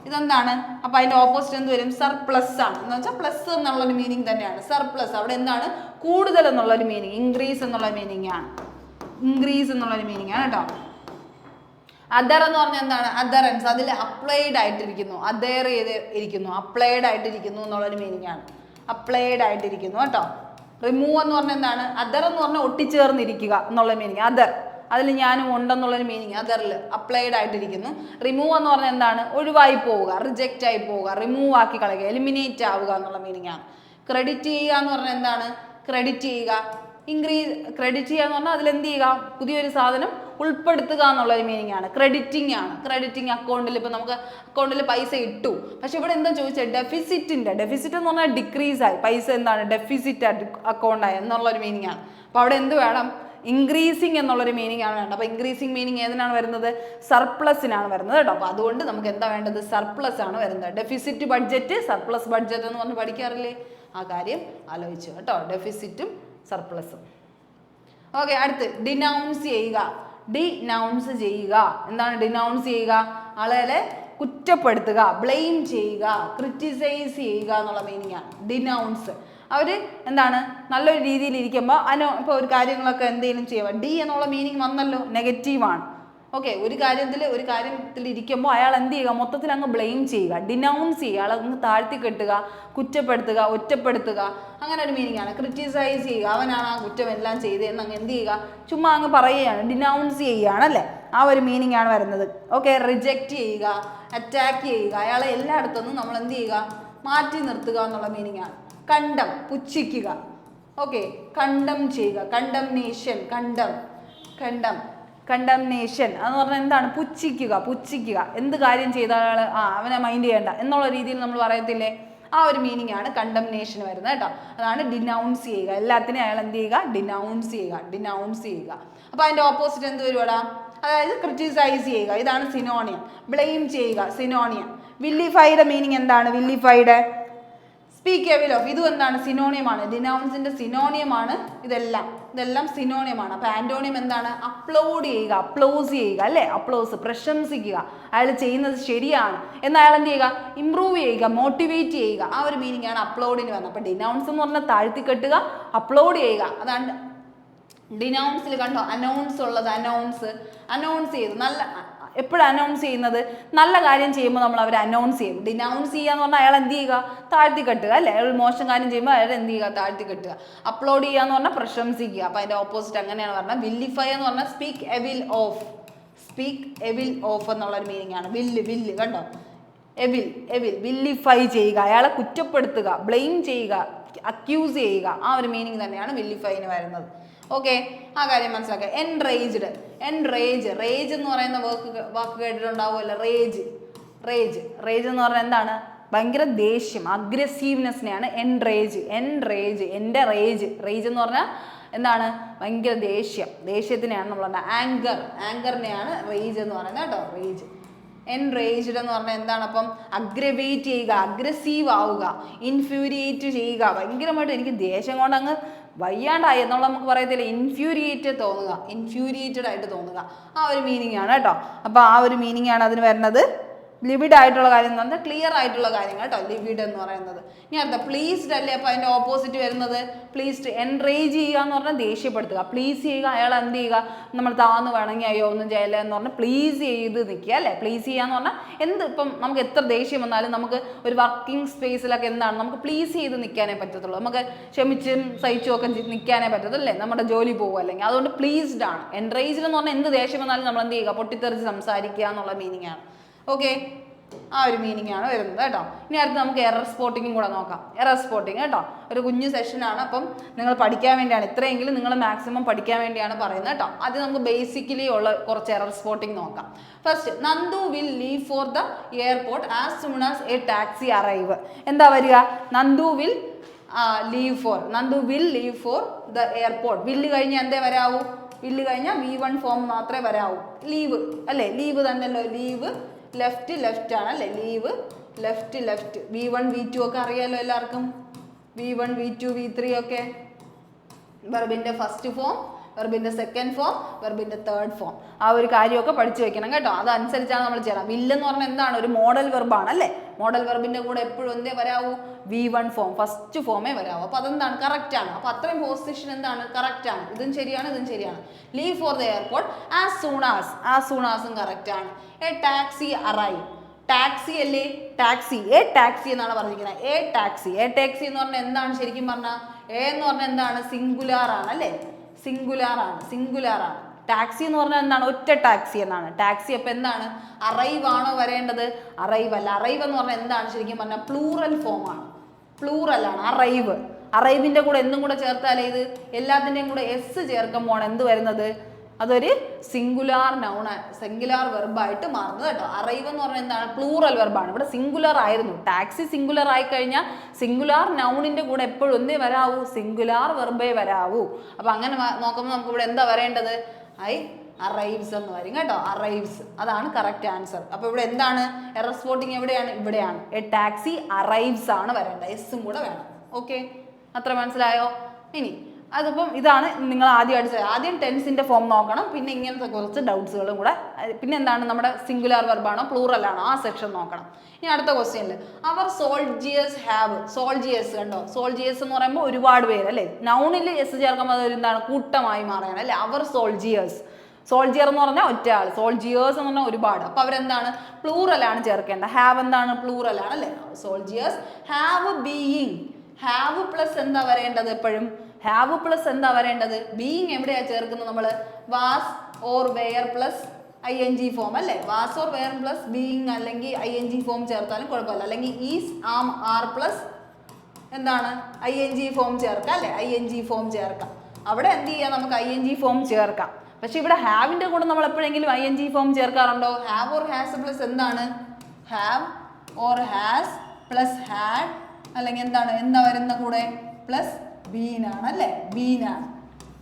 ഇതെന്താണ്? അപ്പോൾ അതിൻ്റെ ഓപ്പോസിറ്റ് എന്ത് വരും? സർപ്ലസ് ആണ്. എന്ന് വെച്ചാൽ പ്ലസ് എന്നുള്ളൊരു മീനിങ് തന്നെയാണ് സർപ്ലസ്. അവിടെ എന്താണ്? കൂടുതൽ എന്നുള്ളൊരു മീനിങ്, ഇൻക്രീസ് എന്നുള്ള മീനിങ് ആണ്, ഇൻക്രീസ് എന്നുള്ളൊരു മീനിങ് ആണ് കേട്ടോ. അതർ എന്ന് പറഞ്ഞാൽ എന്താണ്? അതറൻസ്, അതിൽ അപ്ലൈഡ് ആയിട്ടിരിക്കുന്നു, അതേർ ചെയ്ത് ഇരിക്കുന്നു, അപ്ലൈഡ് ആയിട്ടിരിക്കുന്നു എന്നുള്ളൊരു മീനിങ് ആണ്. അപ്ലൈഡ് ആയിട്ടിരിക്കുന്നു കേട്ടോ. റിമൂവ് എന്ന് പറഞ്ഞാൽ എന്താണ്? അതർ എന്ന് പറഞ്ഞാൽ ഒട്ടിച്ചേർന്നിരിക്കുക എന്നുള്ള മീനിങ്. അതർ, അതിൽ ഞാനും ഉണ്ടെന്നുള്ളൊരു മീനിങ്, അതറിൽ അപ്ലൈഡ് ആയിട്ടിരിക്കുന്നു. റിമൂവ് എന്ന് പറഞ്ഞാൽ എന്താണ്? ഒഴിവായി പോവുക, റിജക്റ്റ് ആയി പോവുക, റിമൂവ് ആക്കി കളയുക, എലിമിനേറ്റ് ആവുക എന്നുള്ള മീനിങ് ആണ്. ക്രെഡിറ്റ് ചെയ്യുക എന്ന് പറഞ്ഞാൽ എന്താണ്? ക്രെഡിറ്റ് ചെയ്യുക, ക്രെഡിറ്റ് ചെയ്യുക എന്ന് പറഞ്ഞാൽ അതിലെന്ത് ചെയ്യുക? പുതിയൊരു സാധനം ഉൾപ്പെടുത്തുക എന്നുള്ളൊരു മീനിങ് ആണ്. ക്രെഡിറ്റിംഗ് ആണ്. ക്രെഡിറ്റിംഗ് അക്കൗണ്ടിൽ, ഇപ്പം നമുക്ക് അക്കൗണ്ടിൽ പൈസ ഇട്ടു, പക്ഷെ ഇവിടെ എന്താ ചോദിച്ചത്? ഡെഫിസിറ്റ് എന്ന് പറഞ്ഞാൽ ഡിക്രീസ് ആയി, പൈസ എന്താണ്? ഡെഫിസിറ്റ് അക്കൗണ്ടായി എന്നുള്ളൊരു മീനിങ് ആണ്. അപ്പോൾ അവിടെ എന്ത് വേണം? ഇൻക്രീസിങ് എന്നുള്ളൊരു മീനിങ് ആണ് വേണ്ടത്. അപ്പോൾ ഇൻക്രീസിങ് മീനിങ് ഏതിനാണ് വരുന്നത്? സർപ്ലസിനാണ് വരുന്നത് കേട്ടോ. അപ്പോൾ അതുകൊണ്ട് നമുക്ക് എന്താ വേണ്ടത്? സർപ്ലസ് ആണ് വരുന്നത്. ഡെഫിസിറ്റ് ബഡ്ജറ്റ്, സർപ്ലസ് ബഡ്ജറ്റ് എന്ന് പറഞ്ഞ് പഠിക്കാറില്ലേ? ആ കാര്യം ആലോചിച്ചു കേട്ടോ, ഡെഫിസിറ്റും സർപ്ലസും. ഓക്കെ, അടുത്ത് ഡിനൗൺസ് ചെയ്യുക. ഡിനൗൺസ് ചെയ്യുക എന്താണ്? ഡിനൗൺസ് ചെയ്യുക, ആളുകളെ കുറ്റപ്പെടുത്തുക, ബ്ലെയിം ചെയ്യുക, ക്രിറ്റിസൈസ് ചെയ്യുക എന്നുള്ള മീനിങ് ആണ് ഡിനൗൺസ്. അവർ എന്താണ്? നല്ലൊരു രീതിയിൽ ഇരിക്കുമ്പോൾ ഇപ്പോൾ ഒരു കാര്യങ്ങളൊക്കെ എന്തെങ്കിലും ചെയ്യുക. ഡി എന്നുള്ള മീനിങ് വന്നല്ലോ, നെഗറ്റീവാണ്. ഓക്കെ, ഒരു കാര്യത്തിൽ ഇരിക്കുമ്പോൾ അയാൾ എന്ത് ചെയ്യുക? മൊത്തത്തിൽ അങ്ങ് ബ്ലെയിം ചെയ്യുക, ഡിനൗൺസ് ചെയ്യുക, അയാൾ അങ്ങ് താഴ്ത്തി കെട്ടുക, കുറ്റപ്പെടുത്തുക, ഒറ്റപ്പെടുത്തുക, അങ്ങനെ ഒരു മീനിങ് ആണ്. ക്രിറ്റിസൈസ് ചെയ്യുക, അവനാണ് ആ കുറ്റം എല്ലാം ചെയ്തതെന്ന് അങ്ങ് എന്ത് ചെയ്യുക? ചുമ്മാ അങ്ങ് പറയുകയാണ്, ഡിനൗൺസ് ചെയ്യുകയാണല്ലേ, ആ ഒരു മീനിങ് ആണ് വരുന്നത്. ഓക്കെ, റിജക്റ്റ് ചെയ്യുക, അറ്റാക്ക് ചെയ്യുക, അയാളെ എല്ലായിടത്തുനിന്നും നമ്മൾ എന്ത് ചെയ്യുക? മാറ്റി നിർത്തുക എന്നുള്ള മീനിങ് ആണ്. കണ്ടം, പുച്ഛിക്കുക. ഓക്കെ, കണ്ടം ചെയ്യുക, കണ്ടംനേഷൻ, കണ്ടംനേഷൻ എന്ന് പറഞ്ഞാൽ എന്താണ്? പുച്ഛിക്കുക, എന്ത് കാര്യം ചെയ്താൽ അവനെ മൈൻഡ് ചെയ്യണ്ട എന്നുള്ള രീതിയിൽ നമ്മൾ പറയത്തില്ലേ? ആ ഒരു മീനിങ് ആണ് കണ്ടംനേഷൻ വരുന്നത് കേട്ടോ. അതാണ് ഡിനൗൺസ് ചെയ്യുക. എല്ലാത്തിനും അയാൾ എന്ത് ചെയ്യുക? ഡിനൗൺസ് ചെയ്യുക. അപ്പോൾ അതിൻ്റെ ഓപ്പോസിറ്റ് എന്ത് വരുവാടാ? അതായത് ക്രിറ്റിസൈസ് ചെയ്യുക, ഇതാണ് സിനോണിയം. ബ്ലെയിം ചെയ്യുക, സിനോണിയം. വില്ലിഫൈയുടെ മീനിങ് എന്താണ്? വില്ലിഫൈഡ്, സ്പീക്ക് എവിൽ ഓഫ്, ഇതും എന്താണ്? സിനോണിയമാണ്. ഡിനൗൺസിന്റെ സിനോണിയമാണ് ഇതെല്ലാം സിനോണിയമാണ്. അപ്പോൾ ആന്റോണിയം എന്താണ്? അപ്ലോഡ് ചെയ്യുക, അപ്ലോസ് ചെയ്യുക അല്ലേ, അപ്ലോസ്, പ്രശംസിക്കുക, അയാൾ ചെയ്യുന്നത് ശരിയാണ് എന്ന് അയാൾ എന്ത് ചെയ്യുക? ഇംപ്രൂവ് ചെയ്യുക, മോട്ടിവേറ്റ് ചെയ്യുക, ആ ഒരു മീനിങ് ആണ് അപ്ലോഡിന് വന്നത്. അപ്പോൾ ഡിനൗൺസ് എന്ന് പറഞ്ഞാൽ താഴ്ത്തിക്കെട്ടുക, അപ്ലോഡ് ചെയ്യുക, അതാണ് ഡിനൗൺസിൽ കണ്ടോ അനൗൺസ് ഉള്ളത്. അനൗൺസ് ചെയ്തു, നല്ല എപ്പോഴും അനൗൺസ് ചെയ്യുന്നത് നല്ല കാര്യം ചെയ്യുമ്പോൾ നമ്മൾ അവർ അനൗൺസ് ചെയ്യും. ഡിനൗൺസ് ചെയ്യുക എന്ന് പറഞ്ഞാൽ അയാൾ എന്ത് ചെയ്യുക? താഴ്ത്തി കെട്ടുക അല്ലേ, അയാൾ മോശം കാര്യം ചെയ്യുമ്പോൾ അയാൾ എന്ത് ചെയ്യുക? താഴ്ത്തി കെട്ടുക. അപ്ലോഡ് ചെയ്യുക എന്ന് പറഞ്ഞാൽ പ്രശംസിക്കുക. അപ്പോൾ അതിൻ്റെ ഓപ്പോസിറ്റ് അങ്ങനെയാണ് പറഞ്ഞത്. വില്ലിഫൈ എന്ന് പറഞ്ഞാൽ സ്പീക്ക് എവിൽ ഓഫ് എന്നുള്ളൊരു മീനിങ് ആണ്. വില്ല് കണ്ടോ, എവിൽ വില്ലിഫൈ ചെയ്യുക, അയാളെ കുറ്റപ്പെടുത്തുക, ബ്ലെയിം ചെയ്യുക, അക്യൂസ് ചെയ്യുക, ആ ഒരു മീനിങ് തന്നെയാണ് വില്ലിഫൈന് വരുന്നത്. ഓക്കെ, ആ കാര്യം മനസ്സിലാക്കുക. എൻറേജ് എന്ന് പറയുന്ന വാക്ക് കേട്ടിട്ടുണ്ടാവുമല്ലോ, റേജ് എന്ന് പറഞ്ഞാൽ എന്താണ്? ഭയങ്കര ദേഷ്യം, അഗ്രസീവ്നെസ്സിനെയാണ് എൻറേജ്. എൻ്റെ റേജ് എന്ന് പറഞ്ഞാൽ എന്താണ്? ഭയങ്കര ദേഷ്യത്തിനെയാണ് നമ്മൾ പറഞ്ഞത്. ആങ്കറിനെയാണ് റേജ് എന്ന് പറയുന്നത് കേട്ടോ. എൻറേജ്ഡ് എന്ന് പറഞ്ഞാൽ എന്താണ്? അപ്പം അഗ്രവേറ്റ് ചെയ്യുക, അഗ്രസീവ് ആവുക, ഇൻഫ്യൂരിയേറ്റ് ചെയ്യുക, ഭയങ്കരമായിട്ട് എനിക്ക് ദേഷ്യം കൊണ്ട് അങ്ങ് വയ്യാണ്ടായി എന്നുള്ള നമുക്ക് പറയത്തില്ല, ഇൻഫ്യൂരിയേറ്റഡ് തോന്നുക, ഇൻഫ്യൂരിയേറ്റഡ് ആയിട്ട് തോന്നുക, ആ ഒരു മീനിങ് ആണ് കേട്ടോ. അപ്പോൾ ആ ഒരു മീനിങ് ആണ് അതിന് വരുന്നത്. ലിവിഡ് ആയിട്ടുള്ള കാര്യം എന്ന് പറഞ്ഞാൽ ക്ലിയർ ആയിട്ടുള്ള കാര്യങ്ങൾ കേട്ടോ, ലിവിഡ് എന്ന് പറയുന്നത്. ഇനി അടുത്ത പ്ലീസ്ഡ് അല്ലേ, അപ്പോൾ അതിൻ്റെ ഓപ്പോസിറ്റ് വരുന്നത് പ്ലീസ്ഡ്. എൻറേജ് ചെയ്യുക എന്ന് പറഞ്ഞാൽ ദേഷ്യപ്പെടുത്തുക, പ്ലീസ് ചെയ്യുക, അയാൾ എന്ത് ചെയ്യുക, നമ്മൾ താന്ന് വേണമെങ്കിൽ അയ്യോ ഒന്നും ചെയ്യല്ല എന്ന് പറഞ്ഞാൽ പ്ലീസ് ചെയ്ത് നിൽക്കുക അല്ലേ. പ്ലീസ് ചെയ്യുക എന്ന് പറഞ്ഞാൽ ഇപ്പം നമുക്ക് എത്ര ദേഷ്യം വന്നാലും നമുക്ക് ഒരു വർക്കിംഗ് സ്പേസിലൊക്കെ എന്താണ്, നമുക്ക് പ്ലീസ് ചെയ്ത് നിൽക്കാനേ പറ്റത്തുള്ളൂ, നമുക്ക് ക്ഷമിച്ചും സഹിച്ചും ഒക്കെ നിൽക്കാനേ പറ്റത്തുള്ളൂ അല്ലേ, നമ്മുടെ ജോലി പോകും അല്ലെങ്കിൽ. അതുകൊണ്ട് പ്ലീസ്ഡ് ആണ്. എൻറേജ്ഡ് എന്ന് പറഞ്ഞാൽ എന്ത് ദേഷ്യം വന്നാലും നമ്മൾ എന്ത് ചെയ്യുക, പൊട്ടിത്തെറിച്ച് സംസാരിക്കുക എന്നുള്ള മീനിങ് ആണ്. ഓക്കെ, ആ ഒരു മീനിങ് ആണ് വരുന്നത് കേട്ടോ. ഇനി അടുത്ത് നമുക്ക് എറർ സ്പോട്ടിങ്ങും കൂടെ നോക്കാം. എറർ സ്പോട്ടിങ് കേട്ടോ ഒരു കുഞ്ഞു സെഷനാണ്, അപ്പം നിങ്ങൾ പഠിക്കാൻ വേണ്ടിയാണ്, ഇത്രയെങ്കിലും നിങ്ങൾ മാക്സിമം പഠിക്കാൻ വേണ്ടിയാണ് പറയുന്നത് കേട്ടോ. അത് നമുക്ക് ബേസിക്കലി ഉള്ള കുറച്ച് എറർ സ്പോട്ടിങ് നോക്കാം. First, Nandu will leave for the airport as soon as A taxi arrive. എന്താ വരിക? Nandu will leave for the airport. വില്ല് കഴിഞ്ഞാൽ എന്തേ വരാവൂ? വില്ല് കഴിഞ്ഞാൽ V1 ഫോം മാത്രമേ വരാവൂ. ലീവ് അല്ലേ, ലീവ് തന്നെയല്ലോ, ലീവ് ലെഫ്റ്റ് ആണ് അല്ലേ, ലീവ് ലെഫ്റ്റ്. V1 V2 ഒക്കെ അറിയാലോ എല്ലാവർക്കും, V1 V2 V3 ഒക്കെ. വെർബിന്റെ ഫസ്റ്റ് ഫോം, വെർബിന്റെ സെക്കൻഡ് ഫോം, വെർബിന്റെ തേർഡ് ഫോം, ആ ഒരു കാര്യമൊക്കെ പഠിച്ചു വെക്കണം കേട്ടോ. അതനുസരിച്ചാണ് നമ്മൾ ചെയ്യണം. വില്ലെന്ന് പറഞ്ഞാൽ എന്താണ്? ഒരു മോഡൽ വെർബാണ് അല്ലേ. മോഡൽ വെർബിന്റെ കൂടെ എപ്പോഴും എന്തേ വരാവൂ? V1 form, first ഫോമേ വരാവൂ. അപ്പോൾ അതെന്താണ്? കറക്റ്റ് ആണ്. അപ്പോൾ അത്രയും പോസിഷൻ എന്താണ്? കറക്റ്റ് ആണ്. ഇതും ശരിയാണ്. Leave for the airport as soon ആസും കറക്റ്റ് ആണ്. A taxi arrive. ടാക്സി അല്ലേ, എ ടാക്സി എന്നാണ് പറഞ്ഞിരിക്കുന്നത്. എ ടാക്സി എന്ന് പറഞ്ഞാൽ എന്താണ്? ശരിക്കും പറഞ്ഞാൽ എ എന്ന് പറഞ്ഞാൽ എന്താണ്? സിംഗുലാർ ആണ് അല്ലേ, സിംഗുലാർ ആണ്. ടാക്സി എന്ന് പറഞ്ഞാൽ എന്താണ്? ഒറ്റ ടാക്സി എന്നാണ്. ടാക്സി അപ്പം എന്താണ്? അറൈവ് ആണോ വരേണ്ടത്? അറൈവ് അല്ല. അറൈവ് എന്ന് പറഞ്ഞാൽ എന്താണ്? ശരിക്കും പറഞ്ഞാൽ പ്ലൂറൽ ഫോമാണ്, അറൈവ്. അറൈവിന്റെ കൂടെ എന്തും കൂടെ ചേർത്താലേ ഇത് എല്ലാത്തിൻ്റെയും കൂടെ എസ് ചേർക്കുമ്പോൾ എന്ത് വരുന്നത്? അതൊരു സിംഗുലാർ വെർബായിട്ട് മാറുന്നത് കേട്ടോ. അറൈവ് എന്ന് പറഞ്ഞാൽ എന്താണ്? പ്ലൂറൽ വെർബാണ്. ഇവിടെ സിംഗുലർ ആയിരുന്നു. ടാക്സി സിംഗുലർ ആയി കഴിഞ്ഞാൽ സിംഗുലാർ നൗണിന്റെ കൂടെ എപ്പോഴും എന്തേ വരാവൂ? സിംഗുലാർ വെർബേ വരാവൂ. അപ്പൊ അങ്ങനെ നോക്കുമ്പോൾ നമുക്ക് ഇവിടെ എന്താ വരേണ്ടത്? അറൈവ്സ് എന്ന് വരും കേട്ടോ. അറൈവ്സ്, അതാണ് കറക്റ്റ് ആൻസർ. അപ്പൊ ഇവിടെ എന്താണ്? എറർ സ്പോട്ടിങ് എവിടെയാണ്? ഇവിടെയാണ്. എ ടാക്സി അറൈവ്സ് ആണ് വരേണ്ടത്, എസ്സും കൂടെ വേണം. ഓക്കെ, അത്ര മനസ്സിലായോ? ഇനി അതിപ്പം ഇതാണ് നിങ്ങൾ ആദ്യം ടെൻസിന്റെ ഫോം നോക്കണം, പിന്നെ ഇങ്ങനത്തെ കുറച്ച് ഡൗട്ട്സുകളും കൂടെ, പിന്നെ എന്താണ് നമ്മുടെ സിംഗുലാർ വെർബാണോ പ്ലൂറൽ ആണോ ആ സെക്ഷൻ നോക്കണം. ഇനി അടുത്ത ക്വസ്റ്റ്യനിൽ അവർ സോൾജിയേഴ്സ് ഹാവ്. സോൾജിയേഴ്സ് കണ്ടോ, സോൾജിയേഴ്സ് എന്ന് പറയുമ്പോൾ ഒരുപാട് പേര് അല്ലേ. നൗണിൽ എസ് ചേർക്കുമ്പോൾ അതൊരു എന്താണ്? കൂട്ടമായി മാറുകയാണ് അല്ലേ. അവർ സോൾജിയേഴ്സ്. സോൾജിയർ എന്ന് പറഞ്ഞാൽ ഒറ്റ ആൾ, സോൾജിയേഴ്സ് എന്ന് പറഞ്ഞാൽ ഒരുപാട്. അപ്പൊ അവരെന്താണ്? പ്ലൂറലാണ് ചേർക്കേണ്ടത്. ഹാവ് എന്താണ്? പ്ലൂറലാണ് അല്ലേ. Soldiers have being. Have plus എന്താ വരേണ്ടത്? എപ്പോഴും ഹാവ് പ്ലസ് എന്താ വരേണ്ടത്? ബീയിങ് എവിടെയാ ചേർക്കുന്നത് നമ്മൾ? Was or were plus ING form അല്ലേ. Was or were plus being അല്ലെങ്കിൽ ING ഫോം ചേർത്താലും കുഴപ്പമില്ല. അല്ലെങ്കിൽ ഈസ്, ആം, ആർ പ്ലസ് എന്താണ്? ING ഫോം ചേർക്കാം അല്ലേ. ING ഫോം ചേർക്കാം. അവിടെ എന്ത് ചെയ്യാം? നമുക്ക് ING ഫോം ചേർക്കാം. പക്ഷെ ഇവിടെ ഹാവിന്റെ കൂടെ നമ്മൾ എപ്പോഴെങ്കിലും ING ഫോം ചേർക്കാറുണ്ടോ? ഹാവ് ഓർ ഹാസ് പ്ലസ് എന്താണ്? Have or has plus had, അല്ലെങ്കിൽ എന്താണ്? എന്താ വരുന്ന കൂടെ? പ്ലസ് ബീനാണ് അല്ലേ. ബീനാണ്.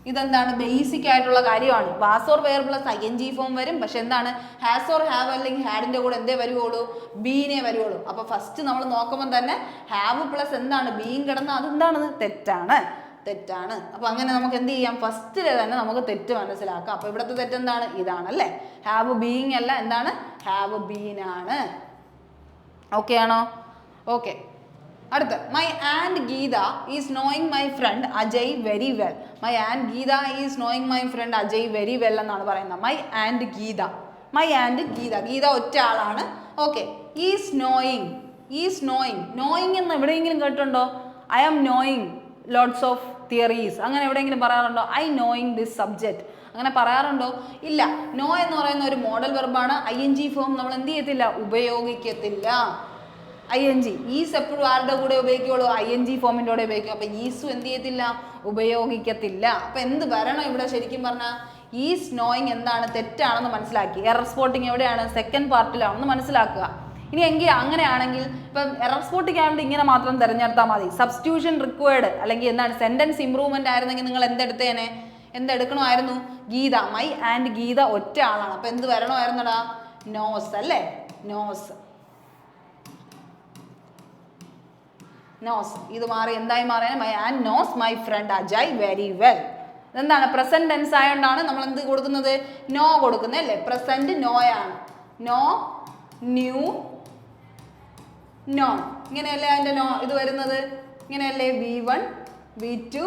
ഇതെന്താണ്? ബേസിക് ആയിട്ടുള്ള കാര്യമാണ്. Was or were plus ING form വരും. പക്ഷെ എന്താണ്? ഹാസ് ഓർ ഹാവ് അല്ലെങ്കിൽ ഹാഡിന്റെ കൂടെ എന്തേ വരുവുള്ളൂ? ബീനെ വരുവുള്ളൂ. അപ്പൊ ഫസ്റ്റ് നമ്മൾ നോക്കുമ്പോൾ തന്നെ ഹാവ് പ്ലസ് എന്താണ്? ബീൻ കിടന്ന അതെന്താണ്? തെറ്റാണ്. അപ്പൊ അങ്ങനെ നമുക്ക് എന്ത് ചെയ്യാം? ഫസ്റ്റിലെ തന്നെ നമുക്ക് തെറ്റ് മനസ്സിലാക്കാം. അപ്പൊ ഇവിടുത്തെ തെറ്റെന്താണ്? ഇതാണ് അല്ലേ. ഹാവ് ബീയിങ് അല്ല, എന്താണ്? ഹാവ് ബീൻ ആണ്. ഓക്കെ ആണോ? ഓക്കെ. അടുത്ത, my and Geeta is knowing my friend Ajay very well. My and Geeta is knowing my friend Ajay very well എന്നാണ് പറയുന്നത്. My and Geetha. ഗീത ഒറ്റ ആളാണ്. ഓക്കെ. ഈസ് നോയിങ് എന്ന് എവിടെയെങ്കിലും കേട്ടിട്ടുണ്ടോ? I am knowing lots of theories, അങ്ങനെ എവിടെയെങ്കിലും പറയാറുണ്ടോ? ഐ നോയിങ് ദിസ് സബ്ജക്റ്റ്, അങ്ങനെ പറയാറുണ്ടോ? ഇല്ല. നോ എന്ന് പറയുന്ന ഒരു മോഡൽ വെർബാണ്. ING ഫോം നമ്മൾ എന്ത് ചെയ്യത്തില്ല? ഉപയോഗിക്കത്തില്ല. ING. ഈസ് എപ്പോഴും ആരുടെ കൂടെ ഉപയോഗിക്കുള്ളൂ? ING ഫോമിൻ്റെ കൂടെ ഉപയോഗിക്കും. അപ്പൊ ഈസും എന്ത് ചെയ്യത്തില്ല? ഉപയോഗിക്കത്തില്ല. അപ്പൊ എന്ത് വരണം ഇവിടെ? ശരിക്കും പറഞ്ഞാൽ ഈസ് നോയിങ് എന്താണ്? തെറ്റാണെന്ന് മനസ്സിലാക്കി. എറർ സ്പോട്ടിങ് എവിടെയാണ്? സെക്കൻഡ് പാർട്ടിലാണെന്ന് മനസ്സിലാക്കുക. ഇനി എങ്കിൽ അങ്ങനെയാണെങ്കിൽ ഇപ്പം എറർ സ്പോട്ടിങ് ആയതുകൊണ്ട് ഇങ്ങനെ മാത്രം തിരഞ്ഞെടുത്താൽ മതി. സബ്സ്റ്റിറ്റ്യൂഷൻ റിക്വയർഡ് അല്ലെങ്കിൽ എന്താണ് സെന്റൻസ് ഇംപ്രൂവ്മെന്റ് ആയിരുന്നെങ്കിൽ നിങ്ങൾ എന്തെടുത്തേനെ? എന്തെടുക്കണമായിരുന്നു? ഗീത. മൈ ആൻഡ് ഗീത ഒറ്റ ആളാണ്. അപ്പൊ എന്ത് വരണമായിരുന്നടാ? നോസ് അല്ലേ. നോസ്. നോസ് ഇത് മാറി എന്തായി മാറിയാണ്? My and knows my friend Ajay very well. എന്താണ്? പ്രസന്റ് ടെൻസ് ആയതുകൊണ്ടാണ് നമ്മൾ എന്ത് കൊടുക്കുന്നത്? നോ കൊടുക്കുന്നത് അല്ലേ? പ്രസന്റ് നോയാണ്. Know, knew, known. ഇങ്ങനെയല്ലേ അതിൻ്റെ നോ ഇത് വരുന്നത്? ഇങ്ങനെയല്ലേ? V1 V2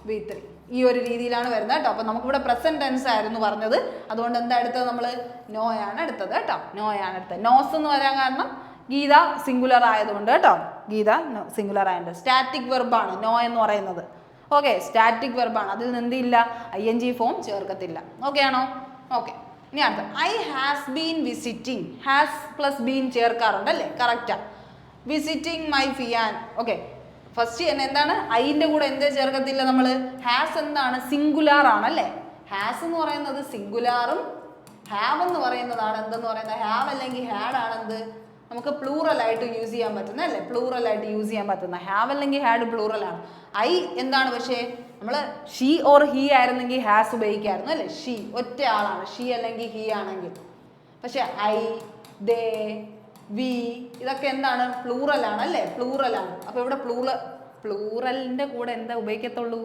V3 ഈ ഒരു രീതിയിലാണ് വരുന്നത് കേട്ടോ. അപ്പോൾ നമുക്കിവിടെ പ്രസന്റ് ടെൻസ് ആയിരുന്നു പറഞ്ഞത്, അതുകൊണ്ട് എന്താ എടുത്തത്? നമ്മൾ നോയാണ് എടുത്തത് കേട്ടോ. നോയാണ് എടുത്തത്. നോസ് എന്ന് വരാൻ കാരണം ഗീത സിംഗുലർ ആയതുകൊണ്ട് കേട്ടോ. ഗീത സിംഗുലർ ആയതുകൊണ്ട്. സ്റ്റാറ്റിക് വെർബാണ് നോ എന്ന് പറയുന്നത്. ഓക്കെ, സ്റ്റാറ്റിക് വെർബാണ്. അതിൽ നിന്നില്ല ING ഫോം ചേർക്കത്തില്ല. ഓക്കെ ആണോ? ഓക്കെ. ഇനി അടുത്ത I has been visiting. Has plus been ചേർക്കാറുണ്ട് അല്ലേ? കറക്റ്റാ. Visiting my fiance. Okay, first തന്നെ എന്താണ്? ഐൻ്റെ കൂടെ എന്തേ ചേർക്കത്തില്ല നമ്മൾ? ഹാസ് എന്താണ്? സിംഗുലാർ ആണല്ലേ? ഹാസ് എന്ന് പറയുന്നത് സിംഗുലാറും ഹാവ് എന്ന് പറയുന്നതാണ് എന്തെന്ന് പറയുന്നത്? ഹാവ് അല്ലെങ്കിൽ ഹാഡ് ആണെന്ത്? നമുക്ക് പ്ലൂറൽ ആയിട്ട് യൂസ് ചെയ്യാൻ പറ്റുന്ന അല്ലേ? പ്ലൂറൽ ആയിട്ട് യൂസ് ചെയ്യാൻ പറ്റുന്ന. ഹാവ് അല്ലെങ്കിൽ ഹാഡ് പ്ലൂറൽ ആണ്. ഐ എന്താണ്? പക്ഷേ നമ്മൾ ഷീ ഓർ ഹീ ആയിരുന്നെങ്കിൽ ഹാസ് ഉപയോഗിക്കായിരുന്നു അല്ലേ? ഷീ ഒറ്റ ആളാണ്, ഷീ അല്ലെങ്കിൽ ഹീ ആണെങ്കിൽ. പക്ഷെ ഐ, ദേ, വി ഇതൊക്കെ എന്താണ്? പ്ലൂറലാണ് അല്ലേ? പ്ലൂറലാണ്. അപ്പോൾ ഇവിടെ പ്ലൂറലിൻ്റെ കൂടെ എന്താ ഉപയോഗിക്കത്തുള്ളൂ?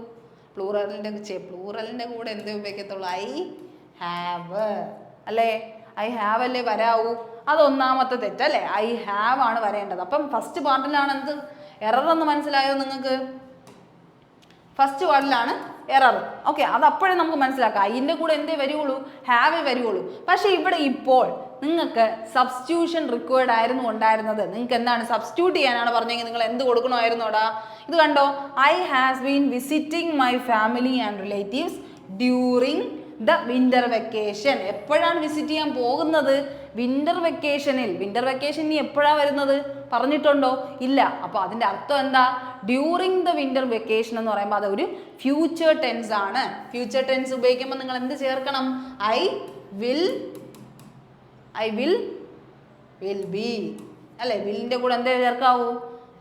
പ്ലൂറലിൻ്റെ കൂടെ എന്തേ ഉപയോഗിക്കത്തുള്ളൂ? ഐ ഹാവ് അല്ലേ? ഐ ഹാവ് അല്ലേ വരാവൂ? അതൊന്നാമത്തെ തെറ്റല്ലേ? ഐ ഹാവ് ആണ് വരേണ്ടത്. അപ്പം ഫസ്റ്റ് പാർട്ടിലാണ് എന്ത് എറർ എന്ന് മനസ്സിലായോ നിങ്ങൾക്ക്? First പാർട്ടിലാണ് error. ഓക്കെ, അത് അപ്പോഴേ നമുക്ക് മനസ്സിലാക്കാം. അതിൻ്റെ കൂടെ എന്തേ വരുള്ളൂ? ഹാവേ വരുള്ളൂ. പക്ഷേ ഇവിടെ ഇപ്പോൾ നിങ്ങൾക്ക് സബ്സ്റ്റിറ്റ്യൂഷൻ റിക്വയർഡ് ആയിരുന്നു ഉണ്ടായിരുന്നത്. നിങ്ങൾക്ക് എന്താണ്? സബ്സ്റ്റിറ്റ്യൂട്ട് ചെയ്യാനാണ് പറഞ്ഞെങ്കിൽ നിങ്ങൾ എന്ത് കൊടുക്കണമായിരുന്നോടാ? ഇത് കണ്ടോ? I has been visiting my family and relatives during the winter vacation. എപ്പോഴാണ് വിസിറ്റ് ചെയ്യാൻ പോകുന്നത്? വിന്റർ വെക്കേഷനിൽ. വിന്റർ വെക്കേഷൻ ഇനി എപ്പോഴാണ് വരുന്നത്? പറഞ്ഞിട്ടുണ്ടോ? ഇല്ല. അപ്പോൾ അതിൻ്റെ അർത്ഥം എന്താ? ഡ്യൂറിങ് ദ വിന്റർ വെക്കേഷൻ എന്ന് പറയുമ്പോൾ അത് ഒരു ഫ്യൂച്ചർ ടെൻസ് ആണ്. ഫ്യൂച്ചർ ടെൻസ് ഉപയോഗിക്കുമ്പോൾ നിങ്ങൾ എന്ത് ചേർക്കണം? ഐ വിൽ ബി അല്ലേ? വില്ലിൻ്റെ കൂടെ എന്തേ ചേർക്കാവൂ?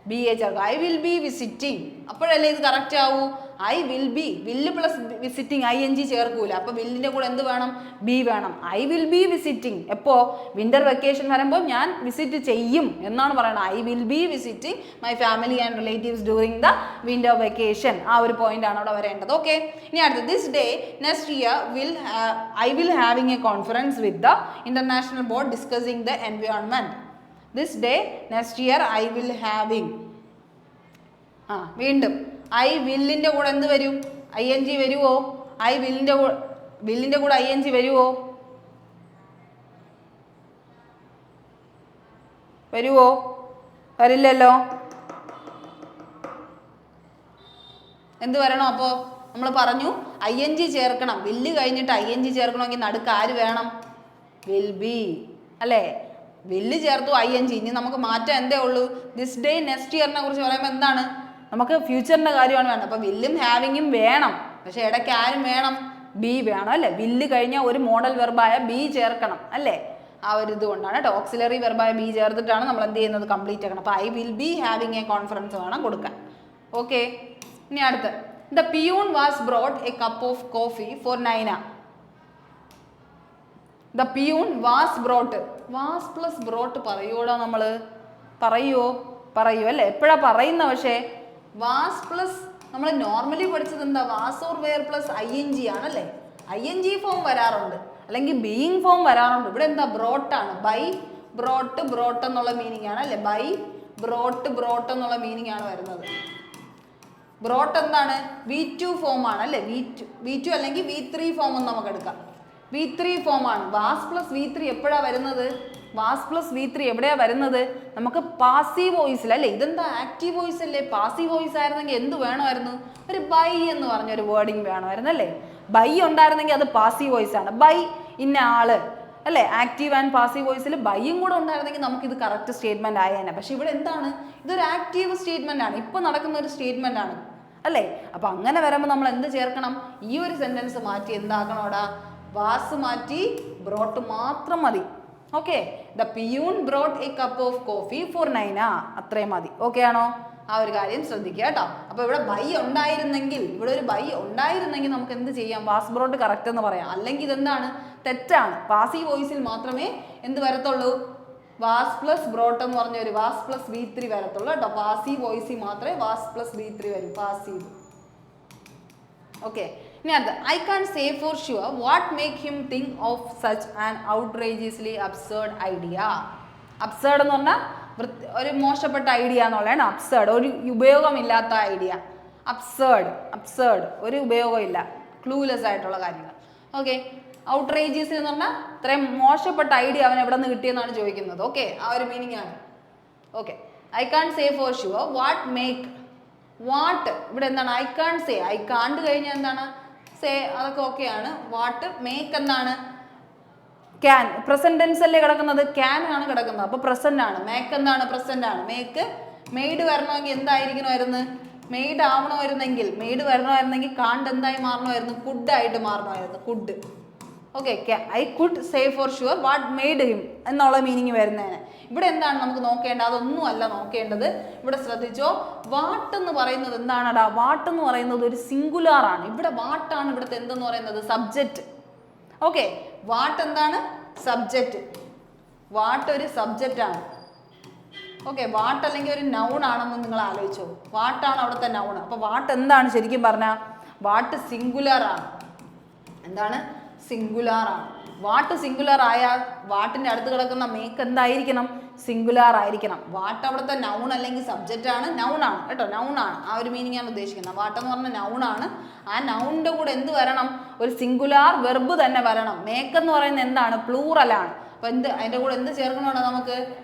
ബി എ ചേർക്കാം. I will B visiting. അപ്പോഴല്ലേ ഇത് കറക്റ്റ് ആവൂ? I will B. വില്ല് പ്ലസ് വിസിറ്റിംഗ് ING ചേർക്കൂല. അപ്പോൾ വില്ലിൻ്റെ കൂടെ എന്ത് വേണം? ബി വേണം. I will B visiting. എപ്പോൾ? വിന്റർ വെക്കേഷൻ വരുമ്പോൾ ഞാൻ വിസിറ്റ് ചെയ്യും എന്നാണ് പറയുന്നത്. I will B visiting my family and relatives during the winter vacation. ആ ഒരു പോയിന്റ് ആണ് അവിടെ വരേണ്ടത്. ഓക്കെ, ഇനി അടുത്ത this day next year I will having a conference with the international board discussing the environment. This day next year I will having. വീണ്ടും I വില്ലിൻ്റെ കൂടെ എന്ത് വരും? ING വരുമോ? ഐ വില്ലിൻ്റെ കൂടെ ING വരുമോ? വരില്ലല്ലോ. എന്ത് വരണം? അപ്പോൾ നമ്മൾ പറഞ്ഞു ING ചേർക്കണം. വില്ല് കഴിഞ്ഞിട്ട് ING ചേർക്കണമെങ്കിൽ നടുക്ക് ആര് വേണം? വിൽ ബി അല്ലേ? വില്ല് ചേർത്തു ING. ഇനി നമുക്ക് മാറ്റാൻ എന്തേ ഉള്ളൂ? ദിസ് ഡേ നെക്സ്റ്റ് ഇയറിനെ കുറിച്ച് പറയുമ്പോൾ എന്താണ്? നമുക്ക് ഫ്യൂച്ചറിൻ്റെ കാര്യമാണ് വേണ്ടത്. അപ്പോൾ വില്ലും ഹാവിങ്ങും വേണം. പക്ഷേ ഇടയ്ക്ക് ആരും വേണം? ബി വേണം അല്ലേ? വില്ല് കഴിഞ്ഞാൽ ഒരു മോഡൽ വെർബായ ബി ചേർക്കണം അല്ലേ? ആ ഒരു ഇതുകൊണ്ടാണ് കേട്ടോ. ഓക്സിലറി വെർബായ ബി ചേർത്തിട്ടാണ് നമ്മൾ എന്ത് ചെയ്യുന്നത്? കംപ്ലീറ്റ് ആക്കണം. അപ്പോൾ I will be having a conference വേണം കൊടുക്കാൻ. ഓക്കെ, ഇനി അടുത്ത് the peon was brought a cup of coffee for Naina. The peon was brought. Was plus brought പറയൂടാ? നമ്മൾ പറയൂ അല്ലേ? എപ്പോഴാണ് പറയുന്നത്? പക്ഷേ വാസ് പ്ലസ് നമ്മൾ നോർമലി പഠിച്ചത് എന്താ? Was or were plus ING ആണല്ലേ? ING ഫോം വരാറുണ്ട്, അല്ലെങ്കിൽ ബീയിങ് ഫോം വരാറുണ്ട്. ഇവിടെ എന്താ? ബ്രോട്ടാണ്. ബൈ ബ്രോട്ട് എന്നുള്ള മീനിങ് ആണ് അല്ലേ? ബൈ ബ്രോട്ട് എന്നുള്ള മീനിങ് ആണ് വരുന്നത്. ബ്രോട്ട് എന്താണ്? V2 ഫോം ആണ് അല്ലേ? V2 അല്ലെങ്കിൽ V3 ഫോം എന്ന് നമുക്ക് എടുക്കാം. V3 ഫോം ആണ്. വാസ് പ്ലസ് V3 എപ്പോഴാണ് വരുന്നത്? വാസ് പ്ലസ് V3 എവിടെയാണ് വരുന്നത്? നമുക്ക് പാസീവ് വോയിസിൽ അല്ലേ? ഇതെന്താ? ആക്റ്റീവ് വോയിസ് അല്ലേ? പാസീവ് വോയിസ് ആയിരുന്നെങ്കിൽ എന്ത് വേണമായിരുന്നു? ഒരു ബൈ എന്ന് പറഞ്ഞൊരു വേർഡിങ് വേണമായിരുന്നു അല്ലേ? ബൈ ഉണ്ടായിരുന്നെങ്കിൽ അത് പാസീവ് വോയിസ് ആണ്. ബൈ ഇന്ന ആള് അല്ലേ? ആക്റ്റീവ് ആൻഡ് പാസീവ് വോയിസിൽ ബൈയും കൂടെ ഉണ്ടായിരുന്നെങ്കിൽ നമുക്ക് ഇത് കറക്റ്റ് സ്റ്റേറ്റ്മെന്റ് ആയേനെ. പക്ഷെ ഇവിടെ എന്താണ്? ഇതൊരു ആക്റ്റീവ് സ്റ്റേറ്റ്മെന്റ് ആണ്. ഇപ്പൊ നടക്കുന്ന ഒരു സ്റ്റേറ്റ്മെന്റ് ആണ് അല്ലേ? അപ്പൊ അങ്ങനെ വരുമ്പോൾ നമ്മൾ എന്ത് ചേർക്കണം? ഈ ഒരു സെന്റൻസ് മാറ്റി എന്താക്കണോടാ? വാസ് മാറ്റി ബ്രോട്ട് മാത്രം മതി. Okay, the peon brought a cup of coffee for Naina. അത്രയും മതി. ഓക്കെ ആണോ? ആ ഒരു കാര്യം ശ്രദ്ധിക്കുക കേട്ടോ. അപ്പോൾ ഇവിടെ ബൈ ഉണ്ടായിരുന്നെങ്കിൽ, ഇവിടെ ഒരു ബൈ ഉണ്ടായിരുന്നെങ്കിൽ നമുക്ക് എന്ത് ചെയ്യാം? വാസ് ബ്രോട്ട് കറക്റ്റ് എന്ന് പറയാം. അല്ലെങ്കിൽ ഇതെന്താണ്? തെറ്റാണ്. പാസീവ് വോയിസിൽ മാത്രമേ എന്ത് വരത്തുള്ളൂ? വാസ് പ്ലസ് ബ്രോട്ട് എന്ന് പറഞ്ഞ ഒരു വാസ് പ്ലസ് V3 വരത്തുള്ളൂ കേട്ടോ. പാസീവ് വോയിസിൽ മാത്രമേ വാസ് പ്ലസ് V3 വരും, പാസീവ്. ഓക്കെ, ഇനി അടുത്ത I can say for sure what make him think of such an outrageously absurd idea. Absurd എന്ന് പറഞ്ഞാൽ ഒരു മോശപ്പെട്ട ഐഡിയ എന്നുള്ളതാണ് അബ്സേർഡ്, ഒരു ഉപയോഗമില്ലാത്ത ഐഡിയ. അബ്സേർഡ് ഒരു ഉപയോഗമില്ല, ക്ലൂലെസ് ആയിട്ടുള്ള കാര്യങ്ങൾ. ഓക്കെ, ഔട്ട്റേജിയസ് എന്ന് പറഞ്ഞാൽ ഇത്രയും മോശപ്പെട്ട ഐഡിയ അവൻ എവിടെ നിന്ന് കിട്ടിയെന്നാണ് ചോദിക്കുന്നത്. ഓക്കെ, ആ ഒരു മീനിങ് ആണ്. Okay, I can say for sure what make, what ഇവിടെ എന്താണ്, I can say, I can't കഴിഞ്ഞാൽ എന്താണ്, സേ അതൊക്കെ ഓക്കെയാണ്. വാട്ട് മേക്ക് എന്താണ്, ക്യാൻ, പ്രസന്റ് ടെൻസ് അല്ലേ കിടക്കുന്നത്, ക്യാൻ ആണ് കിടക്കുന്നത്, അപ്പൊ പ്രസന്റ് ആണ്. മേക്ക് എന്താണ്, പ്രസന്റ് ആണ്. മേക്ക് മെയ്ഡ് വരണമെങ്കിൽ എന്തായിരിക്കണമായിരുന്നു, മെയ്ഡ് ആവണമായിരുന്നെങ്കിൽ, മെയ്ഡ് വരണമായിരുന്നെങ്കിൽ കാണ്ട് എന്തായി മാറണമായിരുന്നു, കുഡ് ആയിട്ട് മാറണമായിരുന്നു, could. Okay, I could say for sure what made him എന്നുള്ള മീനിങ് വരുന്നതിന്. ഇവിടെ എന്താണ് നമുക്ക് നോക്കേണ്ടത്, അതൊന്നും അല്ല നോക്കേണ്ടത്. ഇവിടെ ശ്രദ്ധിച്ചോ, വാട്ട് എന്ന് പറയുന്നത് എന്താണടാ, വാട്ട് എന്ന് പറയുന്നത് ഒരു സിംഗുലാർ ആണ്. ഇവിടെ വാട്ടാണ് ഇവിടുത്തെ എന്തെന്ന് പറയുന്നത്, സബ്ജക്റ്റ്. ഓക്കെ, വാട്ട് എന്താണ്, സബ്ജക്റ്റ്. വാട്ട് ഒരു സബ്ജക്റ്റ് ആണ്. ഓക്കെ, വാട്ട് അല്ലെങ്കിൽ ഒരു നൗൺ ആണെന്ന് നിങ്ങൾ ആലോചിച്ചോ, വാട്ടാണ് അവിടുത്തെ നൗൺ. അപ്പൊ വാട്ട് എന്താണ് ശരിക്കും പറഞ്ഞാൽ, വാട്ട് സിംഗുലാർ ആണ്. എന്താണ്, സിംഗുലാർ ആണ്. വാട്ട് സിംഗുലാർ ആയാൽ വാട്ടിന്റെ അടുത്ത് കിടക്കുന്ന മേക്ക് എന്തായിരിക്കണം, സിംഗുലാർ ആയിരിക്കണം. വാട്ട് അവിടുത്തെ നൗൺ അല്ലെങ്കിൽ സബ്ജക്റ്റ് ആണ്, നൗൺ ആണ് കേട്ടോ, നൗൺ ആണ്. ആ ഒരു മീനിങ് ആണ് ഉദ്ദേശിക്കുന്നത്. വാട്ട് എന്ന് പറഞ്ഞ നൗൺ ആണ്. ആ നൗണിന്റെ കൂടെ എന്ത് വരണം, ഒരു സിംഗുലാർ വെർബ് തന്നെ വരണം. മേക്ക് എന്ന് പറയുന്നത് എന്താണ്, പ്ലൂറൽ ആണ്. അപ്പൊ അതിന്റെ കൂടെ എന്ത് ചേർക്കണോ, നമുക്ക്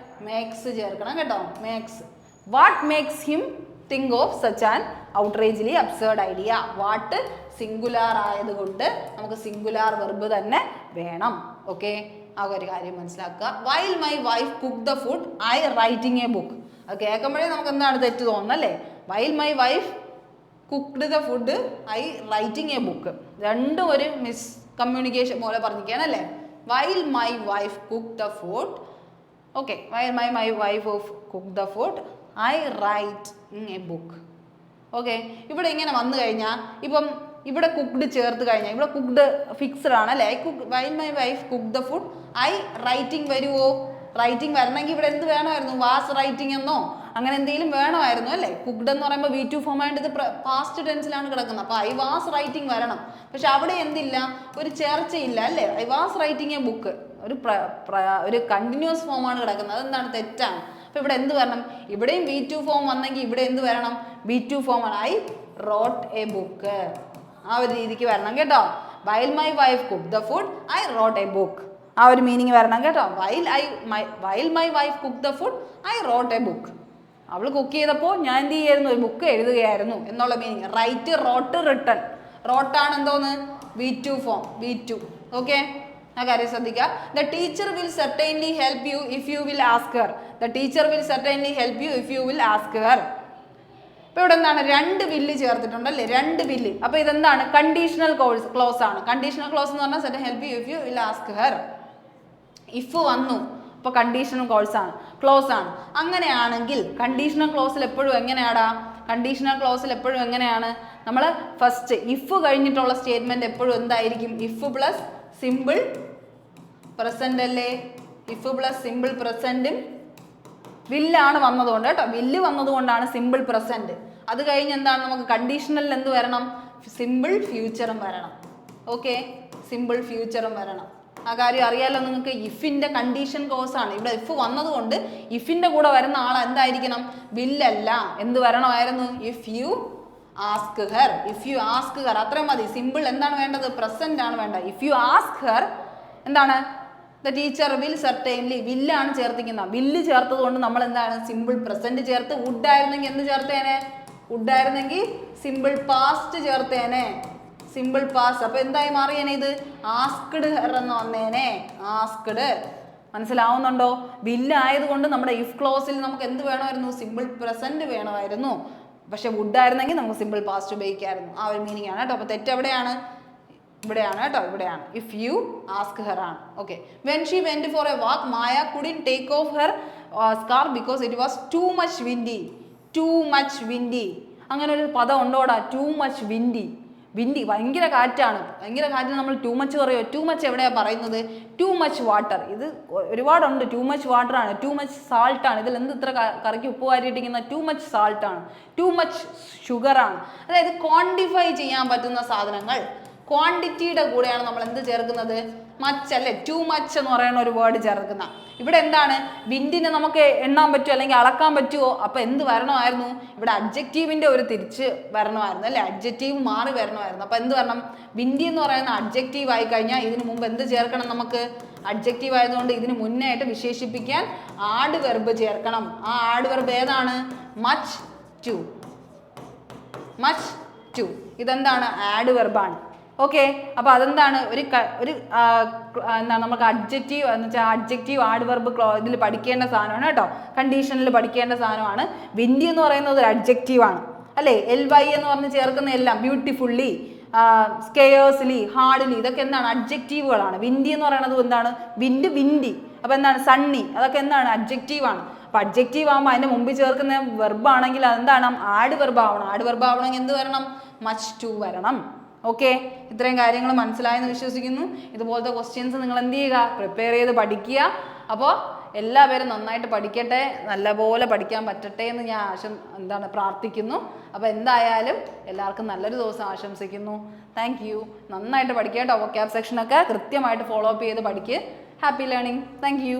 മേക്സ് ചേർക്കണം കേട്ടോ, makes. What makes him think of such an outrageously absurd idea. വാട്ട് സിംഗുലാർ ആയതുകൊണ്ട് നമുക്ക് സിംഗുലാർ വെർബ് തന്നെ വേണം. ഓക്കെ, ആ ഒരു കാര്യം മനസ്സിലാക്കുക. While my wife cook the food I writing a book. അത് കേൾക്കുമ്പോഴേ നമുക്ക് എന്താണ് തെറ്റ് തോന്നുന്നല്ലേ. While my wife cooked the food I writing a book, രണ്ടും ഒരു മിസ് കമ്മ്യൂണിക്കേഷൻ പോലെ പറഞ്ഞിരിക്കുകയാണല്ലേ. While my wife cook the food, okay, while my wife cook the food I write a book. Okay, ഇവിടെ ഇങ്ങനെ വന്നു കഴിഞ്ഞാൽ ഇപ്പം ഇവിടെ കുക്ക്ഡ് ചേർത്ത് കഴിഞ്ഞാൽ ഇവിടെ കുക്ക്ഡ് ഫിക്സ്ഡ് ആണ് അല്ലേ. While my wife cook the food I writing വരുമോ, റൈറ്റിംഗ് വരണമെങ്കിൽ ഇവിടെ എന്ത് വേണമായിരുന്നു, വാസ് റൈറ്റിംഗ് എന്നോ അങ്ങനെ എന്തെങ്കിലും വേണമായിരുന്നു അല്ലേ. കുക്ക്ഡ് എന്ന് പറയുമ്പോൾ V2 ഫോം ആയിട്ട് ഇത് പാസ്റ്റ് ടെൻസിലാണ് കിടക്കുന്നത്. അപ്പോൾ ഐ വാസ് റൈറ്റിംഗ് വരണം. പക്ഷെ അവിടെ എന്തില്ല, ഒരു ചേർച്ചയില്ല അല്ലേ. I was writing a book ഒരു കണ്ടിന്യൂസ് ഫോമാണ് കിടക്കുന്നത്. അതെന്താണ്, തെറ്റാണ്. അപ്പോൾ ഇവിടെ എന്ത് വരണം, ഇവിടെയും V2 ഫോം വന്നെങ്കിൽ ഇവിടെ എന്ത് വരണം, V2 ഫോം ആണ്. ഐ റോട്ട് എ ബുക്ക്, ആ ഒരു രീതിക്ക് വരണം കേട്ടോ. While my wife cook the food I wrote a book, ആ ഒരു മീനിങ് വരണം കേട്ടോ. While my wife cook the food I wrote a book. അവൾ കുക്ക് ചെയ്തപ്പോൾ ഞാൻ എന്ത് ചെയ്യായിരുന്നു, ഒരു ബുക്ക് എഴുതുകയായിരുന്നു എന്നുള്ള മീനിങ്. Write, wrote, written. റോട്ടാണ് എന്തോന്ന്, V2 ഫോം, V2. ഓക്കെ, ആ കാര്യം ശ്രദ്ധിക്കുക. The teacher will certainly help you if you will ask her. The teacher will certainly help you if you will ask Har. ഇപ്പൊ ഇവിടെ എന്താണ്, രണ്ട് വില്ല് ചേർത്തിട്ടുണ്ടല്ലേ, രണ്ട് വില്ല്. അപ്പൊ ഇതെന്താണ്, കണ്ടീഷണൽ ക്ലോസ് ആണ്. കണ്ടീഷണൽ ക്ലോസ് എന്ന് പറഞ്ഞാൽ certain help you if you will ask her. If വന്നു, അപ്പൊ കണ്ടീഷണൽ ക്ലോസ് ആണ്. അങ്ങനെയാണെങ്കിൽ കണ്ടീഷണൽ ക്ലോസിൽ എപ്പോഴും എങ്ങനെയാടാ, കണ്ടീഷണൽ ക്ലോസിൽ എപ്പോഴും എങ്ങനെയാണ്, നമ്മൾ ഫസ്റ്റ് ഇഫ് കഴിഞ്ഞിട്ടുള്ള സ്റ്റേറ്റ്മെന്റ് എപ്പോഴും എന്തായിരിക്കും, ഇഫ് പ്ലസ് സിമ്പിൾ പ്രസന്റ് അല്ലേ. ഇഫ് പ്ലസ് സിമ്പിൾ പ്രസന്റും വില്ലാണ് വന്നതുകൊണ്ട് കേട്ടോ, വില്ല് വന്നതുകൊണ്ടാണ് സിമ്പിൾ പ്രസന്റ്. അത് കഴിഞ്ഞ് എന്താണ്, നമുക്ക് കണ്ടീഷണലിൽ എന്ത് വരണം, സിമ്പിൾ ഫ്യൂച്ചറും വരണം. ഓക്കെ, സിമ്പിൾ ഫ്യൂച്ചറും വരണം. ആ കാര്യം അറിയാലോ നിങ്ങൾക്ക്. ഇഫിന്റെ കണ്ടീഷൻ ക്ലോസ് ആണ്. ഇവിടെ ഇഫ് വന്നതുകൊണ്ട് ഇഫിന്റെ കൂടെ വരുന്ന ആൾ എന്തായിരിക്കണം, വില്ലല്ല, എന്ത് വരണമായിരുന്നു, if you ask her. If you ask her, അത്രയും മതി. സിമ്പിൾ എന്താണ് വേണ്ടത്, പ്രസന്റ് ആണ് വേണ്ടത്. ഇഫ് യു ആസ്ക് ഹർ എന്താണ്, ദ ടീച്ചർ വിൽ സെർട്ടൈൻലി, വില്ലാണ് ചേർത്തിക്കുന്നത്. വില്ല് ചേർത്തത് കൊണ്ട് നമ്മൾ എന്താണ്, സിമ്പിൾ പ്രസന്റ് ചേർത്ത്. വുഡ് ആയിരുന്നെങ്കിൽ എന്ത് ചേർത്തേനെ, വുഡ് ആയിരുന്നെങ്കിൽ സിമ്പിൾ പാസ്റ്റ് ചേർത്തേനെ, സിമ്പിൾ പാസ്റ്റ്. അപ്പൊ എന്തായി മാറിയേനെ, ഇത് ആസ്ക്ഡ് ഹർ എന്ന് വന്നേനെ, ആസ്ക്ഡ്. മനസ്സിലാവുന്നുണ്ടോ? വില്ല് ആയതുകൊണ്ട് നമ്മുടെ ഇഫ് ക്ലോസിൽ നമുക്ക് എന്ത് വേണമായിരുന്നു, സിമ്പിൾ പ്രസന്റ് വേണമായിരുന്നു. പക്ഷെ വുഡ് ആയിരുന്നെങ്കിൽ നമുക്ക് സിമ്പിൾ പാസ്റ്റ് ഉപയോഗിക്കാമായിരുന്നു. ആ ഒരു മീനിങ് ആണ് കേട്ടോ. അപ്പൊ തെറ്റ് എവിടെയാണ്, ഇവിടെയാണ് കേട്ടോ, ഇവിടെയാണ്. ഇഫ് യു ആസ്ക് ഹർ ആണ്. Okay, when she went four a walk Maya കുഡിൻ take of her scarf because it was too much windy. Too much windy, അങ്ങനെ ഒരു പദം ഉണ്ടോടാ, ടു മച്ച് വിൻഡി. വിൻഡി ഭയങ്കര കാറ്റാണ്. ഭയങ്കര കാറ്റിന് നമ്മൾ ടു മച്ച് പറയുമോ? ടു മച്ച് എവിടെയാണ് പറയുന്നത്? Too much water. ഇത് ഒരുപാടുണ്ട്. ടു മച്ച് വാട്ടർ ആണ്, ടു മച്ച് സാൾട്ട് ആണ്. ഇതിൽ എന്ത് ഇത്ര കറിക്ക് ഉപ്പ് വാരിയിട്ടിരിക്കുന്ന? ടു മച്ച് സാൾട്ട് ആണ്, ടു മച്ച് ഷുഗർ ആണ്. അതായത് ക്വാണ്ടിഫൈ ചെയ്യാൻ പറ്റുന്ന സാധനങ്ങൾ ക്വാണ്ടിറ്റിയുടെ കൂടെയാണ് നമ്മൾ എന്ത് ചേർക്കുന്നത്? മച്ച് അല്ലേ, ടു മച്ച് എന്ന് പറയുന്ന ഒരു വേർഡ് ചേർക്കുന്ന. ഇവിടെ എന്താണ്? വിൻഡിനെ നമുക്ക് എണ്ണാൻ പറ്റുമോ അല്ലെങ്കിൽ അളക്കാൻ പറ്റുമോ? അപ്പൊ എന്ത് വരണമായിരുന്നു? ഇവിടെ അഡ്ജക്റ്റീവിന്റെ ഒരു തിരിച്ച് വരണമായിരുന്നു അല്ലെ, അഡ്ജക്റ്റീവ് മാറി വരണമായിരുന്നു. അപ്പൊ എന്ത് വരണം? വിൻഡി എന്ന് പറയുന്ന അഡ്ജക്റ്റീവ് ആയി കഴിഞ്ഞാൽ ഇതിന് മുമ്പ് എന്ത് ചേർക്കണം? നമുക്ക് അഡ്ജക്റ്റീവ് ആയതുകൊണ്ട് ഇതിന് മുന്നേ ആയിട്ട് വിശേഷിപ്പിക്കാൻ ആഡ് വെർബ് ചേർക്കണം. ആ ആഡ് വെർബ് ഏതാണ്? Much too. മച്ച് ടു ഇതെന്താണ്? ആഡ് വെർബാണ്. ഓക്കെ, അപ്പോൾ അതെന്താണ്? എന്താണ് നമുക്ക് അഡ്ജക്റ്റീവ് എന്ന് വെച്ചാൽ അഡ്ജക്റ്റീവ് ആഡ് വെർബ് ഇതിൽ പഠിക്കേണ്ട സാധനമാണ് കേട്ടോ, കണ്ടീഷനിൽ പഠിക്കേണ്ട സാധനമാണ്. വിൻഡി എന്ന് പറയുന്നത് ഒരു അഡ്ജക്റ്റീവാണ് അല്ലേ. LY എന്ന് പറഞ്ഞ് ചേർക്കുന്ന എല്ലാം ബ്യൂട്ടിഫുള്ളി, സ്കെയേഴ്സ്ലി, ഹാർഡ്ലി ഇതൊക്കെ എന്താണ്? അഡ്ജക്റ്റീവുകളാണ്. വിൻഡി എന്ന് പറയുന്നത് എന്താണ്? വിൻഡി. അപ്പോൾ എന്താണ്? സണ്ണി, അതൊക്കെ എന്താണ്? അഡ്ജക്റ്റീവാണ്. അപ്പോൾ അഡ്ജക്റ്റീവ് ആകുമ്പോൾ അതിൻ്റെ മുമ്പിൽ ചേർക്കുന്ന വെർബ് ആണെങ്കിൽ അതെന്താണ്? ആഡ് വെർബ് ആവണം. ആഡ് വെർബ് ആവണമെങ്കിൽ എന്ത് വരണം? മച്ച് ടു വരണം. ഓക്കെ, ഇത്രയും കാര്യങ്ങൾ മനസ്സിലായെന്ന് വിശ്വസിക്കുന്നു. ഇതുപോലത്തെ ക്വസ്റ്റ്യൻസ് നിങ്ങൾ എന്ത് ചെയ്യുക? പ്രിപ്പയർ ചെയ്ത് പഠിക്കുക. അപ്പോൾ എല്ലാവരും നന്നായിട്ട് പഠിക്കട്ടെ, നല്ലപോലെ പഠിക്കാൻ പറ്റട്ടെ എന്ന് ഞാൻ പ്രാർത്ഥിക്കുന്നു. അപ്പോൾ എന്തായാലും എല്ലാവർക്കും നല്ലൊരു ദിവസം ആശംസിക്കുന്നു. Thank you. നന്നായിട്ട് പഠിക്കുക കേട്ടോ. വൊക്കാബ് സെക്ഷനൊക്കെ കൃത്യമായിട്ട് ഫോളോ അപ്പ് ചെയ്ത് പഠിക്കുക. Happy learning. Thank you.